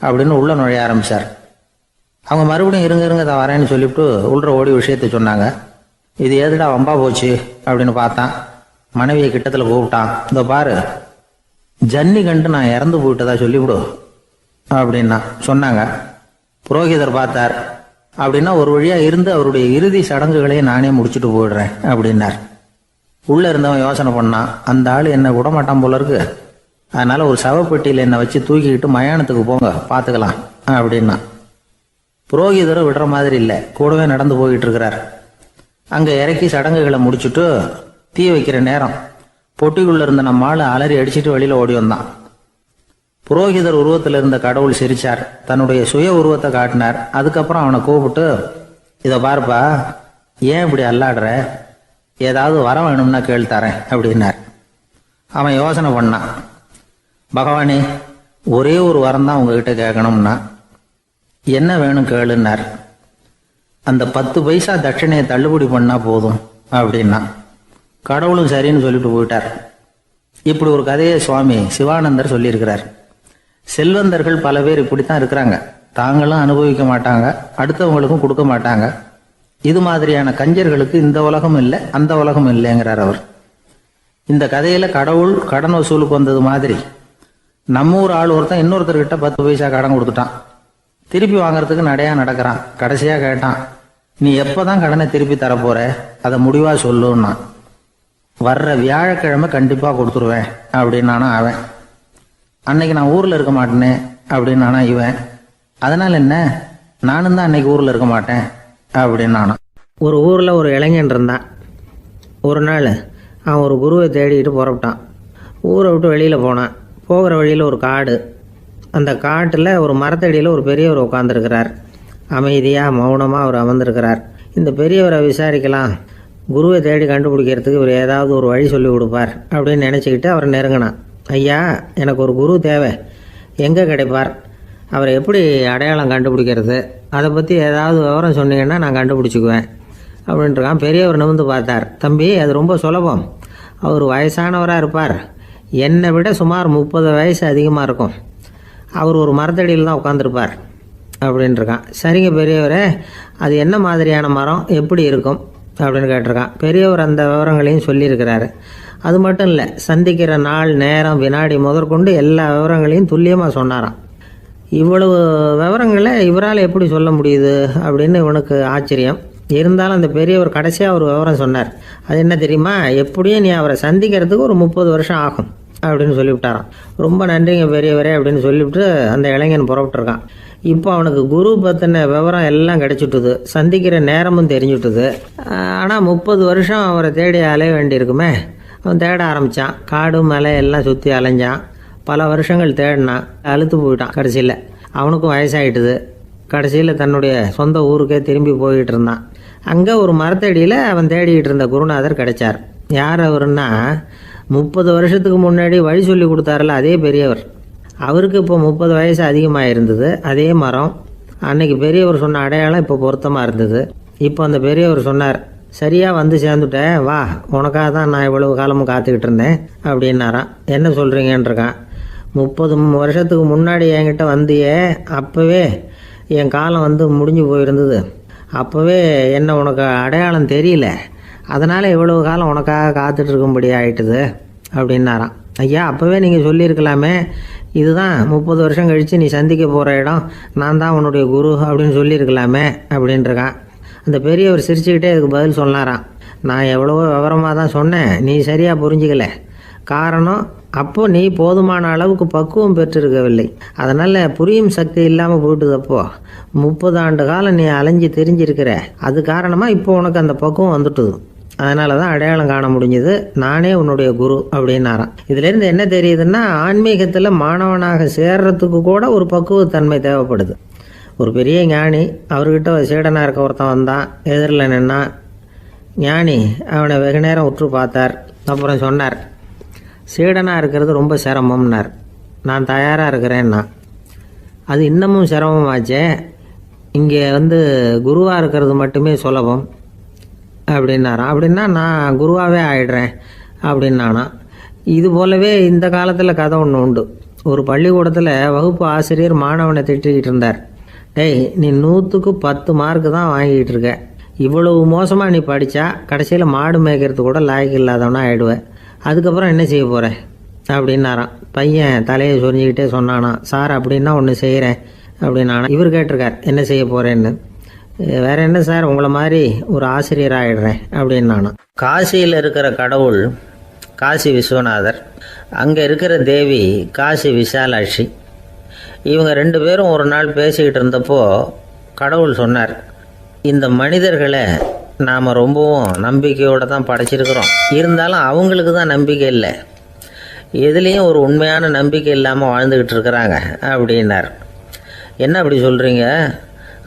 அப்படின்னு உள்ளே நுழைய ஆரம்பித்தார். அவங்க மறுபடியும் இருங்க தான் வரேன்னு சொல்லிவிட்டு உள்ள ஓடி விஷயத்த சொன்னாங்க. இது எதுடா வம்பா போச்சு அப்படின்னு பார்த்தான். மனைவியை கிட்டத்தில் கூப்பிட்டான். இந்த பாரு, ஜன்னி கண்டு நான் இறந்து போயிட்டதா சொல்லிவிடு அப்படின்னா சொன்னாங்க. புரோகிதர் பார்த்தார். அப்படின்னா ஒரு வழியாக இருந்து அவருடைய இறுதி சடங்குகளையும் நானே முடிச்சுட்டு போயிடுறேன் அப்படின்னார். உள்ளே இருந்தவன் யோசனை பண்ணான், அந்த ஆள் என்னை விட மாட்டான் போல இருக்கு, அதனால ஒரு சவப்பெட்டியில் என்னை வச்சு தூக்கிக்கிட்டு மயானத்துக்கு போங்க பார்த்துக்கலாம் அப்படின்னா. புரோகிதரும் விடுற மாதிரி இல்லை, கூடவே நடந்து போயிட்டு இருக்கிறார். அங்கே இறக்கி சடங்குகளை முடிச்சுட்டு தீ வைக்கிற நேரம் பொட்டிக்குள்ளே இருந்த நம்ம ஆள் அலறி அடிச்சுட்டு வெளியில் ஓடி வந்தான். புரோகிதர் உருவத்தில் இருந்த கடவுள் சிரிச்சார், தன்னுடைய சுய உருவத்தை காட்டினார். அதுக்கப்புறம் அவனை கூப்பிட்டு, இதை பாருப்பா, ஏன் இப்படி அல்லாடுற, ஏதாவது வர வேணும்னா கேள் தரேன் அப்படின்னார். அவன் யோசனை பண்ணான். பகவானே, ஒரே ஒரு வரம் தான் உங்ககிட்ட கேட்கணும்னா. என்ன வேணும் கேளுன்னார். அந்த 10 பைசா தட்சணையை தள்ளுபடி பண்ணா போதும் அப்படின்னா. கடவுளும் சரின்னு சொல்லிட்டு போயிட்டார். இப்படி ஒரு கதையை சுவாமி சிவானந்தர் சொல்லியிருக்கிறார். செல்வந்தர்கள் பல பேர் இப்படித்தான் இருக்கிறாங்க. தாங்களும் அனுபவிக்க மாட்டாங்க, அடுத்தவங்களுக்கும் கொடுக்க மாட்டாங்க. இது மாதிரியான கஞ்சர்களுக்கு இந்த உலகம் இல்லை அந்த உலகம் இல்லைங்கிறார் அவர். இந்த கதையில கடவுள் கடன் வசூலுக்கு வந்தது மாதிரி நம்ம ஊர் ஆள் ஒருத்தன் இன்னொருத்தர்கிட்ட 10 பைசா கடன் கொடுத்துட்டான். திருப்பி வாங்கறதுக்கு நடையா நடக்கிறான். கடைசியா கேட்டான், நீ எப்பதான் கடனை திருப்பி தரப்போற, அதை முடிவா சொல்லுன்னா. வர்ற வியாழக்கிழமை கண்டிப்பா கொடுத்துருவேன் அப்படின்னானா அவன். அன்னைக்கு நான் ஊர்ல இருக்க மாட்டேனே அப்படின்னானா இவன். அதனால என்ன, நானும் தான் அன்னைக்கு ஊர்ல இருக்க மாட்டேன் அப்படின்னானா. ஒரு ஊரில் ஒரு இளைஞன் இருந்தான். ஒரு நாள் அவன் ஒரு குருவை தேடிட்டு புறப்பட்டான். ஊரை விட்டு வெளியில் போனான். போகிற வழியில் ஒரு காடு. அந்த காட்டில் ஒரு மரத்தடியில் ஒரு பெரியவர் உட்காந்துருக்கிறார். அமைதியாக மௌனமாக அவர் அமர்ந்திருக்கிறார். இந்த பெரியவரை விசாரிக்கலாம், குருவை தேடி கண்டுபிடிக்கிறதுக்கு இவர் ஏதாவது ஒரு வழி சொல்லி கொடுப்பார் அப்படின்னு நினச்சிக்கிட்டு அவரை நெருங்கினான். ஐயா, எனக்கு ஒரு குரு தேவை, எங்கே கிடைப்பார், அவரை எப்படி அடையாளம் கண்டுபிடிக்கிறது, அதை பற்றி ஏதாவது விவரம் சொன்னீங்கன்னா நான் கண்டுபிடிச்சிக்குவேன் அப்படின்ட்டுருக்கான். பெரியவர் நிமிர்ந்து பார்த்தார். தம்பி, அது ரொம்ப சுலபம். அவர் வயசானவராக இருப்பார், என்னை விட சுமார் 30 வயசு அதிகமாக இருக்கும். அவர் ஒரு மரத்தடியில் தான் உட்காந்துருப்பார் அப்படின்ட்டுருக்கான். சரிங்க பெரியவரே, அது என்ன மாதிரியான மரம், எப்படி இருக்கும் அப்படின்னு கேட்டிருக்கான். பெரியவர் அந்த விவரங்களையும் சொல்லியிருக்கிறாரு. அது மட்டும் இல்லை, சந்திக்கிற நாள், நேரம், வினாடி முதற்கொண்டு எல்லா விவரங்களையும் துல்லியமாக சொன்னாராம். இவ்வளவு விவரங்களை இவரால் எப்படி சொல்ல முடியுது அப்படின்னு இவனுக்கு ஆச்சரியம். இருந்தாலும் அந்த பெரியவர் கடைசியாக ஒரு விவரம் சொன்னார். அது என்ன தெரியுமா, எப்படியும் நீ அவரை சந்திக்கிறதுக்கு ஒரு 30 வருஷம் ஆகும் அப்படின்னு சொல்லிவிட்டாராம். ரொம்ப நன்றிங்க பெரியவரே அப்படின்னு சொல்லிவிட்டு அந்த இளைஞன் புறப்பட்டுருக்கான். இப்போ அவனுக்கு குரு பற்றின விவரம் எல்லாம் கிடைச்சிட்டுது, சந்திக்கிற நேரமும் தெரிஞ்சுட்டுது. ஆனால் 30 வருஷம் அவரை தேடி அலைய வேண்டியிருக்குமே. அவன் தேட ஆரம்பித்தான். காடு மலை எல்லாம் சுற்றி அலைஞ்சான். பல வருஷங்கள் தேடினான். அழுத்து போயிட்டான். கடைசியில் அவனுக்கும் வயசாகிட்டுது. கடைசியில் தன்னுடைய சொந்த ஊருக்கே திரும்பி போயிட்டு இருந்தான். அங்கே ஒரு மரத்தடியில் அவன் தேடிக்கிட்டு இருந்த குருநாதர் கிடைச்சார். யார் அவருன்னா, 30 வருஷத்துக்கு முன்னாடி வழி சொல்லி கொடுத்தாருல அதே பெரியவர். அவருக்கு இப்போ 30 வயசு அதிகமாக இருந்தது. அதே மரம். அன்னைக்கு பெரியவர் சொன்ன அடையாளம் இப்போ பொருத்தமாக இருந்தது. இப்போ அந்த பெரியவர் சொன்னார், சரியாக வந்து சேர்ந்துட்டேன், வா, உனக்காக தான் நான் இவ்வளவு காலமும் காத்துக்கிட்டு இருந்தேன் அப்படின்னாரான். என்ன சொல்கிறீங்கன்றிருக்கான். 30 வருஷத்துக்கு முன்னாடி என்கிட்ட வந்தியே, அப்போவே என் காலம் வந்து முடிஞ்சு போயிருந்தது. அப்போவே என்ன உனக்கு அடையாளம் தெரியல, அதனால் இவ்வளவு காலம் உனக்காக காத்துட்டு இருக்கும்படி ஆயிட்டுது அப்படின்னாராம். ஐயா, அப்போவே நீங்கள் சொல்லியிருக்கலாமே, இதுதான் 30 வருஷம் கழித்து நீ சந்திக்க போகிற இடம், நான் தான் உன்னுடைய குரு அப்படின்னு சொல்லியிருக்கலாமே அப்படின்ட்டுருக்கான். அந்த பெரியவர் சிரிச்சுக்கிட்டே இதுக்கு பதில் சொன்னாராம், நான் எவ்வளவோ விவரமாக தான் சொன்னேன், நீ சரியாக புரிஞ்சிக்கல. காரணம், அப்போ நீ போதுமான அளவுக்கு பக்குவம் பெற்றிருக்கவில்லை. அதனால் புரியும் சக்தி இல்லாமல் போயிட்டுதப்போ 30 ஆண்டு காலம் நீ அலைஞ்சு தெரிஞ்சிருக்கிற. அது காரணமாக இப்போ உனக்கு அந்த பக்குவம் வந்துட்டுது. அதனால தான் அடையாளம் காண முடிஞ்சது, நானே உன்னுடைய குரு அப்படின்னாராம். இதுலேருந்து என்ன தெரியுதுன்னா, ஆன்மீகத்தில் மாணவனாக சேர்றதுக்கு கூட ஒரு பக்குவத்தன்மை தேவைப்படுது. ஒரு பெரிய ஞானி, அவர்கிட்ட சீடனாக இருக்க ஒருத்தன் வந்தான், எதிரில் நின்னான். ஞானி அவனை வெகு நேரம் உற்று பார்த்தார். அப்புறம் சொன்னார், சீடனாக இருக்கிறது ரொம்ப சிரமம்னார். நான் தயாராக இருக்கிறேன்னா. அது இன்னமும் சிரமமாச்சே, இங்கே குருவாக இருக்கிறது மட்டுமே சுலபம் அப்படின்னாராம். அப்படின்னா நான் குருவாகவே ஆயிடுறேன் அப்படின்னானா. இது போலவே இந்த காலத்தில் கதை ஒன்று உண்டு. ஒரு பள்ளிக்கூடத்தில் வகுப்பு ஆசிரியர் மாணவனை திட்டிக்கிட்டு இருந்தார். டேய், நீ 100க்கு 10 மார்க்கு தான் வாங்கிட்டு இருக்க. இவ்வளவு மோசமாக நீ படித்தா கடைசியில் மாடு மேய்க்கிறது கூட லாய்க்கு இல்லாதவனா ஆயிடுவேன். அதுக்கப்புறம் என்ன செய்ய போகிறேன் அப்படின்னாராம். பையன் தலையை சொரிஞ்சிக்கிட்டே சொன்னானா, சார் அப்படின்னா ஒன்று செய்கிறேன் அப்படின்னானா. இவர் கேட்டிருக்கார், என்ன செய்ய போகிறேன்னு. வேற என்ன சார், உங்களை மாதிரி ஒரு ஆசிரியர் ஆகிடுறேன் அப்படின்னானா. காசியில் இருக்கிற கடவுள் காசி விஸ்வநாதர், அங்கே இருக்கிற தேவி காசி விசாலாட்சி. இவங்க 2 பேரும் ஒரு நாள் பேசிக்கிட்டு இருந்தப்போ கடவுள் சொன்னார், இந்த மனிதர்களை நாம் ரொம்பவும் நம்பிக்கையோடு தான் படைச்சிருக்கிறோம். இருந்தாலும் அவங்களுக்கு தான் நம்பிக்கை இல்லை, எதுலேயும் ஒரு உண்மையான நம்பிக்கை இல்லாமல் வாழ்ந்துக்கிட்டு இருக்கிறாங்க அப்படின்னார். என்ன அப்படி சொல்கிறீங்க?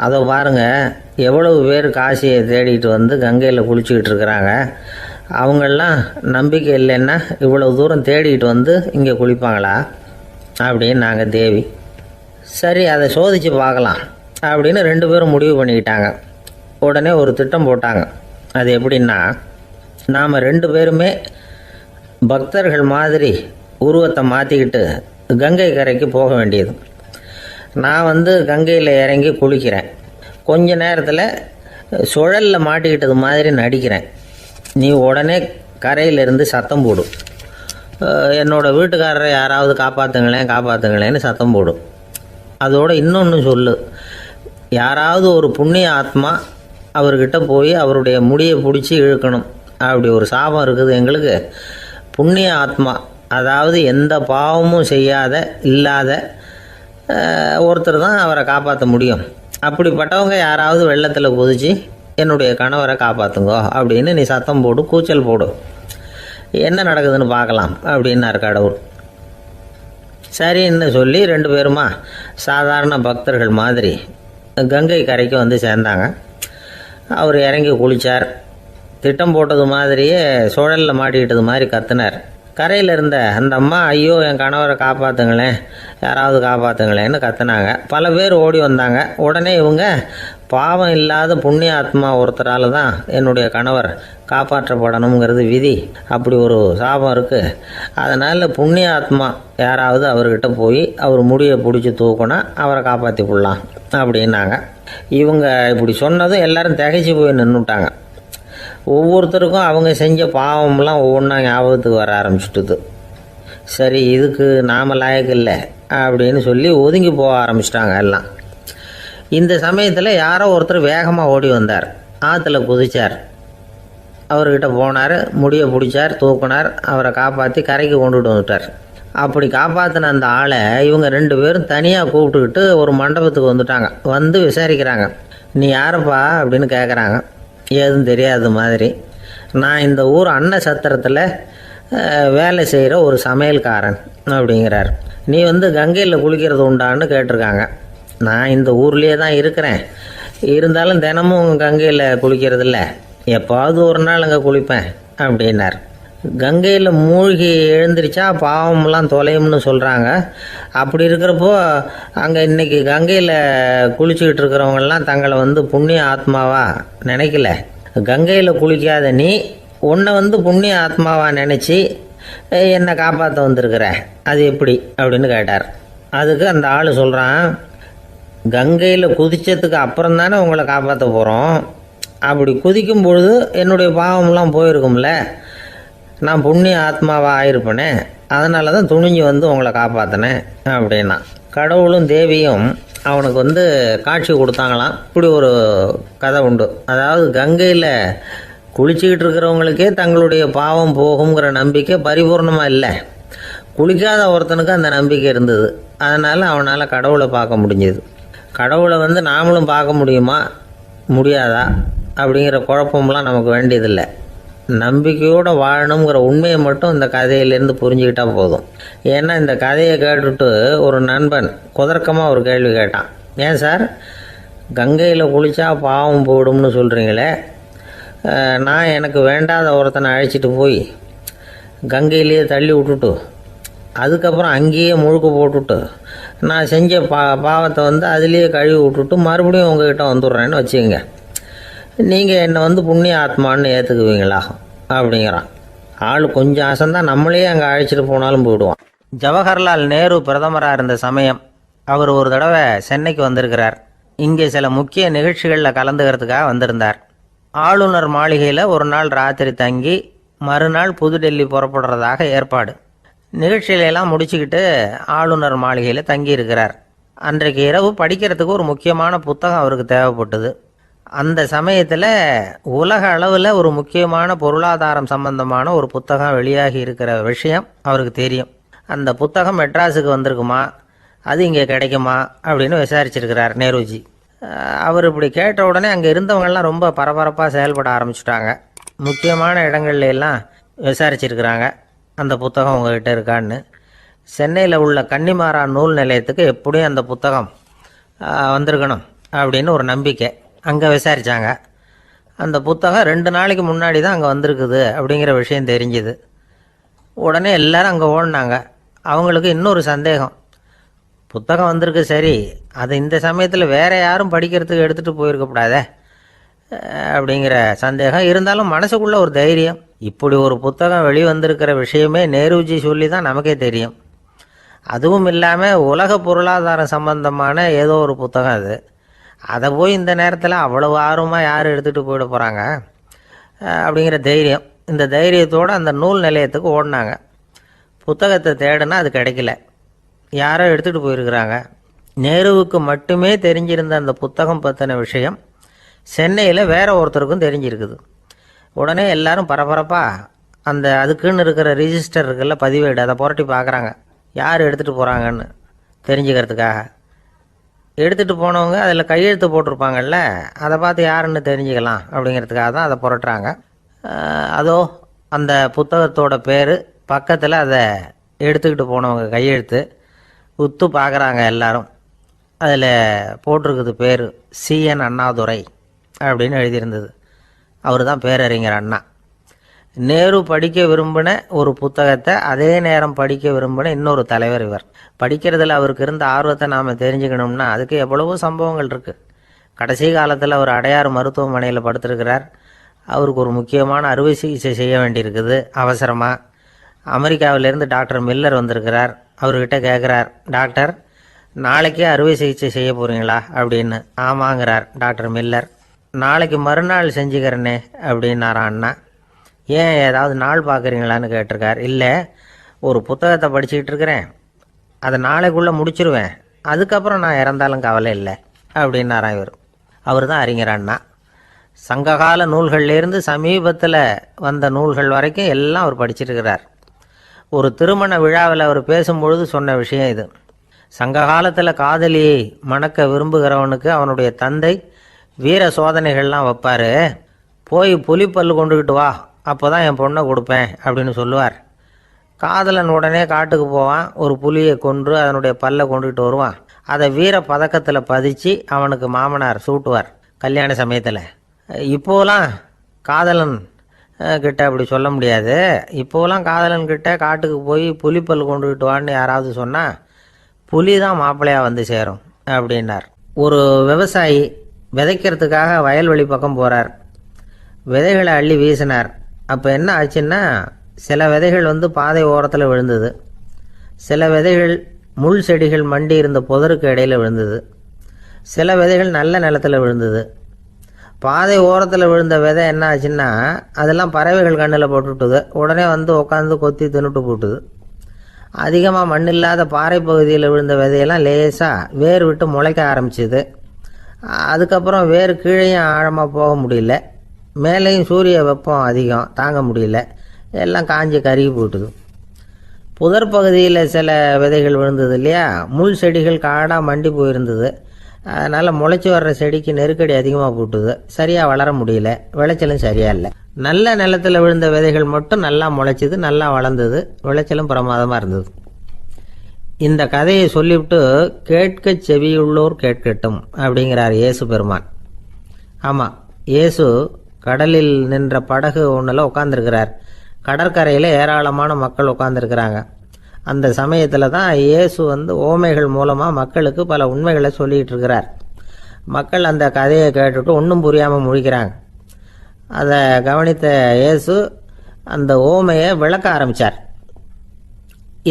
அதை பாருங்கள், எவ்வளவு பேர் காசியை தேடிட்டு கங்கையில் குளிச்சுக்கிட்டு இருக்கிறாங்க. அவங்களெலாம் நம்பிக்கை இல்லைன்னா இவ்வளவு தூரம் தேடிட்டு இங்கே குளிப்பாங்களா அப்படின்னு நாங்கள் தேவி. சரி, அதை சோதித்து பார்க்கலாம் அப்படின்னு 2 பேரும் முடிவு பண்ணிக்கிட்டாங்க. உடனே ஒரு திட்டம் போட்டாங்க. அது எப்படின்னா, நாம் 2 பேருமே பக்தர்கள் மாதிரி உருவத்தை மாற்றிக்கிட்டு கங்கை கரைக்கு போக வேண்டியது. நான் கங்கையில் இறங்கி குளிக்கிறேன். கொஞ்ச நேரத்தில் சுழலில் மாட்டிக்கிட்டது மாதிரி நடிக்கிறேன். நீ உடனே கரையிலிருந்து சத்தம் போடும், என்னோடய வீட்டுக்காரரை யாராவது காப்பாற்றுங்களேன்னு சத்தம் போடும். அதோடு இன்னொன்று சொல்லு, யாராவது ஒரு புண்ணிய ஆத்மா அவர்கிட்ட போய் அவருடைய முடியை பிடிச்சி இழுக்கணும். அப்படி ஒரு சாபம் இருக்குது எங்களுக்கு. புண்ணிய ஆத்மா, அதாவது எந்த பாவமும் செய்யாத இல்லாத ஒருத்தர் தான் அவரை காப்பாற்ற முடியும். அப்படிப்பட்டவங்க யாராவது வெள்ளத்தில் குதிச்சு என்னுடைய கணவரை காப்பாற்றுங்கோ அப்படின்னு நீ சத்தம் போடு, கூச்சல் போடு, என்ன நடக்குதுன்னு பார்க்கலாம் அப்படின்னார் கடவுள். சரின்னு சொல்லி 2 பேருமா சாதாரண பக்தர்கள் மாதிரி கங்கை கரைக்கு சேர்ந்தாங்க. அவர் இறங்கி குளித்தார். திட்டம் போட்டது மாதிரியே சுழலில் மாட்டிக்கிட்டது மாதிரி கத்துனார். கரையில் இருந்த அந்த அம்மா, ஐயோ என் கணவரை காப்பாற்றுங்களேன், யாராவது காப்பாற்றுங்களேன்னு கத்துனாங்க. பல பேர் ஓடி வந்தாங்க. உடனே இவங்க, பாவம் இல்லாத புண்ணிய ஆத்மா ஒருத்தரால் தான் என்னுடைய கணவர் காப்பாற்றப்படணுங்கிறது விதி, அப்படி ஒரு சாபம் இருக்குது. அதனால் புண்ணிய ஆத்மா யாராவது அவர்கிட்ட போய் அவர் முடியை பிடிச்சி தூக்குனா அவரை காப்பாற்றி கொள்ளலாம் அப்படின்னாங்க. இவங்க இப்படி சொன்னதும் எல்லாரும் திகைச்சு போய் நின்றுட்டாங்க. ஒவ்வொருத்தருக்கும் அவங்க செஞ்ச பாவம்லாம் ஒவ்வொன்றா ஞாபகத்துக்கு வர ஆரம்பிச்சுட்டுது. சரி, இதுக்கு நாம் லாயக்கு இல்லை அப்படின்னு சொல்லி ஒதுங்கி போக ஆரம்பிச்சிட்டாங்க எல்லாம். இந்த சமயத்தில் யாரோ ஒருத்தர் வேகமாக ஓடி வந்தார், ஆற்றுல குதிச்சார். அவர்கிட்ட போனார், முடியை பிடிச்சார், தூக்குனார், அவரை காப்பாற்றி கரைக்கு கொண்டுட்டு வந்துட்டார். அப்படி காப்பாற்றின அந்த ஆளை இவங்க 2 பேரும் தனியாக கூப்பிட்டுக்கிட்டு ஒரு மண்டபத்துக்கு வந்துட்டாங்க. விசாரிக்கிறாங்க, நீ யாரப்பா அப்படின்னு கேட்குறாங்க. ஏதும் தெரியாத மாதிரி, நான் இந்த ஊர் அன்ன சத்திரத்தில் வேலை செய்கிற ஒரு சமையல்காரன் அப்படிங்கிறார். நீ கங்கையில் குளிக்கிறது உண்டான்னு கேட்டிருக்காங்க. நான் இந்த ஊர்லேயே தான் இருக்கிறேன், இருந்தாலும் தினமும் கங்கையில் குளிக்கிறது இல்லை, எப்பாவது ஒரு நாள் அங்கே குளிப்பேன் அப்படின்னார். கங்கையில் மூழ்கி எழுந்திரிச்சா பாவம்லாம் தொலையும்னு சொல்கிறாங்க. அப்படி இருக்கிறப்போ அங்கே இன்றைக்கி கங்கையில் குளிச்சுக்கிட்டு இருக்கிறவங்கெல்லாம் தங்களை புண்ணிய ஆத்மாவா நினைக்கல. கங்கையில் குளிக்காத நீ உன்னை புண்ணிய ஆத்மாவா நினச்சி என்னை காப்பாற்ற வந்திருக்கிற, அது எப்படி அப்படின்னு கேட்டார். அதுக்கு அந்த ஆள் சொல்கிறான், கங்கையில் குதித்ததுக்கு அப்புறம் தானே உங்களை காப்பாற்ற போகிறோம். அப்படி குதிக்கும் பொழுது என்னுடைய பாவம்லாம் போயிருக்கும்ல, நான் புண்ணிய ஆத்மாவாக ஆயிருப்பேனே, அதனால தான் துணிஞ்சு வந்து உங்களை காப்பாற்றினேன் அப்படின்னா. கடவுளும் தேவியும் அவனுக்கு வந்து காட்சி கொடுத்தாங்களாம். இப்படி ஒரு கதை உண்டு. அதாவது கங்கையில் குளிச்சுக்கிட்டு இருக்கிறவங்களுக்கே தங்களுடைய பாவம் போகுங்கிற நம்பிக்கை பரிபூர்ணமாக இல்லை. குளிக்காத ஒருத்தனுக்கு அந்த நம்பிக்கை இருந்தது. அதனால் அவனால் கடவுளை பார்க்க முடிஞ்சது. கடவுளை வந்து நாமளும் பார்க்க முடியுமா முடியாதா அப்படிங்கிற குழப்பம்லாம் நமக்கு வேண்டியதில்லை. நம்பிக்கையோடு வாழணுங்கிற உண்மையை மட்டும் இந்த கதையிலேருந்து புரிஞ்சுக்கிட்டால் போதும். ஏன்னா இந்த கதையை கேட்டுட்டு ஒரு நண்பன் குதர்க்கமாக ஒரு கேள்வி கேட்டான். ஏன் சார், கங்கையில் குளித்தா பாவம் போயிடும்னு சொல்கிறீங்களே, நான் எனக்கு வேண்டாத ஒருத்தனை அழைச்சிட்டு போய் கங்கையிலேயே தள்ளி விட்டுட்டு அதுக்கப்புறம் அங்கேயே முழுக்க போட்டுட்டு நான் செஞ்ச பாவத்தை வந்து அதுலேயே கழுவி விட்டுட்டு மறுபடியும் உங்ககிட்ட வந்துடுறேன்னு வச்சுக்கோங்க, நீங்கள் என்னை வந்து புண்ணிய ஆத்மான்னு ஏற்றுக்குவீங்களா அப்படிங்கிறான். ஆள் கொஞ்சம் அசந்தான் நம்மளே அங்கே அழைச்சிட்டு போனாலும் போயிடுவான். ஜவஹர்லால் நேரு பிரதமராக இருந்த சமயம் அவர் ஒரு தடவை சென்னைக்கு வந்திருக்கிறார். இங்கே சில முக்கிய நிகழ்ச்சிகளில் கலந்துக்கிறதுக்காக வந்திருந்தார். ஆளுநர் மாளிகையில் ஒரு நாள் ராத்திரி தங்கி மறுநாள் புதுடெல்லி புறப்படுறதாக ஏற்பாடு. நிகழ்ச்சியிலெல்லாம் முடிச்சுக்கிட்டு ஆளுநர் மாளிகையில் தங்கியிருக்கிறார். அன்றைக்கு இரவு படிக்கிறதுக்கு ஒரு முக்கியமான புத்தகம் அவருக்கு தேவைப்பட்டது. அந்த சமயத்தில் உலக அளவில் ஒரு முக்கியமான பொருளாதாரம் சம்பந்தமான ஒரு புத்தகம் வெளியாகி இருக்கிற விஷயம் அவருக்கு தெரியும். அந்த புத்தகம் மெட்ராஸுக்கு வந்திருக்குமா, அது இங்கே கிடைக்குமா அப்படின்னு விசாரிச்சிருக்கிறார் நேருஜி. அவர் இப்படி கேட்ட உடனே அங்கே இருந்தவங்கெல்லாம் ரொம்ப பரபரப்பாக செயல்பட ஆரம்பிச்சுட்டாங்க. முக்கியமான இடங்கள்ல எல்லாம் விசாரிச்சிருக்கிறாங்க அந்த புத்தகம் உங்ககிட்ட இருக்கான்னு. சென்னையில் உள்ள கன்னிமாரா நூல் நிலையத்துக்கு எப்படியும் அந்த புத்தகம் வந்திருக்கணும் அப்படின்னு ஒரு நம்பிக்கை. அங்கே விசாரித்தாங்க. அந்த புத்தகம் 2 நாளைக்கு முன்னாடி தான் அங்கே வந்திருக்குது அப்படிங்கிற விஷயம் தெரிஞ்சுது. உடனே எல்லோரும் அங்கே ஓடினாங்க. அவங்களுக்கு இன்னொரு சந்தேகம், புத்தகம் வந்திருக்கு சரி, அது இந்த சமயத்தில் வேறு யாரும் படிக்கிறதுக்கு எடுத்துகிட்டு போயிருக்கக்கூடாதே அப்படிங்கிற சந்தேகம் இருந்தாலும் மனசுக்குள்ளே ஒரு தைரியம். இப்படி ஒரு புத்தகம் வெளிவந்திருக்கிற விஷயமே நேருஜி சொல்லி தான் நமக்கே தெரியும். அதுவும் இல்லாமல் உலக பொருளாதாரம் சம்பந்தமான ஏதோ ஒரு புத்தகம் அது. அதை போய் இந்த நேரத்தில் அவ்வளவு ஆர்வமாக யார் எடுத்துகிட்டு போயிட போகிறாங்க அப்படிங்கிற தைரியம். இந்த தைரியத்தோடு அந்த நூல் நிலையத்துக்கு ஓடினாங்க. புத்தகத்தை தேடினா அது கிடைக்கல, யாரோ எடுத்துகிட்டு போயிருக்கிறாங்க. நேருவுக்கு மட்டுமே தெரிஞ்சிருந்த அந்த புத்தகம் பற்றின விஷயம் சென்னையில் வேற ஒருத்தருக்கும் தெரிஞ்சிருக்குது. உடனே எல்லாரும் பரபரப்பாக அந்த அதுக்குன்னு இருக்கிற ரிஜிஸ்டர் இருக்குல்ல, பதிவேடு, அதை புரட்டி பார்க்குறாங்க யார் எடுத்துகிட்டு போகிறாங்கன்னு தெரிஞ்சுக்கிறதுக்காக. எடுத்துகிட்டு போனவங்க அதில் கையெழுத்து போட்டிருப்பாங்கல்ல, அதை பார்த்து யாருன்னு தெரிஞ்சுக்கலாம் அப்படிங்கிறதுக்காக தான் அதை புரட்டுறாங்க. அதோ அந்த புத்தகத்தோட பேர் பக்கத்தில் அதை எடுத்துக்கிட்டு போனவங்க கையெழுத்து உத்து பார்க்குறாங்க எல்லாரும். அதில் போட்டிருக்குது பேர் CN அண்ணாதுரை அப்படின்னு எழுதியிருந்தது. அவர் தான் பேரறிஞர் அண்ணா. நேரு படிக்க விரும்பின ஒரு புத்தகத்தை அதே நேரம் படிக்க விரும்பின இன்னொரு தலைவர் இவர். படிக்கிறதுல அவருக்கு இருந்த ஆர்வத்தை நாம் தெரிஞ்சுக்கணும்னா அதுக்கு எவ்வளவோ சம்பவங்கள் இருக்குது. கடைசி காலத்தில் அவர் அடையாறு மருத்துவமனையில் படுத்திருக்கிறார். அவருக்கு ஒரு முக்கியமான அறுவை சிகிச்சை செய்ய வேண்டியிருக்குது அவசரமாக. அமெரிக்காவிலேருந்து டாக்டர் மில்லர் வந்திருக்கிறார். அவர்கிட்ட கேட்குறார், டாக்டர் நாளைக்கே அறுவை சிகிச்சை செய்ய போகிறீங்களா அப்படின்னு. ஆமாங்கிறார் டாக்டர் மில்லர். நாளைக்கு மறுநாள் செஞ்சுக்கிறேனே அப்படின்னாரான் அண்ணா. ஏன் ஏதாவது நாள் பார்க்குறீங்களான்னு கேட்டிருக்கார். இல்லை, ஒரு புத்தகத்தை படிச்சுக்கிட்டு இருக்கிறேன், அதை நாளைக்குள்ளே முடிச்சிருவேன், அதுக்கப்புறம் நான் இறந்தாலும் கவலை இல்லை அப்படின்னாரான் இவர். அவர் தான் அறிஞர் அண்ணா. சங்ககால நூல்கள்லேருந்து சமீபத்தில் வந்த நூல்கள் வரைக்கும் எல்லாம் அவர் படிச்சிருக்கிறார். ஒரு திருமண விழாவில் அவர் பேசும்பொழுது சொன்ன விஷயம் இது. சங்க காலத்தில் காதலியை மணக்க விரும்புகிறவனுக்கு அவனுடைய தந்தை வீர சோதனைகள்லாம் வைப்பார். போய் புலிப்பல் கொண்டுக்கிட்டு வா, அப்போ தான் என் பொண்ணை கொடுப்பேன் அப்படின்னு சொல்லுவார். காதலன் உடனே காட்டுக்கு போவான், ஒரு புலியை கொன்று அதனுடைய பல்லை கொண்டுக்கிட்டு வருவான். அதை வீர பதக்கத்தில் பதிச்சு அவனுக்கு மாமனார் சூட்டுவார் கல்யாண சமயத்தில். இப்போலாம் காதலன் கிட்ட அப்படி சொல்ல முடியாது. இப்போலாம் காதலன் கிட்ட காட்டுக்கு போய் புலிப்பல் கொண்டுக்கிட்டு வான்னு யாராவது சொன்னால் புலி தான் மாப்பிள்ளையாக வந்து சேரும் அப்படின்னார். ஒரு விவசாயி விதைக்கிறதுக்காக வயல்வெளி பக்கம் போகிறார். விதைகளை அள்ளி வீசினார். அப்போ என்ன ஆச்சுன்னா, சில விதைகள் வந்து பாதை ஓரத்தில் விழுந்தது, சில விதைகள் முள் செடிகள் மண்டி இருந்த புதருக்கு இடையில் விழுந்தது, சில விதைகள் நல்ல நிலத்தில் விழுந்தது. பாதை ஓரத்தில் விழுந்த விதை என்ன ஆச்சுன்னா அதெல்லாம் பறவைகள் கண்ணில் போட்டுவிட்டுது. உடனே வந்து உட்காந்து கொத்தி தின்னுட்டு போட்டுது. அதிகமாக மண் இல்லாத பாறை பகுதியில் விழுந்த விதையெல்லாம் லேசாக வேர் விட்டு முளைக்க ஆரம்பிச்சிது. அதுக்கப்புறம் வேர் கீழேயும் ஆழமாக போக முடியல, மேலேயும் சூரிய வெப்பம் அதிகம் தாங்க முடியல, எல்லாம் காஞ்சி கருகி போட்டுது. புதர் பகுதியில் சில விதைகள் விழுந்தது இல்லையா, முள் செடிகள் காடாக மண்டி போயிருந்தது. அதனால் முளைச்சி வர்ற செடிக்கு நெருக்கடி அதிகமாக போட்டுது, சரியாக வளர முடியல, விளைச்சலும் சரியாக இல்லை. நல்ல நிலத்தில் விழுந்த விதைகள் மட்டும் நல்லா முளைச்சிது, நல்லா வளர்ந்தது, விளைச்சலும் பிரமாதமாக இருந்தது. இந்த கதையை சொல்லிவிட்டு கேட்க செவியுள்ளோர் கேட்கட்டும் அப்படிங்கிறார் இயேசு பெருமான். ஆமாம், இயேசு கடலில் நின்ற படகு ஒன்றில் உட்காந்துருக்கிறார். கடற்கரையில் ஏராளமான மக்கள் உட்காந்துருக்கிறாங்க. அந்த சமயத்தில் தான் இயேசு வந்து ஓமைகள் மூலமாக மக்களுக்கு பல உண்மைகளை சொல்லிகிட்டு இருக்கிறார். மக்கள் அந்த கதையை கேட்டுட்டு ஒன்றும் புரியாமல் முழிக்கிறாங்க. அதை கவனித்த இயேசு அந்த ஓமையை விளக்க ஆரம்பித்தார்.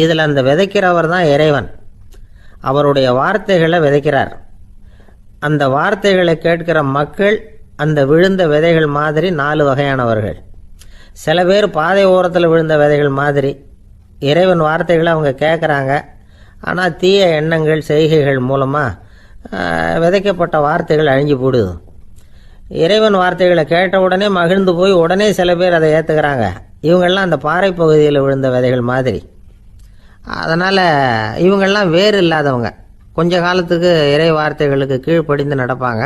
இதில் அந்த விதைக்கிறவர் தான் இறைவன். அவருடைய வார்த்தைகளை விதைக்கிறார். அந்த வார்த்தைகளை கேட்கிற மக்கள் அந்த விழுந்த விதைகள் மாதிரி 4 வகையானவர்கள். சில பேர் பாதை ஓரத்தில் விழுந்த விதைகள் மாதிரி இறைவன் வார்த்தைகளை அவங்க கேட்குறாங்க. ஆனால் தீய எண்ணங்கள் செய்கைகள் மூலமாக விதைக்கப்பட்ட வார்த்தைகள் அழிஞ்சு போடுது. இறைவன் வார்த்தைகளை கேட்ட உடனே மகிழ்ந்து போய் உடனே சில பேர் அதை ஏற்றுக்கிறாங்க. இவங்கெல்லாம் அந்த பாறை பகுதியில் விழுந்த விதைகள் மாதிரி. அதனால் இவங்கெல்லாம் வேறு இல்லாதவங்க, கொஞ்ச காலத்துக்கு இறை வார்த்தைகளுக்கு கீழ்ப்படிந்து நடப்பாங்க.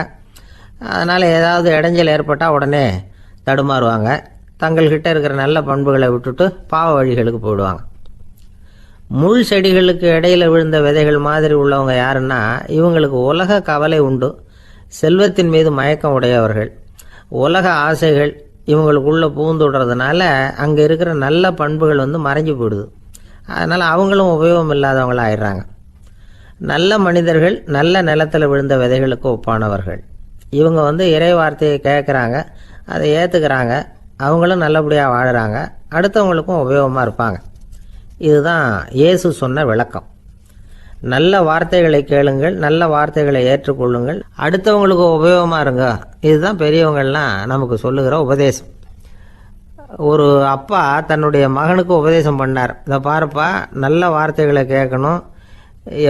அதனால் ஏதாவது இடைஞ்சல் ஏற்பட்டால் உடனே தடுமாறுவாங்க. தங்கள்கிட்ட இருக்கிற நல்ல பண்புகளை விட்டுட்டு பாவ வழிகளுக்கு போயிடுவாங்க. முள் செடிகளுக்கு இடையில விழுந்த விதைகள் மாதிரி உள்ளவங்க யாருன்னா, இவங்களுக்கு உலக கவலை உண்டு, செல்வத்தின் மீது மயக்கம் உடையவர்கள், உலக ஆசைகள் இவங்களுக்குள்ளே பூந்துடுறதுனால அங்கே இருக்கிற நல்ல பண்புகள் வந்து மறைஞ்சு போயிடுது. அதனால் அவங்களும் உபயோகம் இல்லாதவங்களாக ஆயிடுறாங்க. நல்ல மனிதர்கள் நல்ல நிலத்தில் விழுந்த விதைகளுக்கு ஒப்பானவர்கள். இவங்க வந்து இறை வார்த்தையை கேட்குறாங்க, அதை ஏற்றுக்கிறாங்க, அவங்களும் நல்லபடியாக வாழுறாங்க, அடுத்தவங்களுக்கும் உபயோகமாக இருப்பாங்க. இதுதான் இயேசு சொன்ன விளக்கம். நல்ல வார்த்தைகளை கேளுங்கள், நல்ல வார்த்தைகளை ஏற்றுக்கொள்ளுங்கள், அடுத்தவங்களுக்கு உபயோகமாக இருங்க. இதுதான் பெரியவங்கள்லாம் நமக்கு சொல்லுகிற உபதேசம். ஒரு அப்பா தன்னுடைய மகனுக்கு உபதேசம் பண்ணார். இதை பாருப்பா, நல்ல வார்த்தைகளை கேட்கணும்,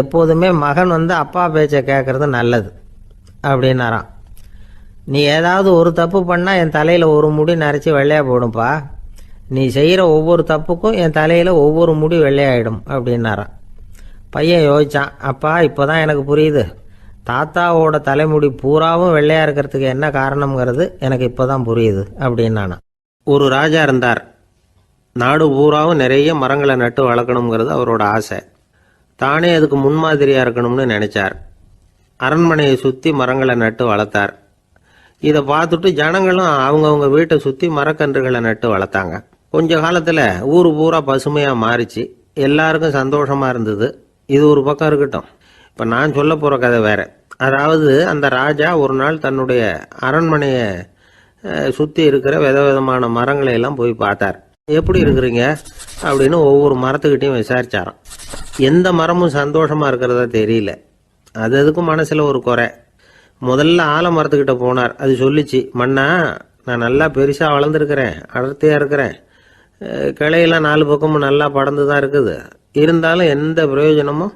எப்போதுமே மகன் வந்து அப்பா பேச்சை கேட்கறது நல்லது அப்படின்னாராம். நீ ஏதாவது ஒரு தப்பு பண்ணால் என் தலையில் ஒரு முடி நரைச்சி வெள்ளையாக போடும்பா, நீ செய்கிற ஒவ்வொரு தப்புக்கும் என் தலையில் ஒவ்வொரு முடி வெள்ளையாயிடும் அப்படின்னாராம். பையன் யோசிச்சான், அப்பா இப்போ தான் எனக்கு புரியுது, தாத்தாவோட தலைமுடி பூராவும் வெள்ளையாக இருக்கிறதுக்கு என்ன காரணம்ங்கிறது எனக்கு இப்போ தான் புரியுது அப்படின்னானா. ஒரு ராஜா இருந்தார். நாடு பூராவும் நிறைய மரங்களை நட்டு வளர்க்கணுங்கிறது அவரோட ஆசை. தானே அதுக்கு முன்மாதிரியாக இருக்கணும்னு நினைச்சார். அரண்மனையை சுற்றி மரங்களை நட்டு வளர்த்தார். இதை பார்த்துட்டு ஜனங்களும் அவங்கவுங்க வீட்டை சுற்றி மரக்கன்றுகளை நட்டு வளர்த்தாங்க. கொஞ்ச காலத்தில் ஊர் பூரா பசுமையாக மாறிச்சு. எல்லாருக்கும் சந்தோஷமாக இருந்தது. இது ஒரு பக்கம் இருக்கட்டும். இப்போ நான் சொல்ல போகிற கதை வேற. அதாவது அந்த ராஜா ஒரு நாள் தன்னுடைய அரண்மனையை சுற்றி இருக்கிற விதவிதமான மரங்களை எல்லாம் போய் பார்த்தார். எப்படி இருக்கிறீங்க அப்படின்னு ஒவ்வொரு மரத்துக்கிட்டையும் விசாரிச்சாராம். எந்த மரமும் சந்தோஷமாக இருக்கிறதா தெரியல. அது அதுக்கும் மனசில் ஒரு குறை. முதல்ல ஆலமரத்துக்கிட்ட போனார். அது சொல்லிச்சு, மண்ணா, நான் நல்லா பெருசாக வளர்ந்துருக்கிறேன், அடர்த்தியாக இருக்கிறேன், கிளையெல்லாம் 4 பக்கமும் நல்லா படர்ந்து தான் இருக்குது, இருந்தாலும் எந்த பிரயோஜனமும்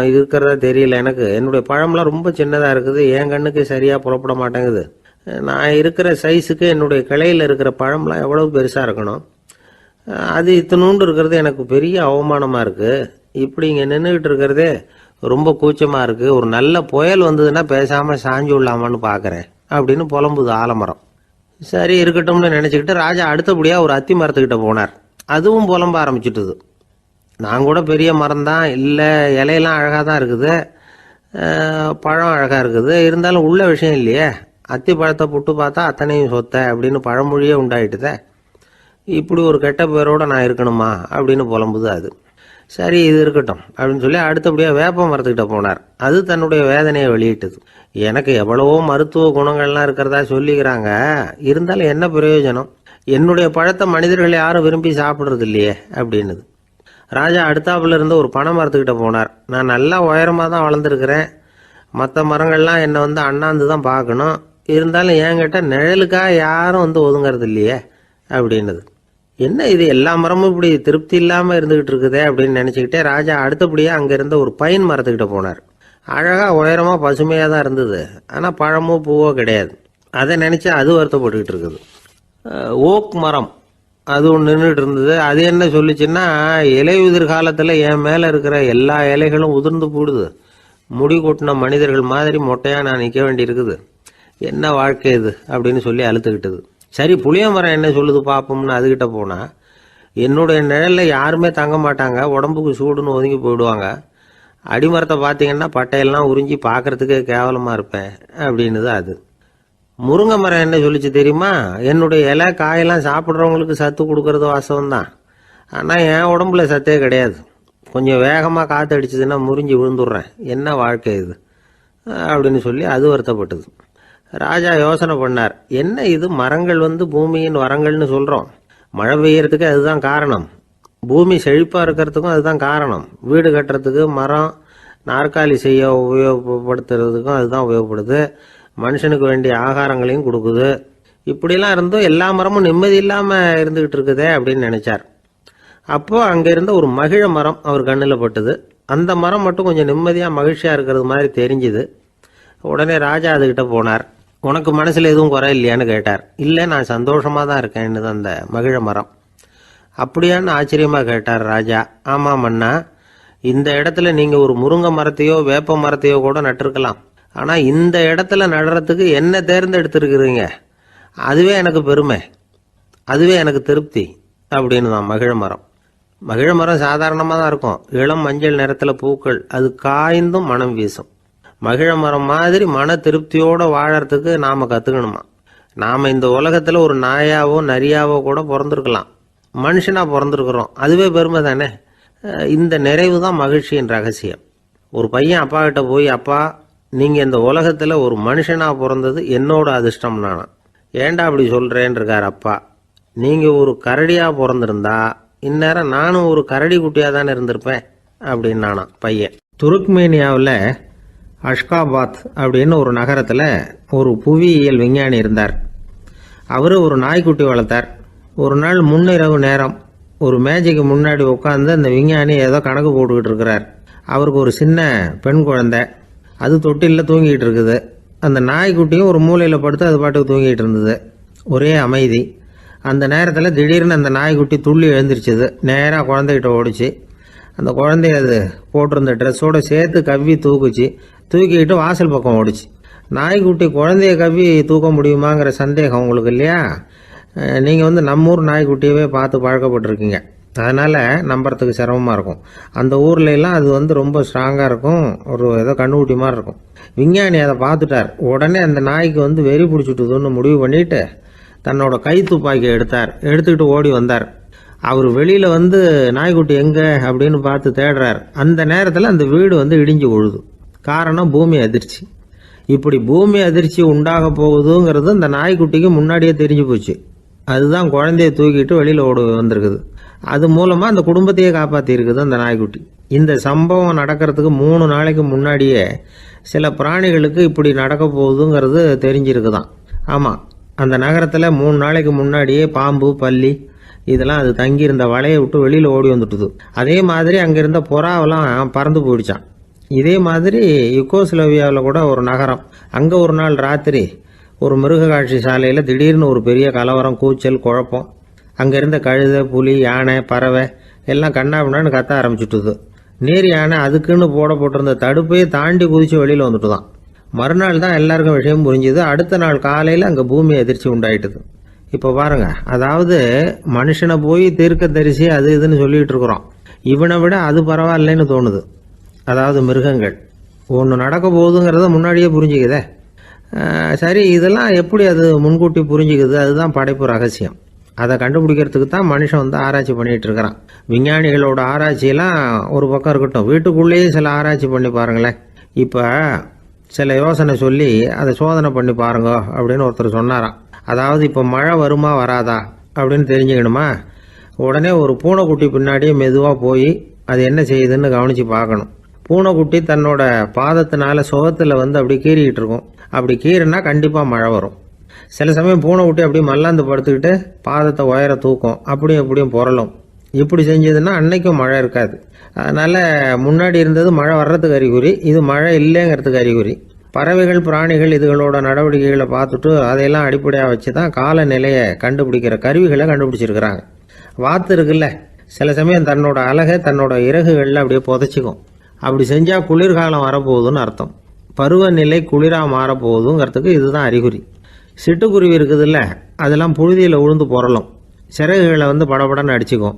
இருக்கிறதா தெரியல எனக்கு. என்னுடைய பழம்லாம் ரொம்ப சின்னதாக இருக்குது, என் கண்ணுக்கு சரியாக புறப்பட மாட்டேங்குது. நான் இருக்கிற சைஸுக்கு என்னுடைய கிளையில் இருக்கிற பழம்லாம் எவ்வளவு பெருசாக இருக்கணும், அது இத்தினூண்டு இருக்கிறது எனக்கு பெரிய அவமானமாக இருக்குது. இப்படி இங்கே நின்றுக்கிட்டு இருக்கிறதே ரொம்ப கூச்சமாக இருக்குது. ஒரு நல்ல புயல் வந்ததுன்னா பேசாமல் சாஞ்சு விடலாமான்னு பார்க்குறேன் அப்படின்னு புலம்புது ஆலமரம். சரி இருக்கட்டும்னு நினச்சிக்கிட்டு ராஜா அடுத்தபடியாக ஒரு அத்தி மரத்துக்கிட்ட போனார். அதுவும் புலம்ப ஆரம்பிச்சுட்டுது. நான் கூட பெரிய மரம் தான், இல்லை இலையெல்லாம் அழகாக தான் இருக்குது, பழம் அழகாக இருக்குது, இருந்தாலும் உள்ள விஷயம் இல்லையே, அத்தி பழத்தை புட்டு பார்த்தா அத்தனையும் சொத்தை அப்படின்னு பழமொழியே உண்டாயிட்டுதே, இப்படி ஒரு கெட்ட பேரோடு நான் இருக்கணுமா அப்படின்னு புலம்புது அது. சரி இது இருக்கட்டும் அப்படின்னு சொல்லி அடுத்தபடியாக வேப்ப மரத்துக்கிட்ட போனார். அது தன்னுடைய வேதனையை வெளியிட்டது. எனக்கு எவ்வளவோ மருத்துவ குணங்கள்லாம் இருக்கிறதா சொல்லிக்கிறாங்க, இருந்தாலும் என்ன பிரயோஜனம், என்னுடைய பழத்தை மனிதர்கள் யாரும் விரும்பி சாப்பிட்றது இல்லையே அப்படின்னுது. ராஜா அடுத்தாப்புல இருந்து ஒரு பனை மரத்துக்கிட்ட போனார். நான் நல்லா உயரமாக தான் வளர்ந்துருக்கிறேன், மற்ற மரங்கள்லாம் என்னை வந்து அண்ணாந்து தான் பார்க்கணும், இருந்தாலும் என்கிட்ட நிழலுக்காக யாரும் வந்து ஒதுங்கிறது இல்லையே அப்படின்னுது. என்ன இது எல்லா மரமும் இப்படி திருப்தி இல்லாமல் இருந்துகிட்டு இருக்குதே அப்படின்னு நினச்சிக்கிட்டே ராஜா அடுத்தபடியாக அங்கே இருந்த ஒரு பைன் மரத்துக்கிட்ட போனார். அழகாக உயரமாக பசுமையாக தான் இருந்தது, ஆனால் பழமோ பூவோ கிடையாது. அதை நினச்சி அது வருத்தப்பட்டுக்கிட்டு இருக்குது. ஓக் மரம் அது ஒன்று நின்றுட்டு இருந்தது. அது என்ன சொல்லிச்சுன்னா, இலையுதிர் காலத்தில் என் மேலே இருக்கிற எல்லா இலைகளும் உதிர்ந்து போடுது, முடி கொட்டின மனிதர்கள் மாதிரி மொட்டையாக நான் நிற்க வேண்டி இருக்குது, என்ன வாழ்க்கை இது அப்படின்னு சொல்லி அழுத்துக்கிட்டது. சரி, புளிய மரம் என்ன சொல்லுது பார்ப்போம்னு அதுகிட்ட போனால், என்னுடைய நிழலில் யாருமே தங்க மாட்டாங்க, உடம்புக்கு சூடுன்னு ஒதுங்கி போயிடுவாங்க, அடிமரத்தை பார்த்தீங்கன்னா பட்டையெல்லாம் உறிஞ்சி பார்க்கறதுக்கே கேவலமாக இருப்பேன் அப்படின்னுது அது. முருங்கை மரம் என்ன சொல்லிச்சு தெரியுமா, என்னுடைய இலை காயெல்லாம் சாப்பிட்றவங்களுக்கு சத்து கொடுக்கறது வாசவம்தான், ஆனால் என் உடம்புல சத்தே கிடையாது, கொஞ்சம் வேகமாக காற்று அடிச்சதுன்னா முறிஞ்சி விழுந்துடுறேன், என்ன வாழ்க்கை இது அப்படின்னு சொல்லி அது வருத்தப்பட்டது. ராஜா யோசனை பண்ணார், என்ன இது மரங்கள் வந்து பூமியின் வரங்கள்னு சொல்கிறோம், மழை பெய்யறதுக்கு அதுதான் காரணம், பூமி செழிப்பாக இருக்கிறதுக்கும் அதுதான் காரணம், வீடு கட்டுறதுக்கு மரம், நாற்காலி செய்ய உபயோகப்படுத்துறதுக்கும் அதுதான் உபயோகப்படுது, மனுஷனுக்கு வேண்டிய ஆகாரங்களையும் கொடுக்குது, இப்படிலாம் இருந்தும் எல்லா மரமும் நிம்மதி இல்லாமல் இருந்துகிட்டு இருக்குதே அப்படின்னு நினைச்சார். அப்போ அங்கே இருந்த ஒரு மகிழ மரம் அவர் கண்ணில் பட்டுது. அந்த மரம் மட்டும் கொஞ்சம் நிம்மதியாக மகிழ்ச்சியாக இருக்கிறது மாதிரி தெரிஞ்சுது. உடனே ராஜா அதுகிட்ட போனார். உனக்கு மனசில் எதுவும் குறை இல்லையான்னு கேட்டார். இல்லை, நான் சந்தோஷமாக தான் இருக்கேன்னு அந்த மகிழ மரம். அப்படியான்னு ஆச்சரியமாக கேட்டார் ராஜா. ஆமாம் மன்னா, இந்த இடத்துல நீங்கள் ஒரு முருங்கை மரத்தையோ வேப்ப மரத்தையோ கூட நட்டிருக்கலாம், ஆனால் இந்த இடத்துல நடுறதுக்கு என்ன தேர்ந்தெடுத்துருக்குறீங்க, அதுவே எனக்கு பெருமை, அதுவே எனக்கு திருப்தி அப்படின்னு தான் மகிழ மரம். மகிழ மரம் சாதாரணமாக தான் இருக்கும், இளம் மஞ்சள் நிறத்தில் பூக்கள், அது காய்ந்தும் மனம் வீசும். மகிழ மரம் மாதிரி மன திருப்தியோடு வாழறதுக்கு நாம் கற்றுக்கணுமா. நாம் இந்த உலகத்தில் ஒரு நாயாவோ நரியாவோ கூட பிறந்திருக்கலாம், மனுஷனாக பிறந்திருக்கிறோம், அதுவே பெருமை தானே. இந்த நிறைவு தான் மகிழ்ச்சியின் ரகசியம். ஒரு பையன் அப்பா கிட்ட போய், அப்பா நீங்கள் இந்த உலகத்தில் ஒரு மனுஷனாக பிறந்தது என்னோட அதிர்ஷ்டம் நானா. ஏண்டா அப்படி சொல்கிறேன்னு இருக்கார் அப்பா. நீங்கள் ஒரு கரடியாக பிறந்திருந்தா இந்நேரம் நானும் ஒரு கரடி குட்டியாக தானே இருந்திருப்பேன் அப்படின்னு நானா பையன். துருக்மேனியாவில் அஷ்காபாத் அப்படின்னு ஒரு நகரத்தில் ஒரு புவியியல் விஞ்ஞானி இருந்தார். அவர் ஒரு நாய்க்குட்டி வளர்த்தார். ஒரு நாள் முன்னிரவு நேரம் ஒரு மேஜைக்கு முன்னாடி உட்காந்து அந்த விஞ்ஞானி ஏதோ கணக்கு போட்டுக்கிட்டு இருக்கிறார். அவருக்கு ஒரு சின்ன பெண் குழந்தை, அது தொட்டிலில் தூங்கிட்டு இருக்குது. அந்த நாய்க்குட்டியும் ஒரு மூலையில் படுத்து அது பாட்டுக்கு தூங்கிட்டு இருந்தது. ஒரே அமைதி. அந்த நேரத்தில் திடீர்னு அந்த நாய்க்குட்டி துள்ளி எழுந்திரிச்சது, நேராக குழந்தைகிட்ட ஓடிச்சு. அந்த குழந்தைய அது போட்டிருந்த ட்ரெஸ்ஸோடு சேர்த்து கவ்வி தூக்கிக்கிட்டு வாசல் பக்கம் ஓடிச்சு. நாய்க்குட்டி குழந்தைய கவ்வி தூக்க முடியுமாங்கிற சந்தேகம் உங்களுக்கு இல்லையா? நீங்கள் நம்ம ஊர் நாய்க்குட்டியவே பார்த்து பழக்கப்பட்டிருக்கீங்க, அதனால் நம்புறதுக்கு சிரமமாக இருக்கும். அந்த ஊர்லெலாம் அது ரொம்ப ஸ்ட்ராங்காக இருக்கும், ஒரு ஏதோ கண்ணுக்குட்டி மாதிரி இருக்கும். விஞ்ஞானி அதை பார்த்துட்டார். உடனே அந்த நாய்க்கு வெறி பிடிச்சிட்டுதுன்னு முடிவு பண்ணிவிட்டு தன்னோட கை துப்பாக்கி எடுத்துக்கிட்டு ஓடி வந்தார். அவர் வெளியில் நாய்க்குட்டி எங்கே அப்படின்னு பார்த்து தேடுறார். அந்த நேரத்தில் அந்த வீடு இடிஞ்சு விழுது. காரணம் பூமி அதிர்ச்சி. இப்படி பூமி அதிர்ச்சி உண்டாக போகுதுங்கிறது அந்த நாய்க்குட்டிக்கு முன்னாடியே தெரிஞ்சு போச்சு. அதுதான் குழந்தைய தூக்கிட்டு வெளியில் ஓடி வந்திருக்குது. அது மூலமாக அந்த குடும்பத்தையே காப்பாற்றிருக்குது அந்த நாய்க்குட்டி. இந்த சம்பவம் நடக்கிறதுக்கு 3 நாளைக்கு முன்னாடியே சில பிராணிகளுக்கு இப்படி நடக்க போகுதுங்கிறது தெரிஞ்சிருக்குதான். ஆமாம், அந்த நகரத்தில் 3 நாளைக்கு முன்னாடியே பாம்பு, பல்லி இதெல்லாம் அது தங்கியிருந்த வலையை விட்டு வெளியில் ஓடி வந்துட்டுது. அதே மாதிரி அங்கே இருந்த புறாவெல்லாம் பறந்து போயிடுச்சான். இதே மாதிரி யுகோஸ்லோவியாவில் கூட ஒரு நகரம், அங்கே ஒரு நாள் ராத்திரி ஒரு மிருக காட்சி சாலையில் திடீர்னு ஒரு பெரிய கலவரம், கூச்சல், குழப்பம். அங்கே இருந்த கழுதை, புலி, யானை, பறவை எல்லாம் கண்ணாபின்னான்னு கத்த ஆரம்பிச்சுட்டுது. நேர் யானை அதுக்குன்னு போட்டிருந்த தடுப்பையே தாண்டி குதித்து வெளியில் வந்துட்டுதான். மறுநாள் தான் எல்லாருக்கும் விஷயம் புரிஞ்சுது. அடுத்த நாள் காலையில் அங்கே பூமி அதிர்ச்சி உண்டாயிட்டுது. இப்போ பாருங்க, அதாவது மனுஷனை போய் தீர்க்க தரிசி அது இதுன்னு சொல்லிட்டு இருக்கிறோம், இவனை விட அது பரவாயில்லைன்னு தோணுது. அதாவது மிருகங்கள் ஒன்று நடக்க போகுதுங்கிறத முன்னாடியே புரிஞ்சுக்குதே. சரி, இதெல்லாம் எப்படி அது முன்கூட்டி புரிஞ்சுக்குது? அதுதான் படைப்பு ரகசியம். அதை கண்டுபிடிக்கிறதுக்கு தான் மனுஷன் ஆராய்ச்சி பண்ணிகிட்டு இருக்கிறான். விஞ்ஞானிகளோட ஆராய்ச்சியெல்லாம் ஒரு பக்கம் இருக்கட்டும், வீட்டுக்குள்ளேயே சில ஆராய்ச்சி பண்ணி பாருங்களேன். இப்போ சில யோசனை சொல்லி அதை சோதனை பண்ணி பாருங்க அப்படின்னு ஒருத்தர் சொன்னாராம். அதாவது இப்போ மழை வருமா வராதா அப்படின்னு தெரிஞ்சுக்கணுமா, உடனே ஒரு பூனைக்குட்டி பின்னாடியே மெதுவாக போய் அது என்ன செய்யுதுன்னு கவனித்து பார்க்கணும். பூனைக்குட்டி தன்னோட பாதத்தினால சுகத்தில் வந்து அப்படி கீறிக்கிட்டு இருக்கும். அப்படி கீறினா கண்டிப்பாக மழை வரும். சில சமயம் பூனைக்குட்டி அப்படி மல்லாந்து படுத்துக்கிட்டு பாதத்தை உயர தூக்கும், அப்படியும் இப்படியும் புரளும். இப்படி செஞ்சதுன்னா அன்னைக்கும் மழை இருக்காது. அதனால் முன்னாடி இருந்தது மழை வர்றதுக்கு அறிகுறி, இது மழை இல்லைங்கிறதுக்கு அறிகுறி. பறவைகள் பிராணிகள் இதுகளோட நடவடிக்கைகளை பார்த்துட்டு அதையெல்லாம் அடிப்படையாக வச்சு தான் காலநிலையை கண்டுபிடிக்கிற கருவிகளை கண்டுபிடிச்சிருக்கிறாங்க. வாத்து இருக்குல்ல, சில சமயம் தன்னோட அழகை தன்னோட இறகுகளில் அப்படியே புதைச்சிக்கும். அப்படி செஞ்சால் குளிர்காலம் வரப்போகுதுன்னு அர்த்தம். பருவநிலை குளிராக மாறப்போகுதுங்கிறதுக்கு இதுதான் அறிகுறி. சிட்டுக்குருவி இருக்குதுல்ல, அதெல்லாம் புழுதியில் உழுந்து புரளும், சிறகுகளை வந்து படபடன்னு அடிச்சுக்கும்.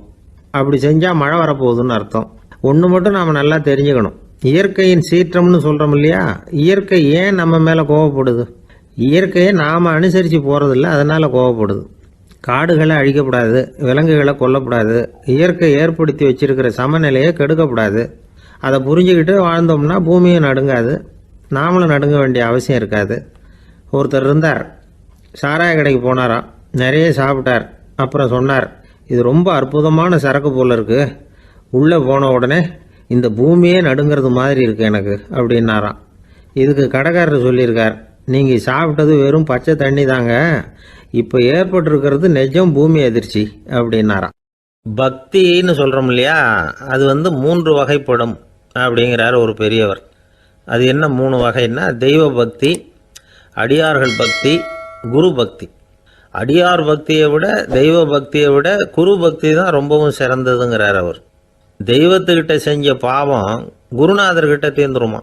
அப்படி செஞ்சால் மழை வரப்போகுதுன்னு அர்த்தம். ஒன்று மட்டும் நாம் நல்லா தெரிஞ்சுக்கணும், இயற்கையின் சீற்றம்னு சொல்கிறோம் இல்லையா, இயற்கை ஏன் நம்ம மேலே கோவப்படுது? இயற்கையை நாம் அனுசரித்து போகிறதில்ல, அதனால் கோவப்படுது. காடுகளை அழிக்கப்படாது, விலங்குகளை கொல்லக்கூடாது, இயற்கை ஏற்படுத்தி வச்சிருக்கிற சமநிலையை கெடுக்கக்கூடாது. அதை புரிஞ்சுக்கிட்டு வாழ்ந்தோம்னா பூமியும் நடுங்காது, நாமளும் நடுங்க வேண்டிய அவசியம் இருக்காது. ஒருத்தர் இருந்தார், சாராய கடைக்கு போனாராம், நிறைய சாப்பிட்டார். அப்புறம் சொன்னார், இது ரொம்ப அற்புதமான சரக்கு போல் இருக்குது, உள்ளே போன உடனே இந்த பூமியே நடுங்கிறது மாதிரி இருக்குது எனக்கு அப்படின்னாராம். இதுக்கு கடைக்காரர் சொல்லியிருக்கார், நீங்கள் சாப்பிட்டது வெறும் பச்சை தண்ணி தாங்க, இப்போ ஏற்பட்டிருக்கிறது நிஜம் பூமி அதிர்ச்சி அப்படின்னாராம். பக்தின்னு சொல்கிறோம் இல்லையா, அது வந்து 3 வகைப்படும் அப்படிங்கிறார் ஒரு பெரியவர். அது என்ன 3 வகைன்னா, தெய்வ பக்தி, அடியார்கள் பக்தி, குரு பக்தி. அடியார் பக்தியை விட தெய்வ பக்தியை விட குரு பக்தி தான் ரொம்பவும் சிறந்ததுங்கிறார் அவர். தெய்வத்துக்கிட்ட செஞ்ச பாவம் குருநாதர்கிட்ட தீர்ந்துருமா,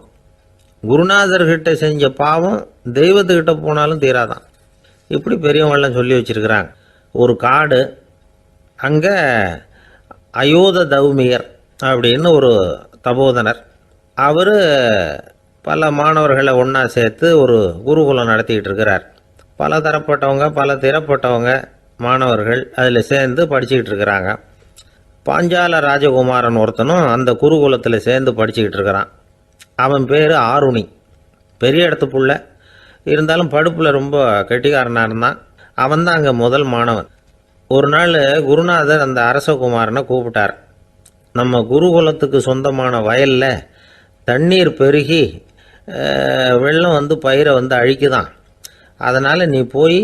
குருநாதர்கிட்ட செஞ்ச பாவம் தெய்வத்துக்கிட்ட போனாலும் தீராதான். இப்படி பெரியவங்களாம் சொல்லி வச்சிருக்கிறாங்க. ஒரு காடு, அங்கே அயோத தௌமியர் அப்படின்னு ஒரு தபோதனர், அவர் பல மாணவர்களை ஒன்றா சேர்த்து ஒரு குருகுலம் நடத்திக்கிட்டு இருக்கிறார். பல தரப்பட்டவங்க பல திறப்பட்டவங்க மாணவர்கள் அதில் சேர்ந்து படிச்சுக்கிட்டு இருக்கிறாங்க. பாஞ்சால ராஜகுமாரன் ஒருத்தனும் அந்த குருகுலத்தில் சேர்ந்து படிச்சுக்கிட்டு இருக்கிறான். அவன் பேர் ஆருணி. பெரிய இடத்து புள்ள, இருந்தாலும் படுப்பில் ரொம்ப கெட்டிக்காரனாக இருந்தான். அவன் தான் அங்கே முதல் மாணவன். ஒரு நாள் குருநாதர் அந்த அரசகுமாரனை கூப்பிட்டார். நம்ம குருகுலத்துக்கு சொந்தமான வயலில் தண்ணீர் பெருகி வெள்ளம் வந்து பயிரை வந்து அழிக்குதான், அதனால் நீ போய்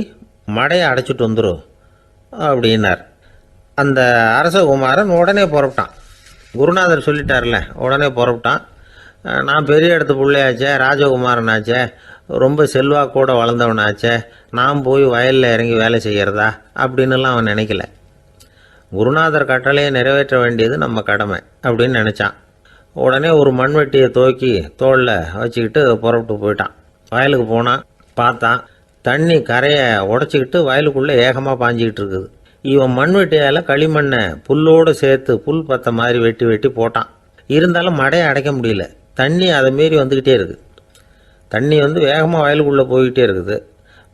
மடையை அடைச்சிட்டு வந்துடும் அப்படின்னார். அந்த அரசகுமாரன் உடனே புறப்பட்டான். குருநாதர் சொல்லிட்டார்ல, உடனே புறப்பட்டான். நான் பெரிய இடத்து பிள்ளையாச்சே, ராஜகுமாரனாச்சே, ரொம்ப செல்வாக்கூட வளர்ந்தவனாச்சே, நான் போய் வயலில் இறங்கி வேலை செய்கிறதா அப்படின்னுலாம் அவன் நினைக்கல. குருநாதர் கட்டளையை நிறைவேற்ற வேண்டியது நம்ம கடமை அப்படின்னு நினச்சான். உடனே ஒரு மண்வெட்டியை தூக்கி தோளில் வச்சுக்கிட்டு புறப்பட்டு போயிட்டான். வயலுக்கு போனான். பார்த்தான், தண்ணி கரையை உடச்சிக்கிட்டு வயலுக்குள்ளே ஏகமாக பாஞ்சிக்கிட்டு இருக்குது. இவன் மண்வெட்டியால் களிமண்ணை புல்லோடு சேர்த்து புல் பத்த மாதிரி வெட்டி வெட்டி போட்டான். இருந்தாலும் மடையை அடைக்க முடியல. தண்ணி அதை மீறி வந்துக்கிட்டே இருக்குது. தண்ணி வந்து வேகமாக வயலுக்குள்ளே போய்கிட்டே இருக்குது.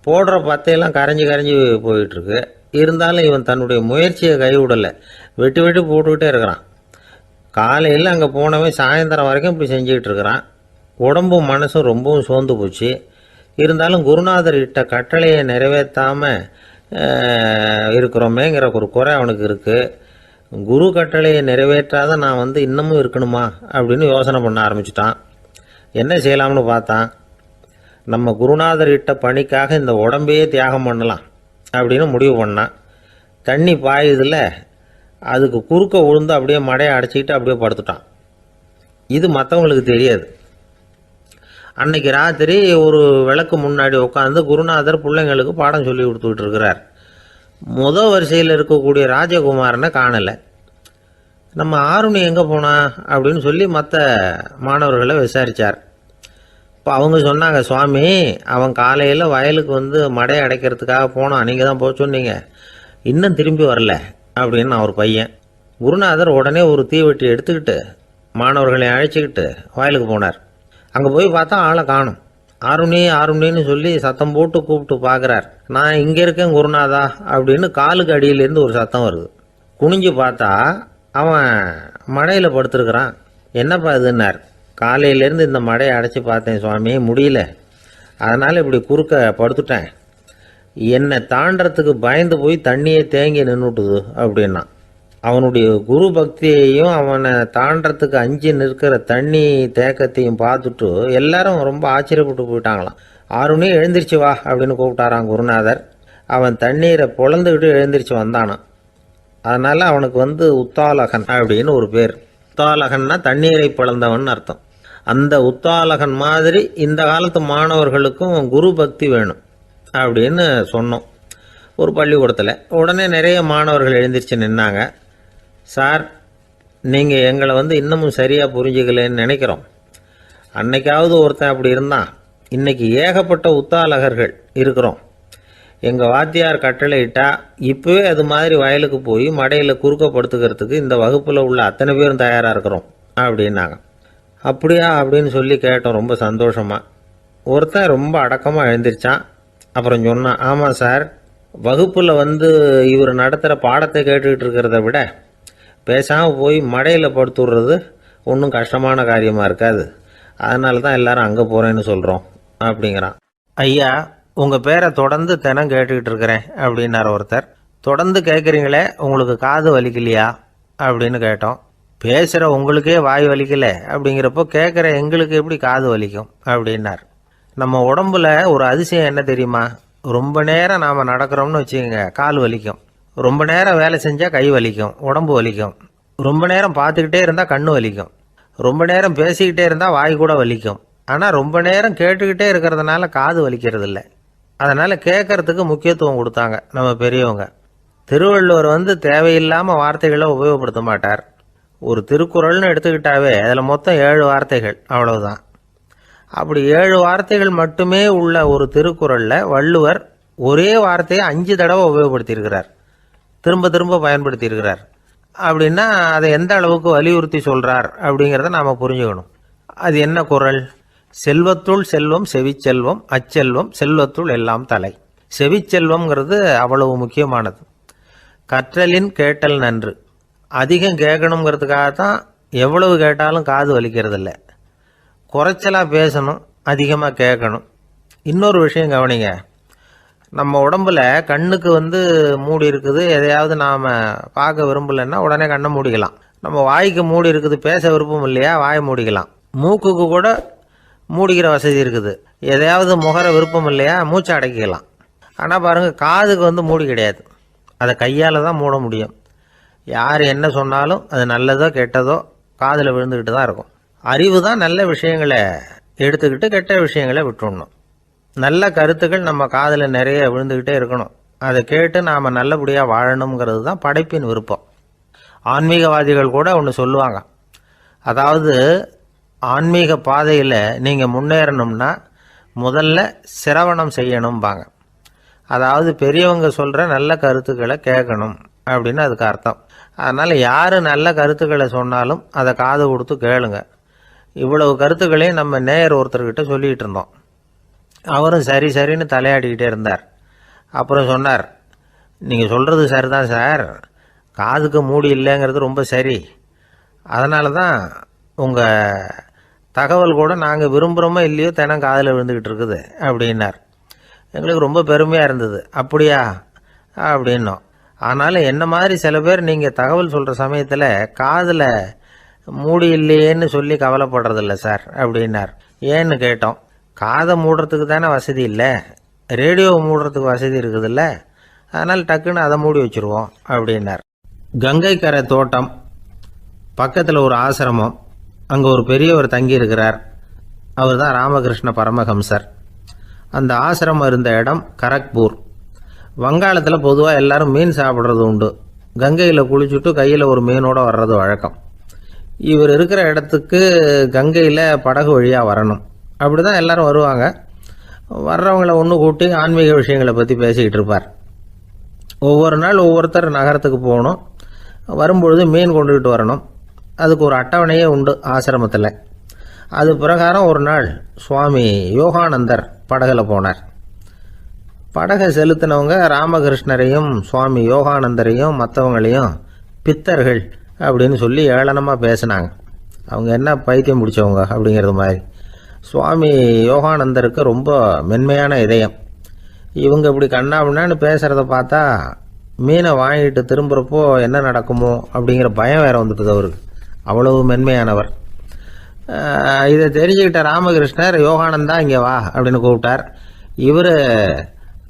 போடுற பத்தையெல்லாம் கரைஞ்சி கரைஞ்சி போயிட்டுருக்கு. இருந்தாலும் இவன் தன்னுடைய முயற்சியை கைவிடலை, வெட்டி வெட்டி போட்டுக்கிட்டே இருக்கிறான். காலையில் அங்கே போனவன் சாயந்தரம் வரைக்கும் இப்படி செஞ்சுக்கிட்டு இருக்கிறான். உடம்பும் மனசும் ரொம்பவும் சோர்ந்து போச்சு. இருந்தாலும் குருநாதர் இட்ட கட்டளையை நிறைவேற்றாமல் இருக்கிறோமேங்கிற ஒரு குறை அவனுக்கு இருக்குது. குரு கட்டளையை நிறைவேற்றாத நான் வந்து இன்னமும் இருக்கணுமா அப்படின்னு யோசனை பண்ண ஆரம்பிச்சிட்டான். என்ன செய்யலாம்னு பார்த்தான். நம்ம குருநாதர் இட்ட பணிக்காக இந்த உடம்பையே தியாகம் பண்ணலாம் அப்படின்னு முடிவு பண்ணான். தண்ணி பாயுதில்ல, அதுக்கு குறுக்க விழுந்து அப்படியே மடையை அடைச்சிக்கிட்டு அப்படியே படுத்துட்டான். இது மற்றவங்களுக்கு தெரியாது. அன்னைக்கு ராத்திரி ஒரு விளக்கு முன்னாடி உட்காந்து குருநாதர் பிள்ளைங்களுக்கு பாடம் சொல்லி கொடுத்துக்கிட்டு இருக்கிறார். முதல் வரிசையில் இருக்கக்கூடிய ராஜகுமாரனை காணலை. நம்ம ஆருணி எங்கே போனா அப்படின்னு சொல்லி மற்ற மாணவர்களை விசாரித்தார். இப்போ அவங்க சொன்னாங்க, சுவாமி அவன் காலையில் வயலுக்கு வந்து மடையை அடைக்கிறதுக்காக போனான், நீங்கள் தான் போக சொன்னீங்க, இன்னும் திரும்பி வரல அப்படின்னு அவர் பையன். குருநாதர் உடனே ஒரு தீவெட்டி எடுத்துக்கிட்டு மாணவர்களை அழைச்சிக்கிட்டு வயலுக்கு போனார். அங்கே போய் பார்த்தா ஆளை காணும். ஆருணி ஆருணின்னு சொல்லி சத்தம் போட்டு கூப்பிட்டு பார்க்குறார். நான் இங்கே இருக்கேன் குருநாதா அப்படின்னு காலுக்கு அடியிலேருந்து ஒரு சத்தம் வருது. குனிஞ்சு பார்த்தா அவன் மடையில் படுத்துருக்கிறான். என்னப்பா இதுன்னார். காலையிலேருந்து இந்த மடையை அடைச்சி பார்த்தேன் சுவாமி, முடியல, அதனால் இப்படி குறுக்க படுத்துட்டேன், என்னை தாண்டறதுக்கு பயந்து போய் தண்ணியே தேங்கி நின்றுட்டுது அப்படின்னா. அவனுடைய குரு பக்தியையும் அவனை தாண்டறதுக்கு அஞ்சு நிற்கிற தண்ணி தேக்கத்தையும் பார்த்துட்டு எல்லாரும் ரொம்ப ஆச்சரியப்பட்டு போயிட்டாங்களாம். ஆறுனே எழுந்திரிச்சு வா அப்படின்னு கூப்பிட்டாராம் குருநாதர். அவன் தண்ணீரை பொழந்துக்கிட்டு எழுந்திரிச்சு வந்தானான். அதனால் அவனுக்கு உத்தாலகன் அப்படின்னு ஒரு பேர். உத்தாலகன்னா தண்ணீரை பிளந்தவன் அர்த்தம். அந்த உத்தாலகன் மாதிரி இந்த காலத்து மாணவர்களுக்கும் குரு பக்தி வேணும் அப்படின்னு சொன்னோம் ஒரு பள்ளிக்கூடத்தில். உடனே நிறைய மாணவர்கள் எழுந்திரிச்சு நின்னாங்க. சார், நீங்கள் எங்களை இன்னமும் சரியாக புரிஞ்சுக்கலன்னு நினைக்கிறோம். அன்னைக்காவது ஒருத்தன் அப்படி இருந்தான், இன்னைக்கு ஏகப்பட்ட உத்தாலகர்கள் இருக்கிறோம். எங்கள் வாத்தியார் கட்டளையிட்டா இப்போவே அது மாதிரி வயலுக்கு போய் மடையில் குறுக்கப்படுத்துக்கிறதுக்கு இந்த வகுப்பில் உள்ள அத்தனை பேரும் தயாராக இருக்கிறோம் அப்படின்னாங்க. அப்படியா அப்படின்னு சொல்லி கேட்டோம் ரொம்ப சந்தோஷமாக. ஒருத்தன் ரொம்ப அடக்கமாக எழுந்திரிச்சான். அப்புறம் சொன்னான், ஆமாம் சார், வகுப்பில் இவர் நடத்துகிற பாடத்தை கேட்டுக்கிட்டு இருக்கிறத விட பேசாமல் போய் மடையில் படுத்துடுறது ஒன்றும் கஷ்டமான காரியமாக இருக்காது. அதனால தான் எல்லாரும் அங்கே போகிறேன்னு சொல்கிறோம் அப்படிங்கிறான். ஐயா, உங்கள் பேரை தொடர்ந்து தினம் கேட்டுக்கிட்டு இருக்கிறேன் அப்படின்னார் ஒருத்தர். தொடர்ந்து கேட்குறீங்களே, உங்களுக்கு காது வலிக்கலையா அப்படின்னு கேட்டோம். பேசுகிற உங்களுக்கே வாய் வலிக்கலை அப்படிங்கிறப்போ கேட்குற எங்களுக்கு எப்படி காது வலிக்கும் அப்படின்னார். நம்ம உடம்புல ஒரு அதிசயம் என்ன தெரியுமா? ரொம்ப நேரம் நாம் நடக்கிறோம்னு வச்சுக்கோங்க, கால் வலிக்கும். ரொம்ப நேரம் வேலை செஞ்சால் கை வலிக்கும், உடம்பு வலிக்கும். ரொம்ப நேரம் பார்த்துக்கிட்டே இருந்தால் கண்ணு வலிக்கும். ரொம்ப நேரம் பேசிக்கிட்டே இருந்தால் வாய் கூட வலிக்கும். ஆனால் ரொம்ப நேரம் கேட்டுக்கிட்டே இருக்கிறதுனால காது வலிக்கிறது இல்லை. அதனால் கேட்கறதுக்கு முக்கியத்துவம் கொடுத்தாங்க நம்ம பெரியவங்க. திருவள்ளுவர் தேவையில்லாமல் வார்த்தைகளை உபயோகப்படுத்த மாட்டார். ஒரு திருக்குறள்னு எடுத்துக்கிட்டாவே அதில் மொத்தம் 7 வார்த்தைகள், அவ்வளவுதான். அப்படி 7 வார்த்தைகள் மட்டுமே உள்ள ஒரு திருக்குறளில் வள்ளுவர் ஒரே வார்த்தையை 5 தடவை உபயோகப்படுத்தியிருக்கிறார், திரும்ப திரும்ப பயன்படுத்தியிருக்கிறார். அப்படின்னா அதை எந்த அளவுக்கு வலியுறுத்தி சொல்கிறார் அப்படிங்கிறத நாம் புரிஞ்சுக்கணும். அது என்ன குறள்? செல்வத்துள் செல்வம் செவிச்செல்வம், அச்செல்வம் செல்வத்துள் எல்லாம் தலை. செவிச்செல்வம்ங்கிறது அவ்வளவு முக்கியமானது. கற்றலின் கேட்டல் நன்று. அதிகம் கேட்கணுங்கிறதுக்காகத்தான் எவ்வளவு கேட்டாலும் காது வலிக்கிறதில்ல. குறைச்சலாக பேசணும், அதிகமாக கேட்கணும். இன்னொரு விஷயம் கவனிங்க, நம்ம உடம்புல கண்ணுக்கு மூடி இருக்குது, எதையாவது நாம் பார்க்க விரும்பலைன்னா உடனே கண்ணை மூடிக்கலாம். நம்ம வாய்க்கு மூடி இருக்குது, பேச விருப்பம் இல்லையா, வாயை மூடிக்கலாம். மூக்குக்கு கூட மூடிக்கிற வசதி இருக்குது, எதையாவது முகர விருப்பம் இல்லையா, மூச்சை அடக்கிக்கலாம். ஆனால் பாருங்கள், காதுக்கு மூடி கிடையாது, அதை கையால் தான் மூட முடியும். யார் என்ன சொன்னாலும் அது நல்லதோ கெட்டதோ காதில் விழுந்துக்கிட்டு தான் இருக்கும். அறிவு தான் நல்ல விஷயங்களை எடுத்துக்கிட்டு கெட்ட விஷயங்களை விட்டுடணும். நல்ல கருத்துக்கள் நம்ம காதில் நிறைய விழுந்துக்கிட்டே இருக்கணும். அதை கேட்டு நாம் நல்லபடியாக வாழணுங்கிறது தான் படைப்பின் விருப்பம். ஆன்மீகவாதிகள் கூட ஒன்று சொல்லுவாங்க, அதாவது ஆன்மீக பாதையில் நீங்கள் முன்னேறணும்னா முதல்ல சிரவணம் செய்யணும்பாங்க. அதாவது பெரியவங்க சொல்கிற நல்ல கருத்துக்களை கேட்கணும் அப்படின்னு அதுக்கு அர்த்தம். அதனால் யார் நல்ல கருத்துக்களை சொன்னாலும் அதை காது கொடுத்து கேளுங்க. இவ்வளவு கருத்துக்களையும் நம்ம நேயர் ஒருத்தர்கிட்ட சொல்லிகிட்டு இருந்தோம். அவரும் சரி சரின்னு தலையாடிக்கிட்டே இருந்தார். அப்புறம் சொன்னார், நீங்கள் சொல்கிறது சரிதான் சார், காதுக்கு மூடி இல்லைங்கிறது ரொம்ப சரி. அதனால தான் உங்கள் தகவல் கூட நாங்கள் விரும்புகிறோமோ இல்லையோ தினம் காதில் விழுந்துக்கிட்டு இருக்குது அப்படின்னார். எங்களுக்கு ரொம்ப பெருமையாக இருந்தது. அப்படியா அப்படின்னோம். ஆனாலும் என்ன மாதிரி சில பேர் நீங்கள் தகவல் சொல்கிற சமயத்தில் காதில் மூடி இல்லையேன்னு சொல்லி கவலைப்படுறதில்ல சார் அப்படின்னார். ஏன்னு கேட்டோம். காதை மூடுறதுக்கு தானே வசதி இல்லை, ரேடியோவை மூடுறதுக்கு வசதி இருக்குதுல்ல, அதனால் டக்குன்னு அதை மூடி வச்சுருவோம் அப்படின்னார். கங்கை கரை தோட்டம் பக்கத்தில் ஒரு ஆசிரமம், அங்கே ஒரு பெரியவர் தங்கியிருக்கிறார். அவர் தான் ராமகிருஷ்ண பரமஹம்சர். அந்த ஆசிரமம் இருந்த இடம் கரக்பூர். வங்காளத்தில் பொதுவாக எல்லாரும் மீன் சாப்பிட்றது உண்டு. கங்கையில் குளிச்சுட்டு கையில் ஒரு மீனோடு வர்றது வழக்கம். இவர் இருக்கிற இடத்துக்கு கங்கையில் படகு வழியாக வரணும். அப்படி தான் எல்லோரும் வருவாங்க. வர்றவங்கள ஒன்று கூட்டி ஆன்மீக விஷயங்களை பற்றி பேசிக்கிட்டு இருப்பார். ஒவ்வொரு நாள் ஒவ்வொருத்தர் நகரத்துக்கு போகணும், வரும்பொழுது மீன் கொண்டுகிட்டு வரணும். அதுக்கு ஒரு அட்டவணையே உண்டு ஆசிரமத்தில். அது பிரகாரம் ஒரு நாள் சுவாமி யோகானந்தர் படகில் போனார். படகை செலுத்தினவங்க ராமகிருஷ்ணரையும் சுவாமி யோகானந்தரையும் மற்றவங்களையும் பித்தர்கள் அப்படின்னு சொல்லி ஏளனமாக பேசினாங்க. அவங்க என்ன பைத்தியம் பிடிச்சவங்க அப்படிங்கிறது மாதிரி. சுவாமி யோகானந்தருக்கு ரொம்ப மென்மையான இதயம். இவங்க இப்படி கண்ணாபின்னான்னு பேசுகிறத பார்த்தா மீனை வாங்கிட்டு திரும்புகிறப்போ என்ன நடக்குமோ அப்படிங்கிற பயம் வேற வந்துட்டுது அவருக்கு. அவ்வளவு மென்மையானவர். இதை தெரிஞ்சுக்கிட்ட ராமகிருஷ்ணர், யோகானந்தா இங்கே வா அப்படின்னு கூப்பிட்டார். இவர்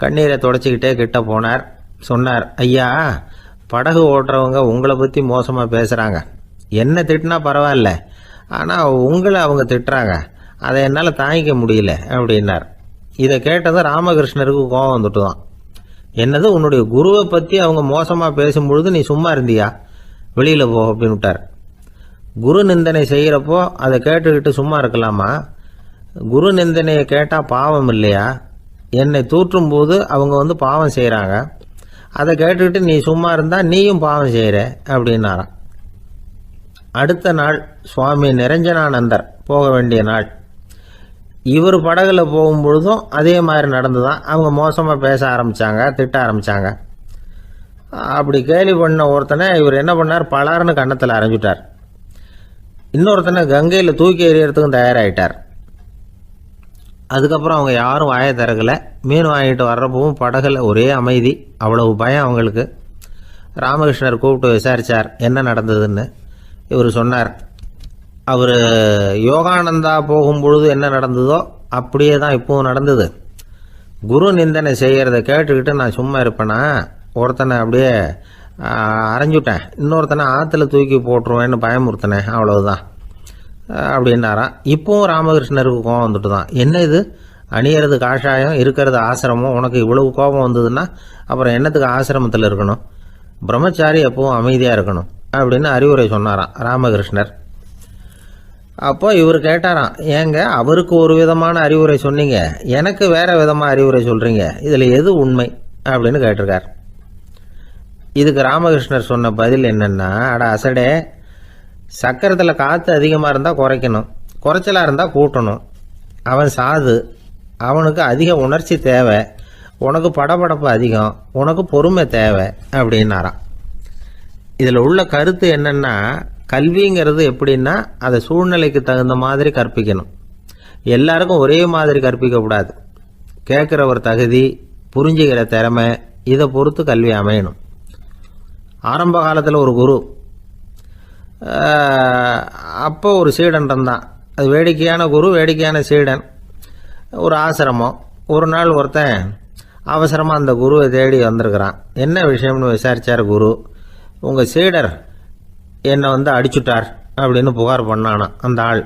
கண்ணீரை தொடச்சிக்கிட்டே கிட்ட போனார். சொன்னார், ஐயா, படகு ஓட்டுறவங்க உங்களை பற்றி மோசமாக பேசுகிறாங்க. என்ன திட்டினா பரவாயில்ல, ஆனால் உங்களை அவங்க திட்டுறாங்க, அதை என்னால் தாங்கிக்க முடியல அப்படின்னார். இதை கேட்டதும் ராமகிருஷ்ணருக்கு கோபம் வந்துட்டு தான். என்னது, உன்னுடைய குருவை பற்றி அவங்க மோசமாக பேசும்பொழுது நீ சும்மா இருந்தியா? வெளியில் போ அப்படின்னு விட்டார். குரு நிந்தனை செய்கிறப்போ அதை கேட்டுக்கிட்டு சும்மா இருக்கலாமா? குரு நிந்தனையை கேட்டால் பாவம் இல்லையா? என்னை தூற்றும் போது அவங்க பாவம் செய்கிறாங்க, அதை கேட்டுக்கிட்டு நீ சும்மா இருந்தால் நீயும் பாவம் செய்கிற அப்படின்னாராம். அடுத்த நாள் சுவாமி நிரஞ்சனானந்தர் போக வேண்டிய நாள். இவர் படகுல போகும்பொழுதும் அதே மாதிரி நடந்துதான். அவங்க மோசமாக பேச ஆரம்பித்தாங்க, திட்ட ஆரம்பித்தாங்க. அப்படி கேலி பண்ண ஒருத்தனை இவர் என்ன பண்ணார், பலார்னு கன்னத்தில் அரைஞ்சிட்டார். இன்னொருத்தனை கங்கையில் தூக்கி எறியறதுக்கும் தயாராகிட்டார். அதுக்கப்புறம் அவங்க யாரும் வாயை திறக்கலை. மீன் வாங்கிட்டு வர்றப்பவும் படகுல ஒரே அமைதி. அவ்வளவு பயம் அவங்களுக்கு. ராமகிருஷ்ணர் கூப்பிட்டு விசாரித்தார் என்ன நடந்ததுன்னு. இவர் சொன்னார், அவர் யோகானந்தா போகும்பொழுது என்ன நடந்ததோ அப்படியே தான் இப்பவும் நடந்தது. குரு நிந்தனை செய்கிறத கேட்டுக்கிட்டு நான் சும்மா இருப்பேனா? ஒருத்தனை அப்படியே அரைஞ்சுட்டேன், இன்னொருத்தனை ஆற்றுல தூக்கி போட்டுருவேன்னு பயமுறுத்தினேன், அவ்வளவுதான் அப்படின்னாராம். இப்போவும் ராமகிருஷ்ணருக்கு கோபம் வந்துட்டு தான். என்ன இது, அணியறது காஷாயம், இருக்கிறது ஆசிரமம், உனக்கு இவ்வளவு கோபம் வந்ததுன்னா அப்புறம் என்னத்துக்கு ஆசிரமத்தில் இருக்கணும்? பிரம்மச்சாரி எப்பவும் அமைதியாக இருக்கணும் அப்படின்னு அறிவுரை சொன்னாராம் ராமகிருஷ்ணர். அப்போ இவர் கேட்டாராம், ஏங்க அவருக்கு ஒரு விதமான அறிவுரை சொன்னீங்க, எனக்கு வேற விதமாக அறிவுரை சொல்கிறீங்க, இதில் எது உண்மை அப்படின்னு கேட்டிருக்கார். இதுக்கு ராமகிருஷ்ணர் சொன்ன பதில் என்னென்னா, அட அசடே, சக்கரத்தில் காற்று அதிகமாக இருந்தால் குறைக்கணும், குறைச்சலாக இருந்தால் கூட்டணும். அவன் சாது, அவனுக்கு அதிக உணர்ச்சி தேவை, உனக்கு படபடப்பு அதிகம், உனக்கு பொறுமை தேவை அப்படின்னாராம். இதில் உள்ள கருத்து என்னென்னா, கல்விங்கிறது எப்படின்னா அதை சூழ்நிலைக்கு தகுந்த மாதிரி கற்பிக்கணும். எல்லாருக்கும் ஒரே மாதிரி கற்பிக்கக்கூடாது. கேட்குறவர் தகுதி, புரிஞ்சுக்கிற திறமை, இதை பொறுத்து கல்வி அமையணும். ஆரம்ப காலத்தில் ஒரு குரு, அப்போ ஒரு சீடன் இருந்தான். அது வேடிக்கையான குரு, வேடிக்கையான சீடன். ஒரு ஆசிரமம். ஒரு நாள் ஒருத்தன் அவசரமாக அந்த குருவை தேடி வந்திருக்கிறான். என்ன விஷயம்னு விசாரித்தார் குரு. உங்கள் சீடர் என்னை அடிச்சுட்டார் அப்படின்னு புகார் பண்ணானான் அந்த ஆள்.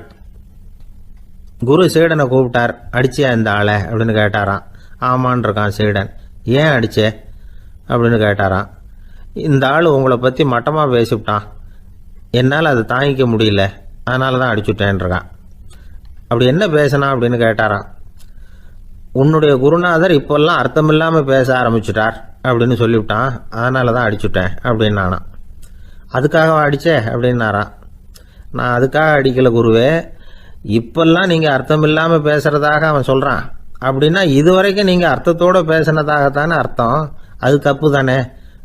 குரு சீடனை கூப்பிட்டார். அடிச்சியா இந்த ஆளை அப்படின்னு கேட்டாரான். ஆமான் இருக்கான் சீடன். ஏன் அடிச்சே அப்படின்னு கேட்டாரான். இந்த ஆள் உங்களை பற்றி மட்டமாக பேசிவிட்டான், என்னால் அதை தாங்கிக்க முடியல, அதனால தான் அடிச்சுட்டேன்ருக்கான். அப்படி என்ன பேசினா அப்படின்னு கேட்டாரான். உன்னுடைய குருநாதர் இப்போல்லாம் அர்த்தமில்லாமல் பேச ஆரம்பிச்சுட்டார் அப்படின்னு சொல்லிவிட்டான், அதனால தான் அடிச்சுட்டேன் அப்படின்னு நானான். அதுக்காக அடித்தே அப்படின்னாரான். நான் அதுக்காக அடிக்கலை குருவே, இப்பெல்லாம் நீங்கள் அர்த்தம் இல்லாமல் பேசுகிறதாக அவன் சொல்கிறான், அப்படின்னா இதுவரைக்கும் நீங்கள் அர்த்தத்தோடு பேசினதாகத்தானே அர்த்தம், அது தப்பு தானே,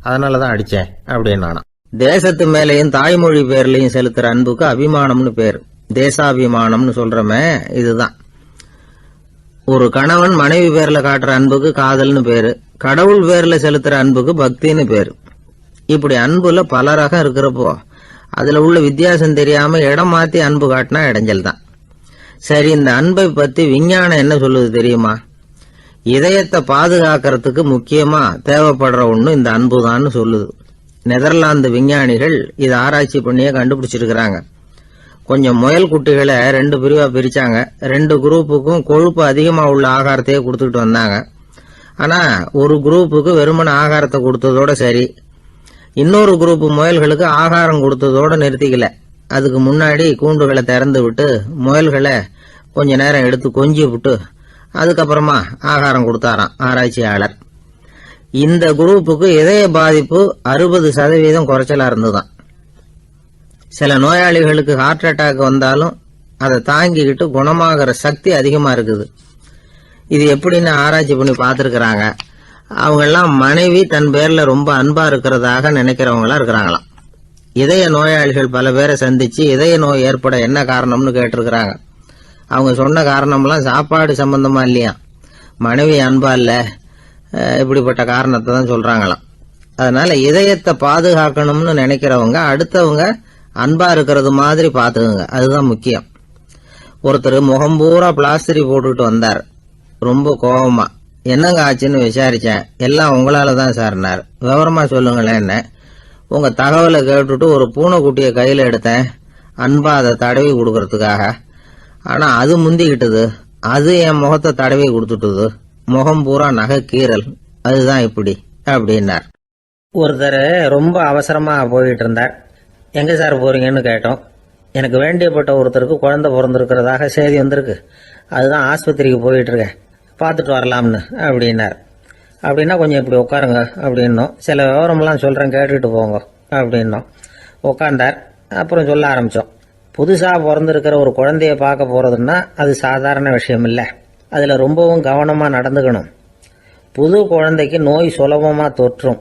அதனால தான் அடித்தேன் அப்படின்னு நானான். தேசத்து மேலேயும் தாய்மொழி பேர்லையும் செலுத்துற அன்புக்கு அபிமானம்னு பேர். தேசாபிமானம்னு சொல்றமே இதுதான். ஒரு கணவன் மனைவி பேர்ல காட்டுற அன்புக்கு காதல்னு பேரு. கடவுள் பேர்ல செலுத்துற அன்புக்கு பக்தின்னு பேரு. இப்படி அன்புல பல ரகம் இருக்கிறப்போ அதுல உள்ள வித்தியாசம் தெரியாம இடம் மாத்தி அன்பு காட்டினா இடைஞ்சல் தான். சரி, இந்த அன்பை பத்தி விஞ்ஞானம் என்ன சொல்லுது தெரியுமா? இதயத்தை பாதுகாக்கிறதுக்கு முக்கியமா தேவைப்படுற ஒண்ணு இந்த அன்புதான்னு சொல்லுது. நெதர்லாந்து விஞ்ஞானிகள் இதை ஆராய்ச்சி பண்ணியே கண்டுபிடிச்சிருக்கிறாங்க. கொஞ்சம் முயல் குட்டிகளை 2 பிரிவா பிரிச்சாங்க. 2 குரூப்புக்கும் கொழுப்பு அதிகமா உள்ள ஆகாரத்தையே கொடுத்துக்கிட்டு வந்தாங்க. ஆனா ஒரு குரூப்புக்கு வெறுமன ஆகாரத்தை கொடுத்ததோட சரி, இன்னொரு குரூப் முயல்களுக்கு ஆகாரம் கொடுத்ததோட நிறுத்திக்கல. அதுக்கு முன்னாடி கூண்டுகளை திறந்து விட்டு முயல்களை கொஞ்ச நேரம் எடுத்து கொஞ்சி விட்டு அதுக்கப்புறமா ஆகாரம் கொடுத்தாராம் ஆராய்ச்சியாளர். இந்த குரூப்புக்கு இதய பாதிப்பு 60% குறைச்சலா இருந்துதான். சில நோயாளிகளுக்கு ஹார்ட் அட்டாக் வந்தாலும் அதை தாங்கிக்கிட்டு குணமாகிற சக்தி அதிகமா இருக்குது. இது எப்படின்னு ஆராய்ச்சி பண்ணி பார்த்துருக்கிறாங்க. அவங்கெல்லாம் மனைவி தன் பேர்ல ரொம்ப அன்பா இருக்கிறதாக நினைக்கிறவங்களா இருக்கிறாங்களாம். இதய நோயாளிகள் பல பேரை சந்திச்சு இதய நோய் ஏற்பட என்ன காரணம்னு கேட்டிருக்கிறாங்க. அவங்க சொன்ன காரணம்லாம் சாப்பாடு சம்பந்தமா இல்லையா, மனைவி அன்பா இல்ல, இப்படிப்பட்ட காரணத்தை தான் சொல்றாங்களாம். அதனால இதயத்தை பாதுகாக்கணும்னு நினைக்கிறவங்க அடுத்தவங்க அன்பா இருக்கிறது மாதிரி பாத்துக்குங்க, அதுதான் முக்கியம். ஒருத்தர் முகம் பூரா பிளாஸ்டரி போட்டுட்டு வந்தார், ரொம்ப கோபமா. என்னங்க ஆச்சுன்னு விசாரிச்சேன். எல்லாம் உங்களாலதான் சார்னார். விவரமா சொல்லுங்களேன். என்ன உங்க தகவலை கேட்டுட்டு ஒரு பூனைக்குட்டியை கையில எடுத்தேன், அன்பா அதை தடவி கொடுக்கறதுக்காக. ஆனா அது முந்திக்கிட்டது, அது என் முகத்தை தடவி கொடுத்துட்டுது. முகம் பூரா நகை கீறல், அதுதான் இப்படி அப்படின்னார். ஒருத்தர் ரொம்ப அவசரமா போயிட்டு இருந்தார். எங்க சார் போறீங்கன்னு கேட்டோம். எனக்கு வேண்டியப்பட்ட ஒருத்தருக்கு குழந்தை பிறந்திருக்கிறதாக செய்தி வந்திருக்கு, அதுதான் ஆஸ்பத்திரிக்கு போயிட்டு இருக்கேன், பார்த்துட்டு வரலாம்னு அப்படின்னார். அப்படின்னா கொஞ்சம் இப்படி உட்காருங்க அப்படின்னோம். சில விவரம்லாம் சொல்கிறேன், கேட்டுட்டு போங்க அப்படின்னோம். உட்காந்தார். அப்புறம் சொல்ல ஆரம்பித்தோம். புதுசாக பிறந்திருக்கிற ஒரு குழந்தைய பார்க்க போகிறதுன்னா அது சாதாரண விஷயம் இல்லை. அதில் ரொம்பவும் கவனமாக நடந்துக்கணும். புது குழந்தைக்கு நோய் சுலபமாக தொற்றும்.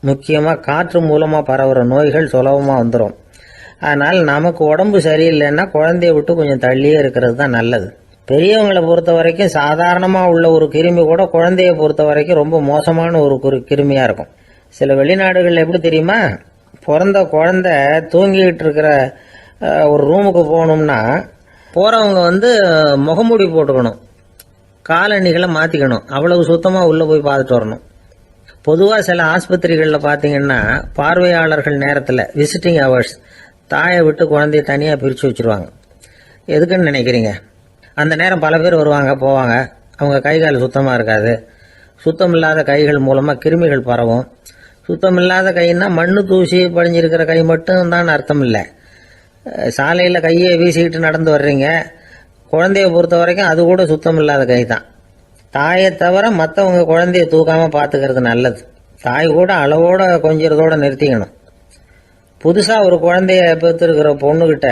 முக்கியமாக காற்று மூலமாக பரவுற நோய்கள் சுலபமாக வந்துடும். அதனால் நமக்கு உடம்பு சரியில்லைன்னா குழந்தைய விட்டு கொஞ்சம் தள்ளியே இருக்கிறது தான் நல்லது. பெரியவங்களை பொறுத்த வரைக்கும் சாதாரணமாக உள்ள ஒரு கிருமி கூட குழந்தைய பொறுத்த வரைக்கும் ரொம்ப மோசமான ஒரு கிருமியாக இருக்கும். சில வெளிநாடுகளில் எப்படி தெரியுமா, பிறந்த குழந்தை தூங்கிக்கிட்டு இருக்கிற ஒரு ரூமுக்கு போகணும்னா போகிறவங்க முகமூடி போட்டுக்கணும், காலணிகளை மாற்றிக்கணும், அவ்வளவு சுத்தமாக உள்ளே போய் பார்த்துட்டு வரணும். பொதுவாக சில ஆஸ்பத்திரிகளில் பார்த்தீங்கன்னா பார்வையாளர்கள் நேரத்தில் விசிட்டிங் ஹவர்ஸ் தாயை விட்டு குழந்தைய தனியாக பிரித்து வச்சுருவாங்க. எதுக்குன்னு நினைக்கிறீங்க? அந்த நேரம் பல பேர் வருவாங்க போவாங்க, அவங்க கை கால் சுத்தமாக இருக்காது. சுத்தம் இல்லாத கைகள் மூலமாக கிருமிகள் பரவும். சுத்தம் இல்லாத கைன்னா மண்ணு தூசி படிஞ்சிருக்கிற கை மட்டும் தான் அர்த்தம் இல்லை. சாலையில் கையை வீசிக்கிட்டு நடந்து வர்றீங்க, குழந்தைய பொறுத்த வரைக்கும் அது கூட சுத்தம் இல்லாத கை தான். தாயை தவிர மற்றவங்க குழந்தைய தூக்காமல் பார்த்துக்கிறது நல்லது. தாய் கூட அளவோட கொஞ்சிறதோட நிறுத்திக்கணும். புதுசாக ஒரு குழந்தைய பெற்றிருக்கிற பொண்ணுகிட்ட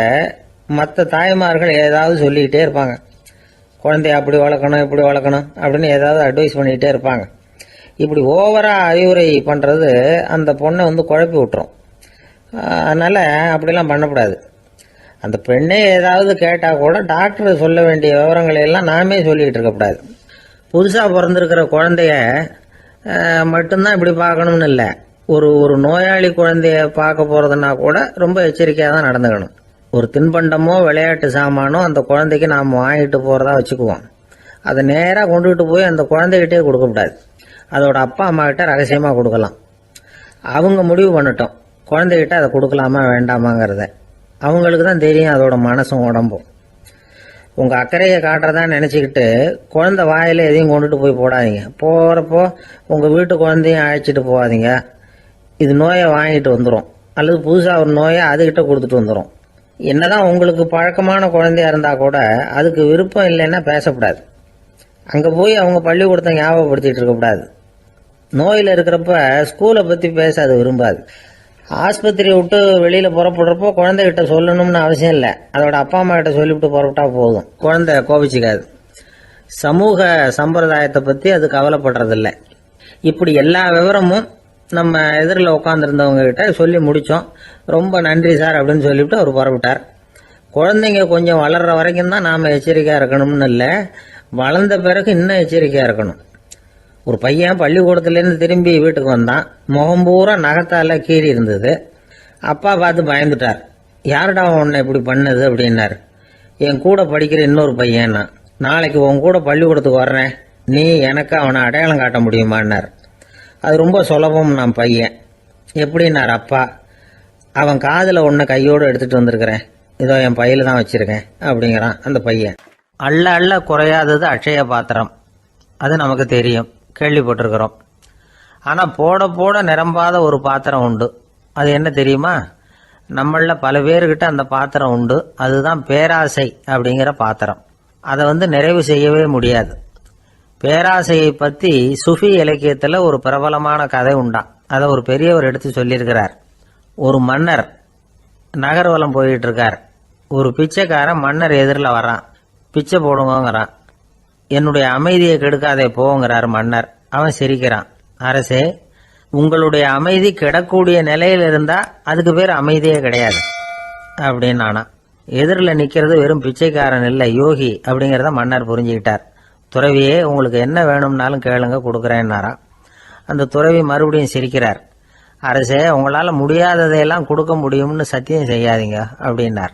மற்ற தாய்மார்கள் ஏதாவது சொல்லிக்கிட்டே இருப்பாங்க. குழந்தைய அப்படி வளர்க்கணும் இப்படி வளர்க்கணும் அப்படின்னு ஏதாவது அட்வைஸ் பண்ணிக்கிட்டே இருப்பாங்க. இப்படி ஓவராக அறிவுரை பண்ணுறது அந்த பொண்ணை குழப்பி விட்டுரும். அதனால் அப்படிலாம் பண்ணக்கூடாது. அந்த பெண்ணே ஏதாவது கேட்டால் கூட டாக்டர் சொல்ல வேண்டிய விவரங்களை எல்லாம் நாமே சொல்லிக்கிட்டு இருக்கக்கூடாது. புதுசாக பிறந்திருக்கிற குழந்தைய மட்டும்தான் இப்படி பார்க்கணும்னு இல்லை. ஒரு நோயாளி குழந்தைய பார்க்க போகிறதுனா கூட ரொம்ப எச்சரிக்கையாக தான் நடந்துக்கணும். ஒரு தின்பண்டமோ விளையாட்டு சாமானோ அந்த குழந்தைக்கு நாம் வாங்கிட்டு போகிறதா வச்சுக்குவோம். அதை நேராக கொண்டுகிட்டு போய் அந்த குழந்தைகிட்டே கொடுக்கக்கூடாது. அதோட அப்பா அம்மா கிட்ட ரகசியமாக கொடுக்கலாம். அவங்க முடிவு பண்ணட்டும் குழந்தைகிட்ட அதை கொடுக்கலாமா வேண்டாமாங்கிறத. அவங்களுக்கு தான் தெரியும் அதோட மனசும் உடம்பும். உங்கள் அக்கறையை காட்டுறதா நினச்சிக்கிட்டு குழந்தை வாயில் எதையும் கொண்டுட்டு போய் போடாதீங்க. போகிறப்போ உங்கள் வீட்டு குழந்தையும் அழைச்சிட்டு போகாதீங்க. இது நோயை வாங்கிட்டு வந்துடும், அல்லது புதுசாக ஒரு நோயை அதுகிட்ட கொடுத்துட்டு வந்துடும். என்னதான் உங்களுக்கு பழக்கமான குழந்தையா இருந்தால் கூட அதுக்கு விருப்பம் இல்லைன்னா பேசக்கூடாது. அங்கே போய் அவங்க பள்ளிக்கூடத்தை ஞாபகப்படுத்திட்டு இருக்கக்கூடாது. நோயில் இருக்கிறப்ப ஸ்கூலை பற்றி பேச அது விரும்பாது. ஆஸ்பத்திரியை விட்டு வெளியில் புறப்படுறப்போ குழந்தைகிட்ட சொல்லணும்னு அவசியம் இல்லை. அதோட அப்பா அம்மா கிட்ட சொல்லிவிட்டு புறப்பட்டா போதும், குழந்தை கோபிச்சிக்காது. சமூக சம்பிரதாயத்தை பற்றி அது கவலைப்படுறதில்லை. இப்படி எல்லா விவரமும் நம்ம எதிரில் உட்காந்துருந்தவங்க கிட்ட சொல்லி முடித்தோம். ரொம்ப நன்றி சார் அப்படின்னு சொல்லிவிட்டு அவர் புறப்பட்டார். குழந்தைங்க கொஞ்சம் வளர்கிற வரைக்கும் தான் நாம் எச்சரிக்கையாக இருக்கணும்னு இல்லை, வளர்ந்த பிறகு இன்னும் எச்சரிக்கையாக இருக்கணும். ஒரு பையன் பள்ளிக்கூடத்துலேருந்து திரும்பி வீட்டுக்கு வந்தான். முகம் பூரா நகத்தால் கீறி இருந்தது. அப்பா பார்த்து பயந்துட்டார். யாருடா உன்னை இப்படி பண்ணது அப்படின்னாரு. என் கூட படிக்கிற இன்னொரு பையன்னா. நாளைக்கு உன் கூட பள்ளிக்கூடத்துக்கு வர்றேன், நீ எனக்கு அவனை அடையாளம் காட்ட முடியுமான்னார். அது ரொம்ப சுலபம் நான் பையன். எப்படின்னார் அப்பா. அவன் காதில் ஒன்று கையோடு எடுத்துகிட்டு வந்திருக்கிறேன், இதோ என் பையில தான் வச்சுருக்கேன் அப்படிங்கிறான் அந்த பையன். அள்ள அள்ள குறையாதது அட்சய பாத்திரம், அது நமக்கு தெரியும், கேள்விப்பட்டிருக்கிறோம். ஆனால் போட போட நிரம்பாத ஒரு பாத்திரம் உண்டு. அது என்ன தெரியுமா? நம்மளில் பல பேர்கிட்ட அந்த பாத்திரம் உண்டு. அதுதான் பேராசை அப்படிங்கிற பாத்திரம். அதை நிறைவு செய்யவே முடியாது. பேராசையை பற்றி சுஃபி இலக்கியத்தில் ஒரு பிரபலமான கதை உண்டாம். அதை ஒரு பெரியவர் எடுத்து சொல்லியிருக்கிறார். ஒரு மன்னர் நகர்வலம் போயிட்டு இருக்கார். ஒரு பிச்சைக்காரன் மன்னர் எதிரில் வரான். பிச்சை போடுங்கிறான். என்னுடைய அமைதியை கெடுக்காதே போங்கிறார் மன்னர். அவன் சிரிக்கிறான். அரசே, உங்களுடைய அமைதி கெடக்கூடிய நிலையில் இருந்தால் அதுக்கு பேர் அமைதியே கிடையாது அப்படின்னு ஆனா. எதிரில் நிற்கிறது வெறும் பிச்சைக்காரன் இல்லை, யோகி அப்படிங்கிறத மன்னர் புரிஞ்சுக்கிட்டார். துறவியே, உங்களுக்கு என்ன வேணும்னாலும் கேளுங்க, கொடுக்குறேன்னாராம். அந்த துறவி மறுபடியும் சிரிக்கிறார். அரசே, உங்களால் முடியாததையெல்லாம் கொடுக்க முடியும்னு சத்தியம் செய்யாதீங்க அப்படின்னார்.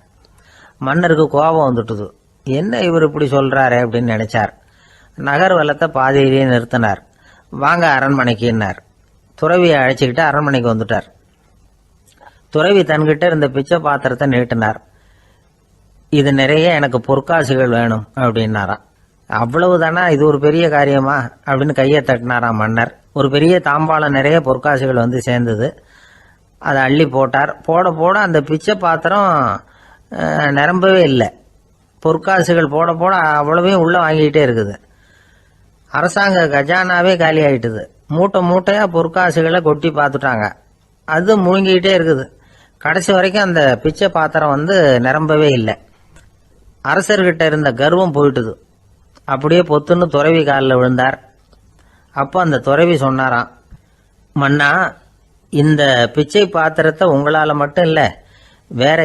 மன்னருக்கு கோபம் வந்துட்டுது. என்ன இவர் இப்படி சொல்றாரு அப்படின்னு நினைச்சார். நகர்வலத்தை பாதியிலேயே நிறுத்தினார். வாங்க அரண்மனைக்குன்னார். துறவியை அழைச்சிக்கிட்டு அரண்மனைக்கு வந்துட்டார். துறவி தன்கிட்ட இருந்த பிச்சை பாத்திரத்தை நீட்டினார். இது நிறைய எனக்கு பொற்காசுகள் வேணும் அப்படின்னாராம். அவ்வளவுதானா, இது ஒரு பெரிய காரியமா அப்படின்னு கையை தட்டினாராம் மன்னர். ஒரு பெரிய தாம்பாளம் நிறைய பொற்காசுகள் வந்து சேர்ந்தது. அதை அள்ளி போட்டார். போட போட அந்த பிச்சை பாத்திரம் நிரம்பவே இல்லை. பொற்காசுகள் போட போட அவ்வளவையும் உள்ள வாங்கிக்கிட்டே இருக்குது. அரசாங்க கஜானாவே காலி ஆயிட்டுது. மூட்டை மூட்டையா பொற்காசுகளை கொட்டி பார்த்துட்டாங்க. அது முழுங்கிக்கிட்டே இருக்குது. கடைசி வரைக்கும் அந்த பிச்சை பாத்திரம் வந்து நிரம்பவே இல்லை. அரசர்கிட்ட இருந்த கர்வம் போயிட்டுது. அப்படியே பொத்துன்னு துறவி காலில் விழுந்தார். அப்போ அந்த துறவி சொன்னாராம், மன்னா, இந்த பிச்சை பாத்திரத்தை உங்களால் மட்டும் இல்லை, வேற